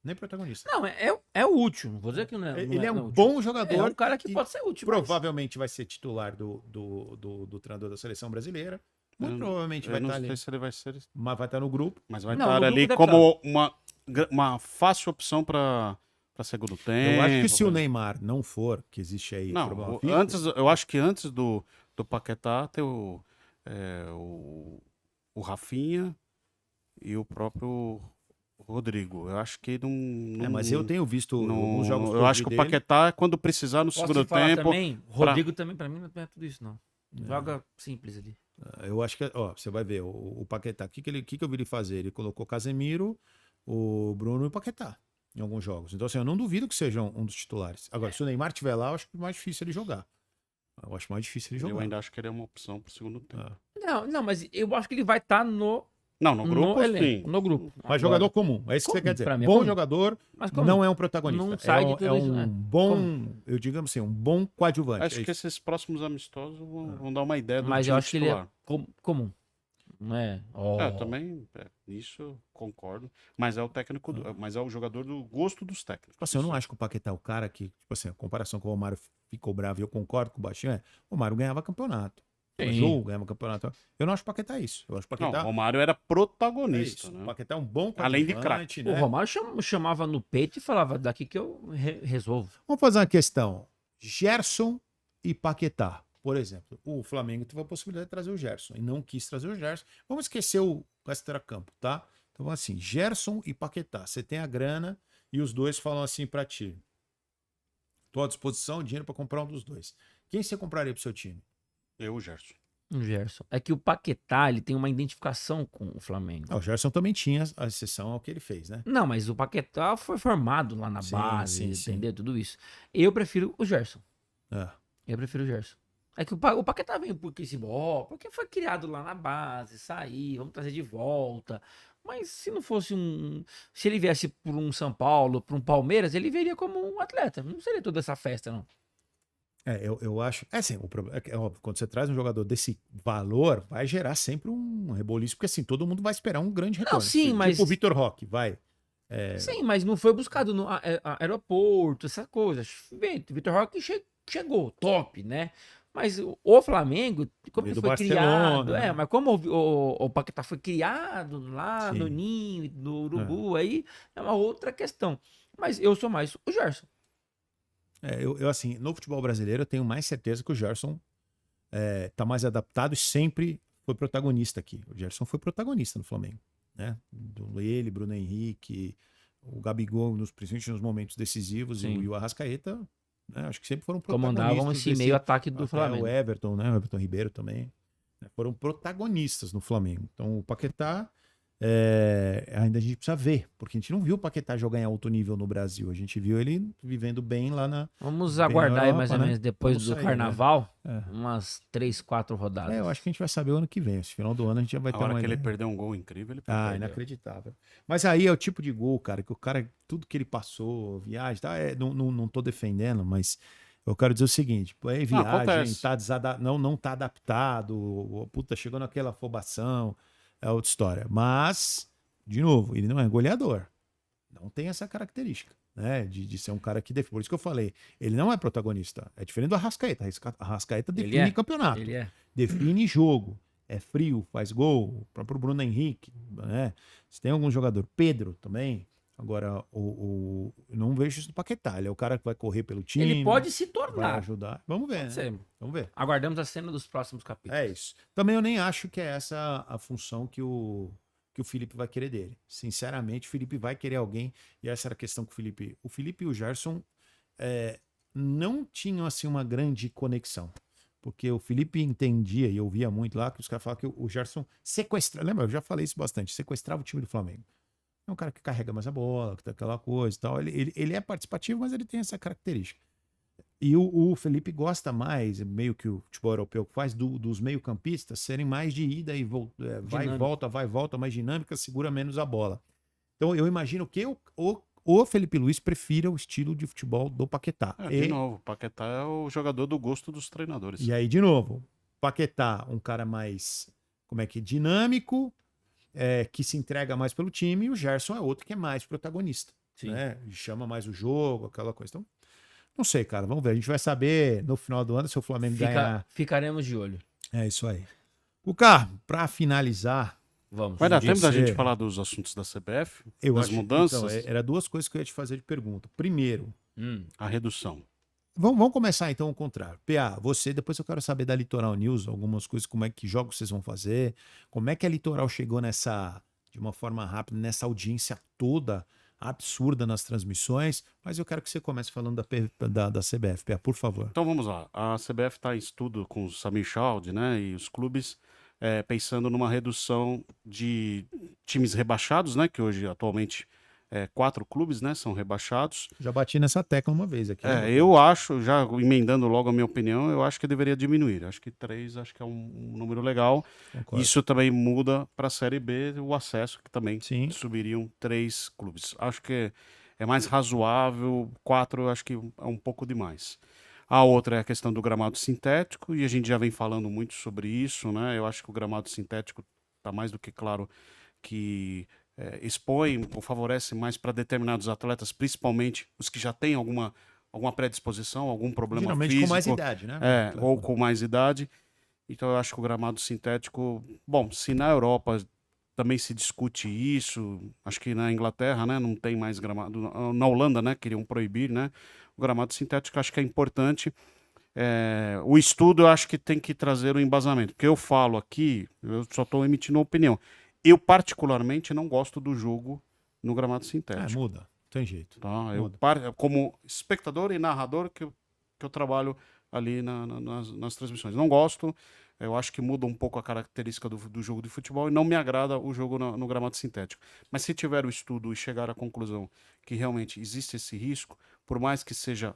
Nem protagonista. Não, é útil. Não vou dizer que não é. Ele é um útil. bom jogador. É um cara que pode ser útil. Provavelmente vai ser titular do treinador da seleção brasileira. Muito provavelmente vai estar ali. Não sei se ele vai ser. Mas vai estar no grupo. Mas vai estar ali como uma fácil opção para segundo tempo. Eu acho que se o Neymar não for, que existe aí. Não, eu acho que antes do Paquetá tem o Rafinha e o próprio Rodrigo. Eu acho que não. Mas eu tenho visto alguns jogos. Eu acho que o Paquetá, quando precisar no segundo tempo. Também, Rodrigo também, pra mim, não é tudo isso, não. Joga simples ali. Eu acho que, você vai ver, o Paquetá, o que eu vi ele fazer? Ele colocou Casemiro, o Bruno e o Paquetá em alguns jogos. Então, assim, eu não duvido que seja um dos titulares. Agora, se o Neymar estiver lá, eu acho que é mais difícil ele jogar. Eu ainda acho que ele é uma opção pro segundo tempo. Não, mas eu acho que ele vai estar no grupo, sim. No grupo. Mas jogador comum, é isso que você quer dizer. Bom jogador, mas não é um protagonista. Não sai de tudo isso, um bom, eu digamos assim, um bom coadjuvante. Acho que esses próximos amistosos vão dar uma ideia do Mas eu acho titular. que ele é comum. Não é? Também, nisso concordo. Mas é o técnico, mas é o jogador do gosto dos técnicos. Tipo assim, eu não acho que o Paquetá é o cara que, tipo assim, a comparação com o Romário ficou bravo e eu concordo com o Baixinho, o Romário ganhava campeonato. O jogo ganhava campeonato. Eu não acho o Paquetá isso. Eu acho o Paquetá... Não, o Romário era protagonista. Né? O Paquetá é um bom além de craque. Né? O Romário chamava no peito e falava, daqui que eu resolvo. Vamos fazer uma questão. Gerson e Paquetá. Por exemplo, o Flamengo teve a possibilidade de trazer o Gerson e não quis trazer o Gerson. Vamos esquecer o extracampo, tá? Então, assim, Gerson e Paquetá. Você tem a grana e os dois falam assim pra ti. Tô à disposição, dinheiro pra comprar um dos dois. Quem você compraria pro seu time? O Gerson. O Gerson. É que o Paquetá, ele tem uma identificação com o Flamengo. O Gerson também tinha a exceção ao que ele fez, né? Não, mas o Paquetá foi formado lá na base, entendeu? Tudo isso. Eu prefiro o Gerson. Eu prefiro o Gerson. É que o Paquetá veio porque porque foi criado lá na base, sair, vamos trazer de volta. Mas se não fosse se ele viesse por um São Paulo, por um Palmeiras, ele viria como um atleta. Não seria toda essa festa, não. Eu acho. Assim, o problema é óbvio, quando você traz um jogador desse valor, vai gerar sempre um reboliço, porque assim, todo mundo vai esperar um grande retorno. Não, sim, mas. Tipo o Vitor Roque, vai. Sim, mas não foi buscado no aeroporto, essas coisas. Vitor Roque chegou, top, né? Mas o Flamengo, como ele foi criado, né? Mas como o Paquetá foi criado lá no Ninho, no Urubu, aí é uma outra questão. Mas eu sou mais o Gerson. Eu assim, no futebol brasileiro, eu tenho mais certeza que o Gerson tá mais adaptado e sempre foi protagonista aqui. O Gerson foi protagonista no Flamengo, né? Ele, Bruno Henrique, o Gabigol, principalmente nos momentos decisivos, e o Arrascaeta, né? Acho que sempre foram protagonistas. Comandavam esse meio ataque do Flamengo. O Everton, né? O Everton Ribeiro também. Foram protagonistas no Flamengo. Então, o Paquetá, Ainda a gente precisa ver, porque a gente não viu o Paquetá jogar em alto nível no Brasil. A gente viu ele vivendo bem lá na. Vamos bem na aguardar aí Europa, mais ou né? menos depois Vamos do sair, carnaval, né? umas 3, 4 rodadas. Eu acho que a gente vai saber o ano que vem. Esse final do ano a gente já vai A ter hora uma que ele ideia. perdeu um gol incrível, ele Ah, perdeu. inacreditável. Mas aí é o tipo de gol, cara, que o cara, tudo que ele passou, viagem, tá? Não tô defendendo, mas eu quero dizer o seguinte: pô, aí Não, viagem, acontece. não tá adaptado, puta, chegou naquela afobação, é outra história. Mas, de novo, ele não é goleador. Não tem essa característica, né? De ser um cara que define. Por isso que eu falei, ele não é protagonista. É diferente do Arrascaeta. Arrascaeta Ele define é. campeonato, Ele é. define jogo. É frio, faz gol. O próprio Bruno Henrique, né? Se tem algum jogador, Pedro também. Agora, eu não vejo isso no Paquetá. Ele é o cara que vai correr pelo time. Ele pode se vai tornar. ajudar. Vamos ver, Pode né? ser. Vamos ver. Aguardamos a cena dos próximos capítulos. É isso. Também eu nem acho que é essa a função que o Felipe vai querer dele. Sinceramente, o Felipe vai querer alguém, e essa era a questão com o Felipe. O Felipe e o Gerson não tinham assim uma grande conexão. Porque o Felipe entendia, e eu via muito lá, que os caras falavam que o Gerson sequestrava. Lembra? Eu já falei isso bastante, sequestrava o time do Flamengo. É um cara que carrega mais a bola, que tá aquela coisa e tal. Ele é participativo, mas ele tem essa característica. E o Felipe gosta mais, meio que o futebol europeu faz, dos meio-campistas serem mais de ida e volta, vai e volta, mais dinâmica, segura menos a bola. Então eu imagino que o Felipe Luiz prefira o estilo de futebol do Paquetá. De novo, o Paquetá é o jogador do gosto dos treinadores. E aí, de novo, Paquetá, um cara mais, dinâmico, que se entrega mais pelo time, e o Gerson é outro que é mais protagonista. Sim. Né? Chama mais o jogo, aquela coisa. Então, não sei, cara. Vamos ver. A gente vai saber no final do ano se o Flamengo ganhar. Ficaremos de olho. É isso aí. Luca, pra finalizar. Vamos. Vai dar tempo da você- gente falar dos assuntos da CBF? Eu das acho, mudanças? Então, era duas coisas que eu ia te fazer de pergunta. Primeiro, A redução. vamos começar então ao contrário. PA, você, depois eu quero saber da Litoral News, algumas coisas, como é que jogos vocês vão fazer, como é que a Litoral chegou de uma forma rápida, nessa audiência toda absurda nas transmissões, mas eu quero que você comece falando da CBF, PA, por favor. Então vamos lá. A CBF está em estudo com o Samir Chaldi, né, e os clubes, pensando numa redução de times rebaixados, né, que hoje atualmente 4 clubes, né, são rebaixados. Já bati nessa tecla uma vez aqui. né? Eu acho, já emendando logo a minha opinião, eu acho que deveria diminuir. Acho que 3, acho que é um número legal. Concordo. Isso também muda para a Série B o acesso, que também Sim. subiriam 3 clubes. Acho que é mais razoável, 4 eu acho que é um pouco demais. A outra é a questão do gramado sintético, e a gente já vem falando muito sobre isso, né? Eu acho que o gramado sintético está mais do que claro que expõe ou favorece mais para determinados atletas, principalmente os que já têm alguma predisposição, algum problema Geralmente físico. com mais idade, né? Ou com mais idade. Então eu acho que o gramado sintético, bom, se na Europa também se discute isso, acho que na Inglaterra, né, não tem mais gramado, na Holanda, né, queriam proibir, né, o gramado sintético, acho que é importante. O estudo eu acho que tem que trazer o embasamento, porque eu falo aqui, eu só estou emitindo uma opinião. Eu particularmente não gosto do jogo no gramado sintético. Muda, não tem jeito. Tá? Como espectador e narrador que eu trabalho ali nas transmissões. Não gosto, eu acho que muda um pouco a característica do jogo de futebol e não me agrada o jogo no gramado sintético. Mas se tiver o estudo e chegar à conclusão que realmente existe esse risco, por mais que seja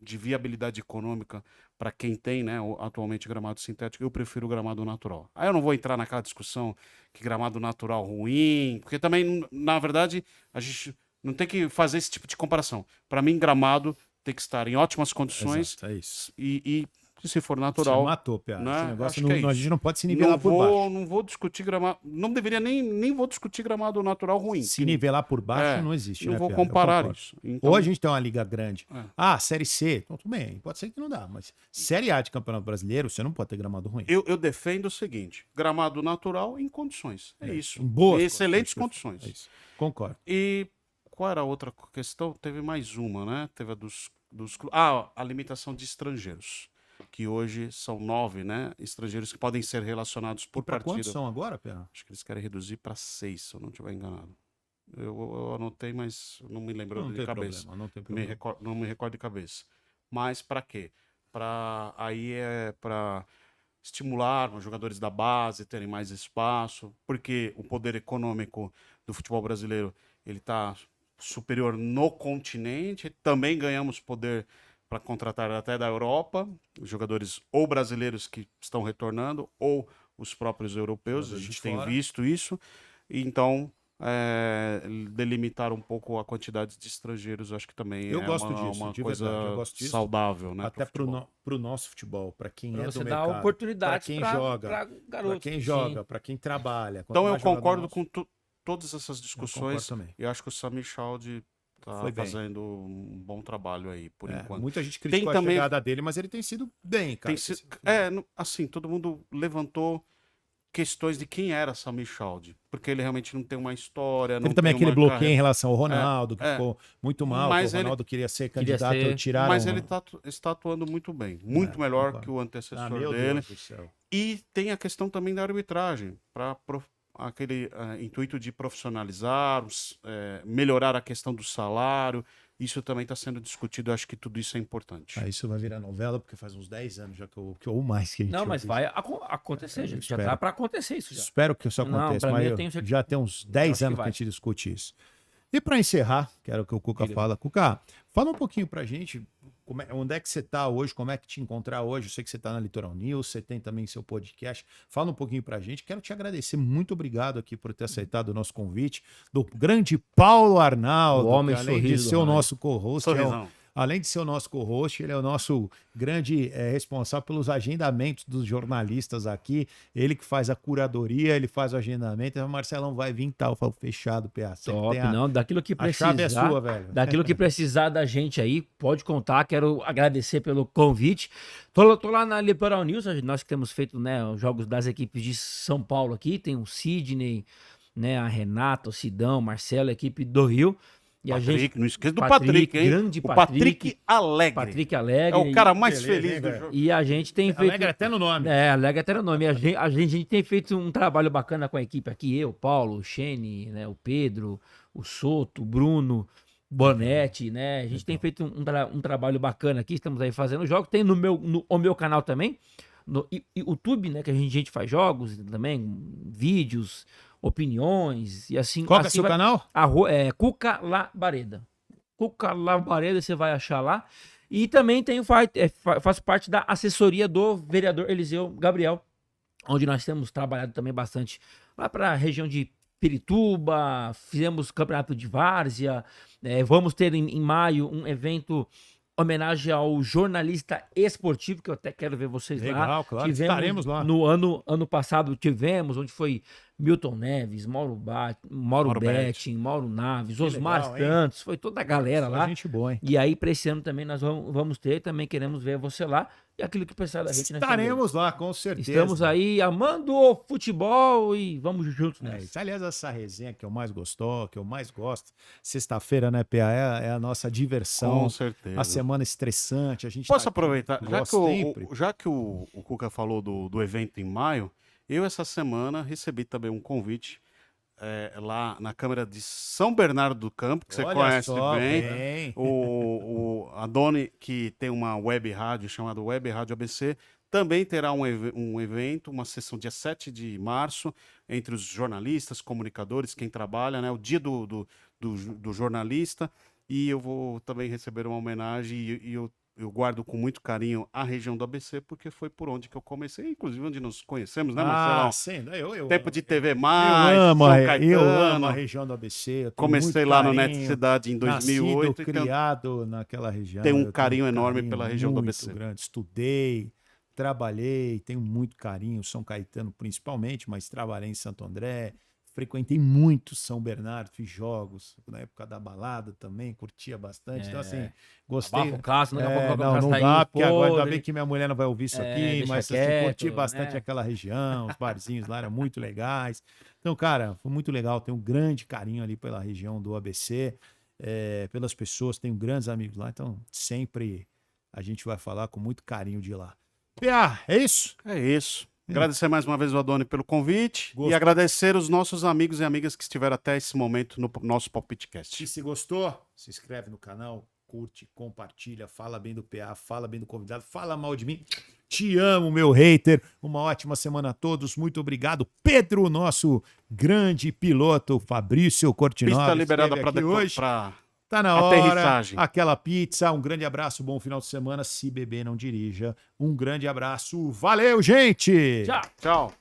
de viabilidade econômica para quem tem, né, atualmente gramado sintético, eu prefiro o gramado natural. Aí eu não vou entrar naquela discussão que gramado natural ruim, porque também, na verdade, a gente não tem que fazer esse tipo de comparação. Para mim, gramado tem que estar em ótimas condições. Exato, é isso. E se for natural. Você matou, Pia. Né? Esse negócio Acho que é a isso. gente não pode se nivelar por baixo. Não vou discutir gramado. Não deveria nem vou discutir gramado natural ruim. Se nivelar por baixo não existe. Não né, vou Pia? comparar isso. Então, Ou a gente tem uma liga grande. Série C. Então, tudo bem. Pode ser que não dá. Mas Série A de Campeonato Brasileiro, você não pode ter gramado ruim. eu defendo o seguinte: gramado natural em condições. É isso. Em boas em excelentes condições. É isso. Concordo. E qual era a outra questão? Teve mais uma, né? Teve a dos a limitação de estrangeiros. Que hoje são 9, né? Estrangeiros que podem ser relacionados por Para partida. quantos são agora, Pia? Acho que eles querem reduzir para 6, se eu não estiver enganado. Eu anotei, mas não me lembro de cabeça. Não tem problema. Não me recordo de cabeça. Mas para quê? Para estimular os jogadores da base terem mais espaço, porque o poder econômico do futebol brasileiro ele está superior no continente. Também ganhamos poder para contratar até da Europa, os jogadores ou brasileiros que estão retornando, ou os próprios europeus. A gente tem visto isso. Então, delimitar um pouco a quantidade de estrangeiros, acho que também Eu gosto disso, uma de coisa verdade, eu gosto disso. saudável, né? Até pro nosso futebol, para quem Pra é você do dar mercado, oportunidades para quem pra joga, garotos. para quem Sim. joga, para quem trabalha. Quanto Então eu mais jogador concordo nosso, com todas essas discussões também. e acho que o Samir Chaldi está Foi bem. fazendo um bom trabalho aí, por enquanto. Muita gente criticou a também- chegada dele, mas ele tem sido bem, cara. Tem sido, assim, todo mundo levantou questões de quem era Samir Chaldi, porque ele realmente não tem uma história, não Teve também tem aquele uma bloqueio em carreira. relação ao Ronaldo, que ficou muito mal, Mas que o Ronaldo queria ser Queria candidato, ser, tiraram... Mas ele está atuando muito bem, muito melhor concordo. que o antecessor meu dele. Deus do céu. E tem a questão também da arbitragem, para aquele intuito de profissionalizar, melhorar a questão do salário. Isso também está sendo discutido, eu acho que tudo isso é importante. Isso vai virar novela, porque faz uns 10 anos já ou mais que a gente Não, mas ouve vai acontecer, gente. Já espero. tá para acontecer isso já. Espero que isso Não, aconteça, pra mim mas eu tenho certeza. já tem uns acho 10 que anos que a vai. gente discute isso. E para encerrar, que era o que o Cuca fala. Cuca, fala um pouquinho pra gente, onde é que você tá hoje, como é que te encontrar hoje. Eu sei que você tá na Litoral News, você tem também seu podcast. Fala um pouquinho pra gente. Quero te agradecer, muito obrigado aqui por ter aceitado o nosso convite, do grande Paulo Arnaldo, O homem que além de sorriso do ser o rádio. nosso co-host, Sorrisão. além de ser o nosso co-host, ele é o nosso grande responsável pelos agendamentos dos jornalistas aqui. Ele que faz a curadoria, ele faz o agendamento. O Marcelão vai vir e tal. Eu falo, fechado, PA. Você Top, tem a- não. Daquilo que a precisar. chave é sua, velho. Daquilo que precisar da gente aí, pode contar. Quero agradecer pelo convite. Tô lá na Litoral News, nós que temos feito, né, os jogos das equipes de São Paulo aqui. Tem o Sidney, né, a Renata, o Sidão, o Marcelo, a equipe do Rio. E a Patrick, gente, não esqueça do Patrick, hein? grande O Patrick Alegre. Patrick Alegre. É o cara mais Beleza, feliz hein, do velho? jogo. E a gente tem feito. Alegra até no nome. Alegre até no nome. A gente tem feito um trabalho bacana com a equipe aqui. Eu, Paulo, o Xene, né, o Pedro, o Soto, o Bruno, Bonetti, né? A gente tem feito um trabalho bacana aqui. Estamos aí fazendo jogos. Tem no meu canal também, no YouTube, né? Que a gente faz jogos também, vídeos, opiniões e assim. Qual que é assim seu canal? Cuca Labareda. Cuca Labareda, você vai achar lá. E também faço parte da assessoria do vereador Eliseu Gabriel, onde nós temos trabalhado também bastante lá para a região de Pirituba, fizemos campeonato de várzea, vamos ter em maio um evento homenagem ao jornalista esportivo, que eu até quero ver vocês lá. Legal, claro, estaremos lá. No ano passado tivemos, onde foi Milton Neves, Mauro Betting, Mauro Naves, Osmar legal, hein? Santos, foi toda a galera lá. Gente boa, hein? E aí, para esse ano também nós vamos ter, também queremos ver você lá. E aquilo que precisar da gente, nós Estaremos lá, com certeza. estamos aí amando o futebol e vamos juntos É nessa. isso. Aliás, essa resenha que eu mais gostou, que eu mais gosto, sexta-feira, né, PA, é a nossa diversão. Com certeza. A semana estressante, a gente Posso tá aqui, aproveitar? gosto sempre. Já que o Cuca falou do evento em maio, eu essa semana recebi também um convite lá na Câmara de São Bernardo do Campo, que você Olha conhece só, bem. A Doni, que tem uma web rádio chamada Web Rádio ABC, também terá um evento, uma sessão dia 7 de março, entre os jornalistas, comunicadores, quem trabalha, né? O dia do jornalista. E eu vou também receber uma homenagem e eu guardo com muito carinho a região do ABC, porque foi por onde que eu comecei, inclusive onde nos conhecemos, né, Marcelão? sim, eu Tempo de TV+, eu São amo a Caetano. região do ABC. eu tenho Comecei muito lá no carinho, Net Cidade em 2008. Nascido, criado naquela região. Tem um eu tenho carinho enorme pela região do muito ABC. grande. Estudei, trabalhei, tenho muito carinho, São Caetano principalmente, mas trabalhei em Santo André, frequentei muito São Bernardo, fiz jogos, na época da balada também, curtia bastante. Então, assim, gostei. Abafa o caso, daqui a pouco Não, já não tá dá, indo porque agora ainda podre. bem que minha mulher não vai ouvir isso aqui, deixa mas assim, quieto, curti bastante né? aquela região, os barzinhos lá eram muito legais. Então, cara, foi muito legal, tenho um grande carinho ali pela região do ABC, pelas pessoas, tenho grandes amigos lá, então sempre a gente vai falar com muito carinho de lá. PA, é isso? É isso. Agradecer mais uma vez o Adoni pelo convite Gostei. e agradecer os nossos amigos e amigas que estiveram até esse momento no nosso E PalpiteCast. se gostou, se inscreve no canal, curte, compartilha, fala bem do PA, fala bem do convidado, fala mal de mim. Te amo, meu hater. Uma ótima semana a todos. Muito obrigado. Pedro, nosso grande piloto, Fabrício Cortinoli. Pista liberada esteve aqui hoje. para Tá na hora. aterrissagem. Aquela pizza. Um grande abraço, bom final de semana. Se beber, não dirija. Um grande abraço. Valeu, gente! Tchau. Tchau.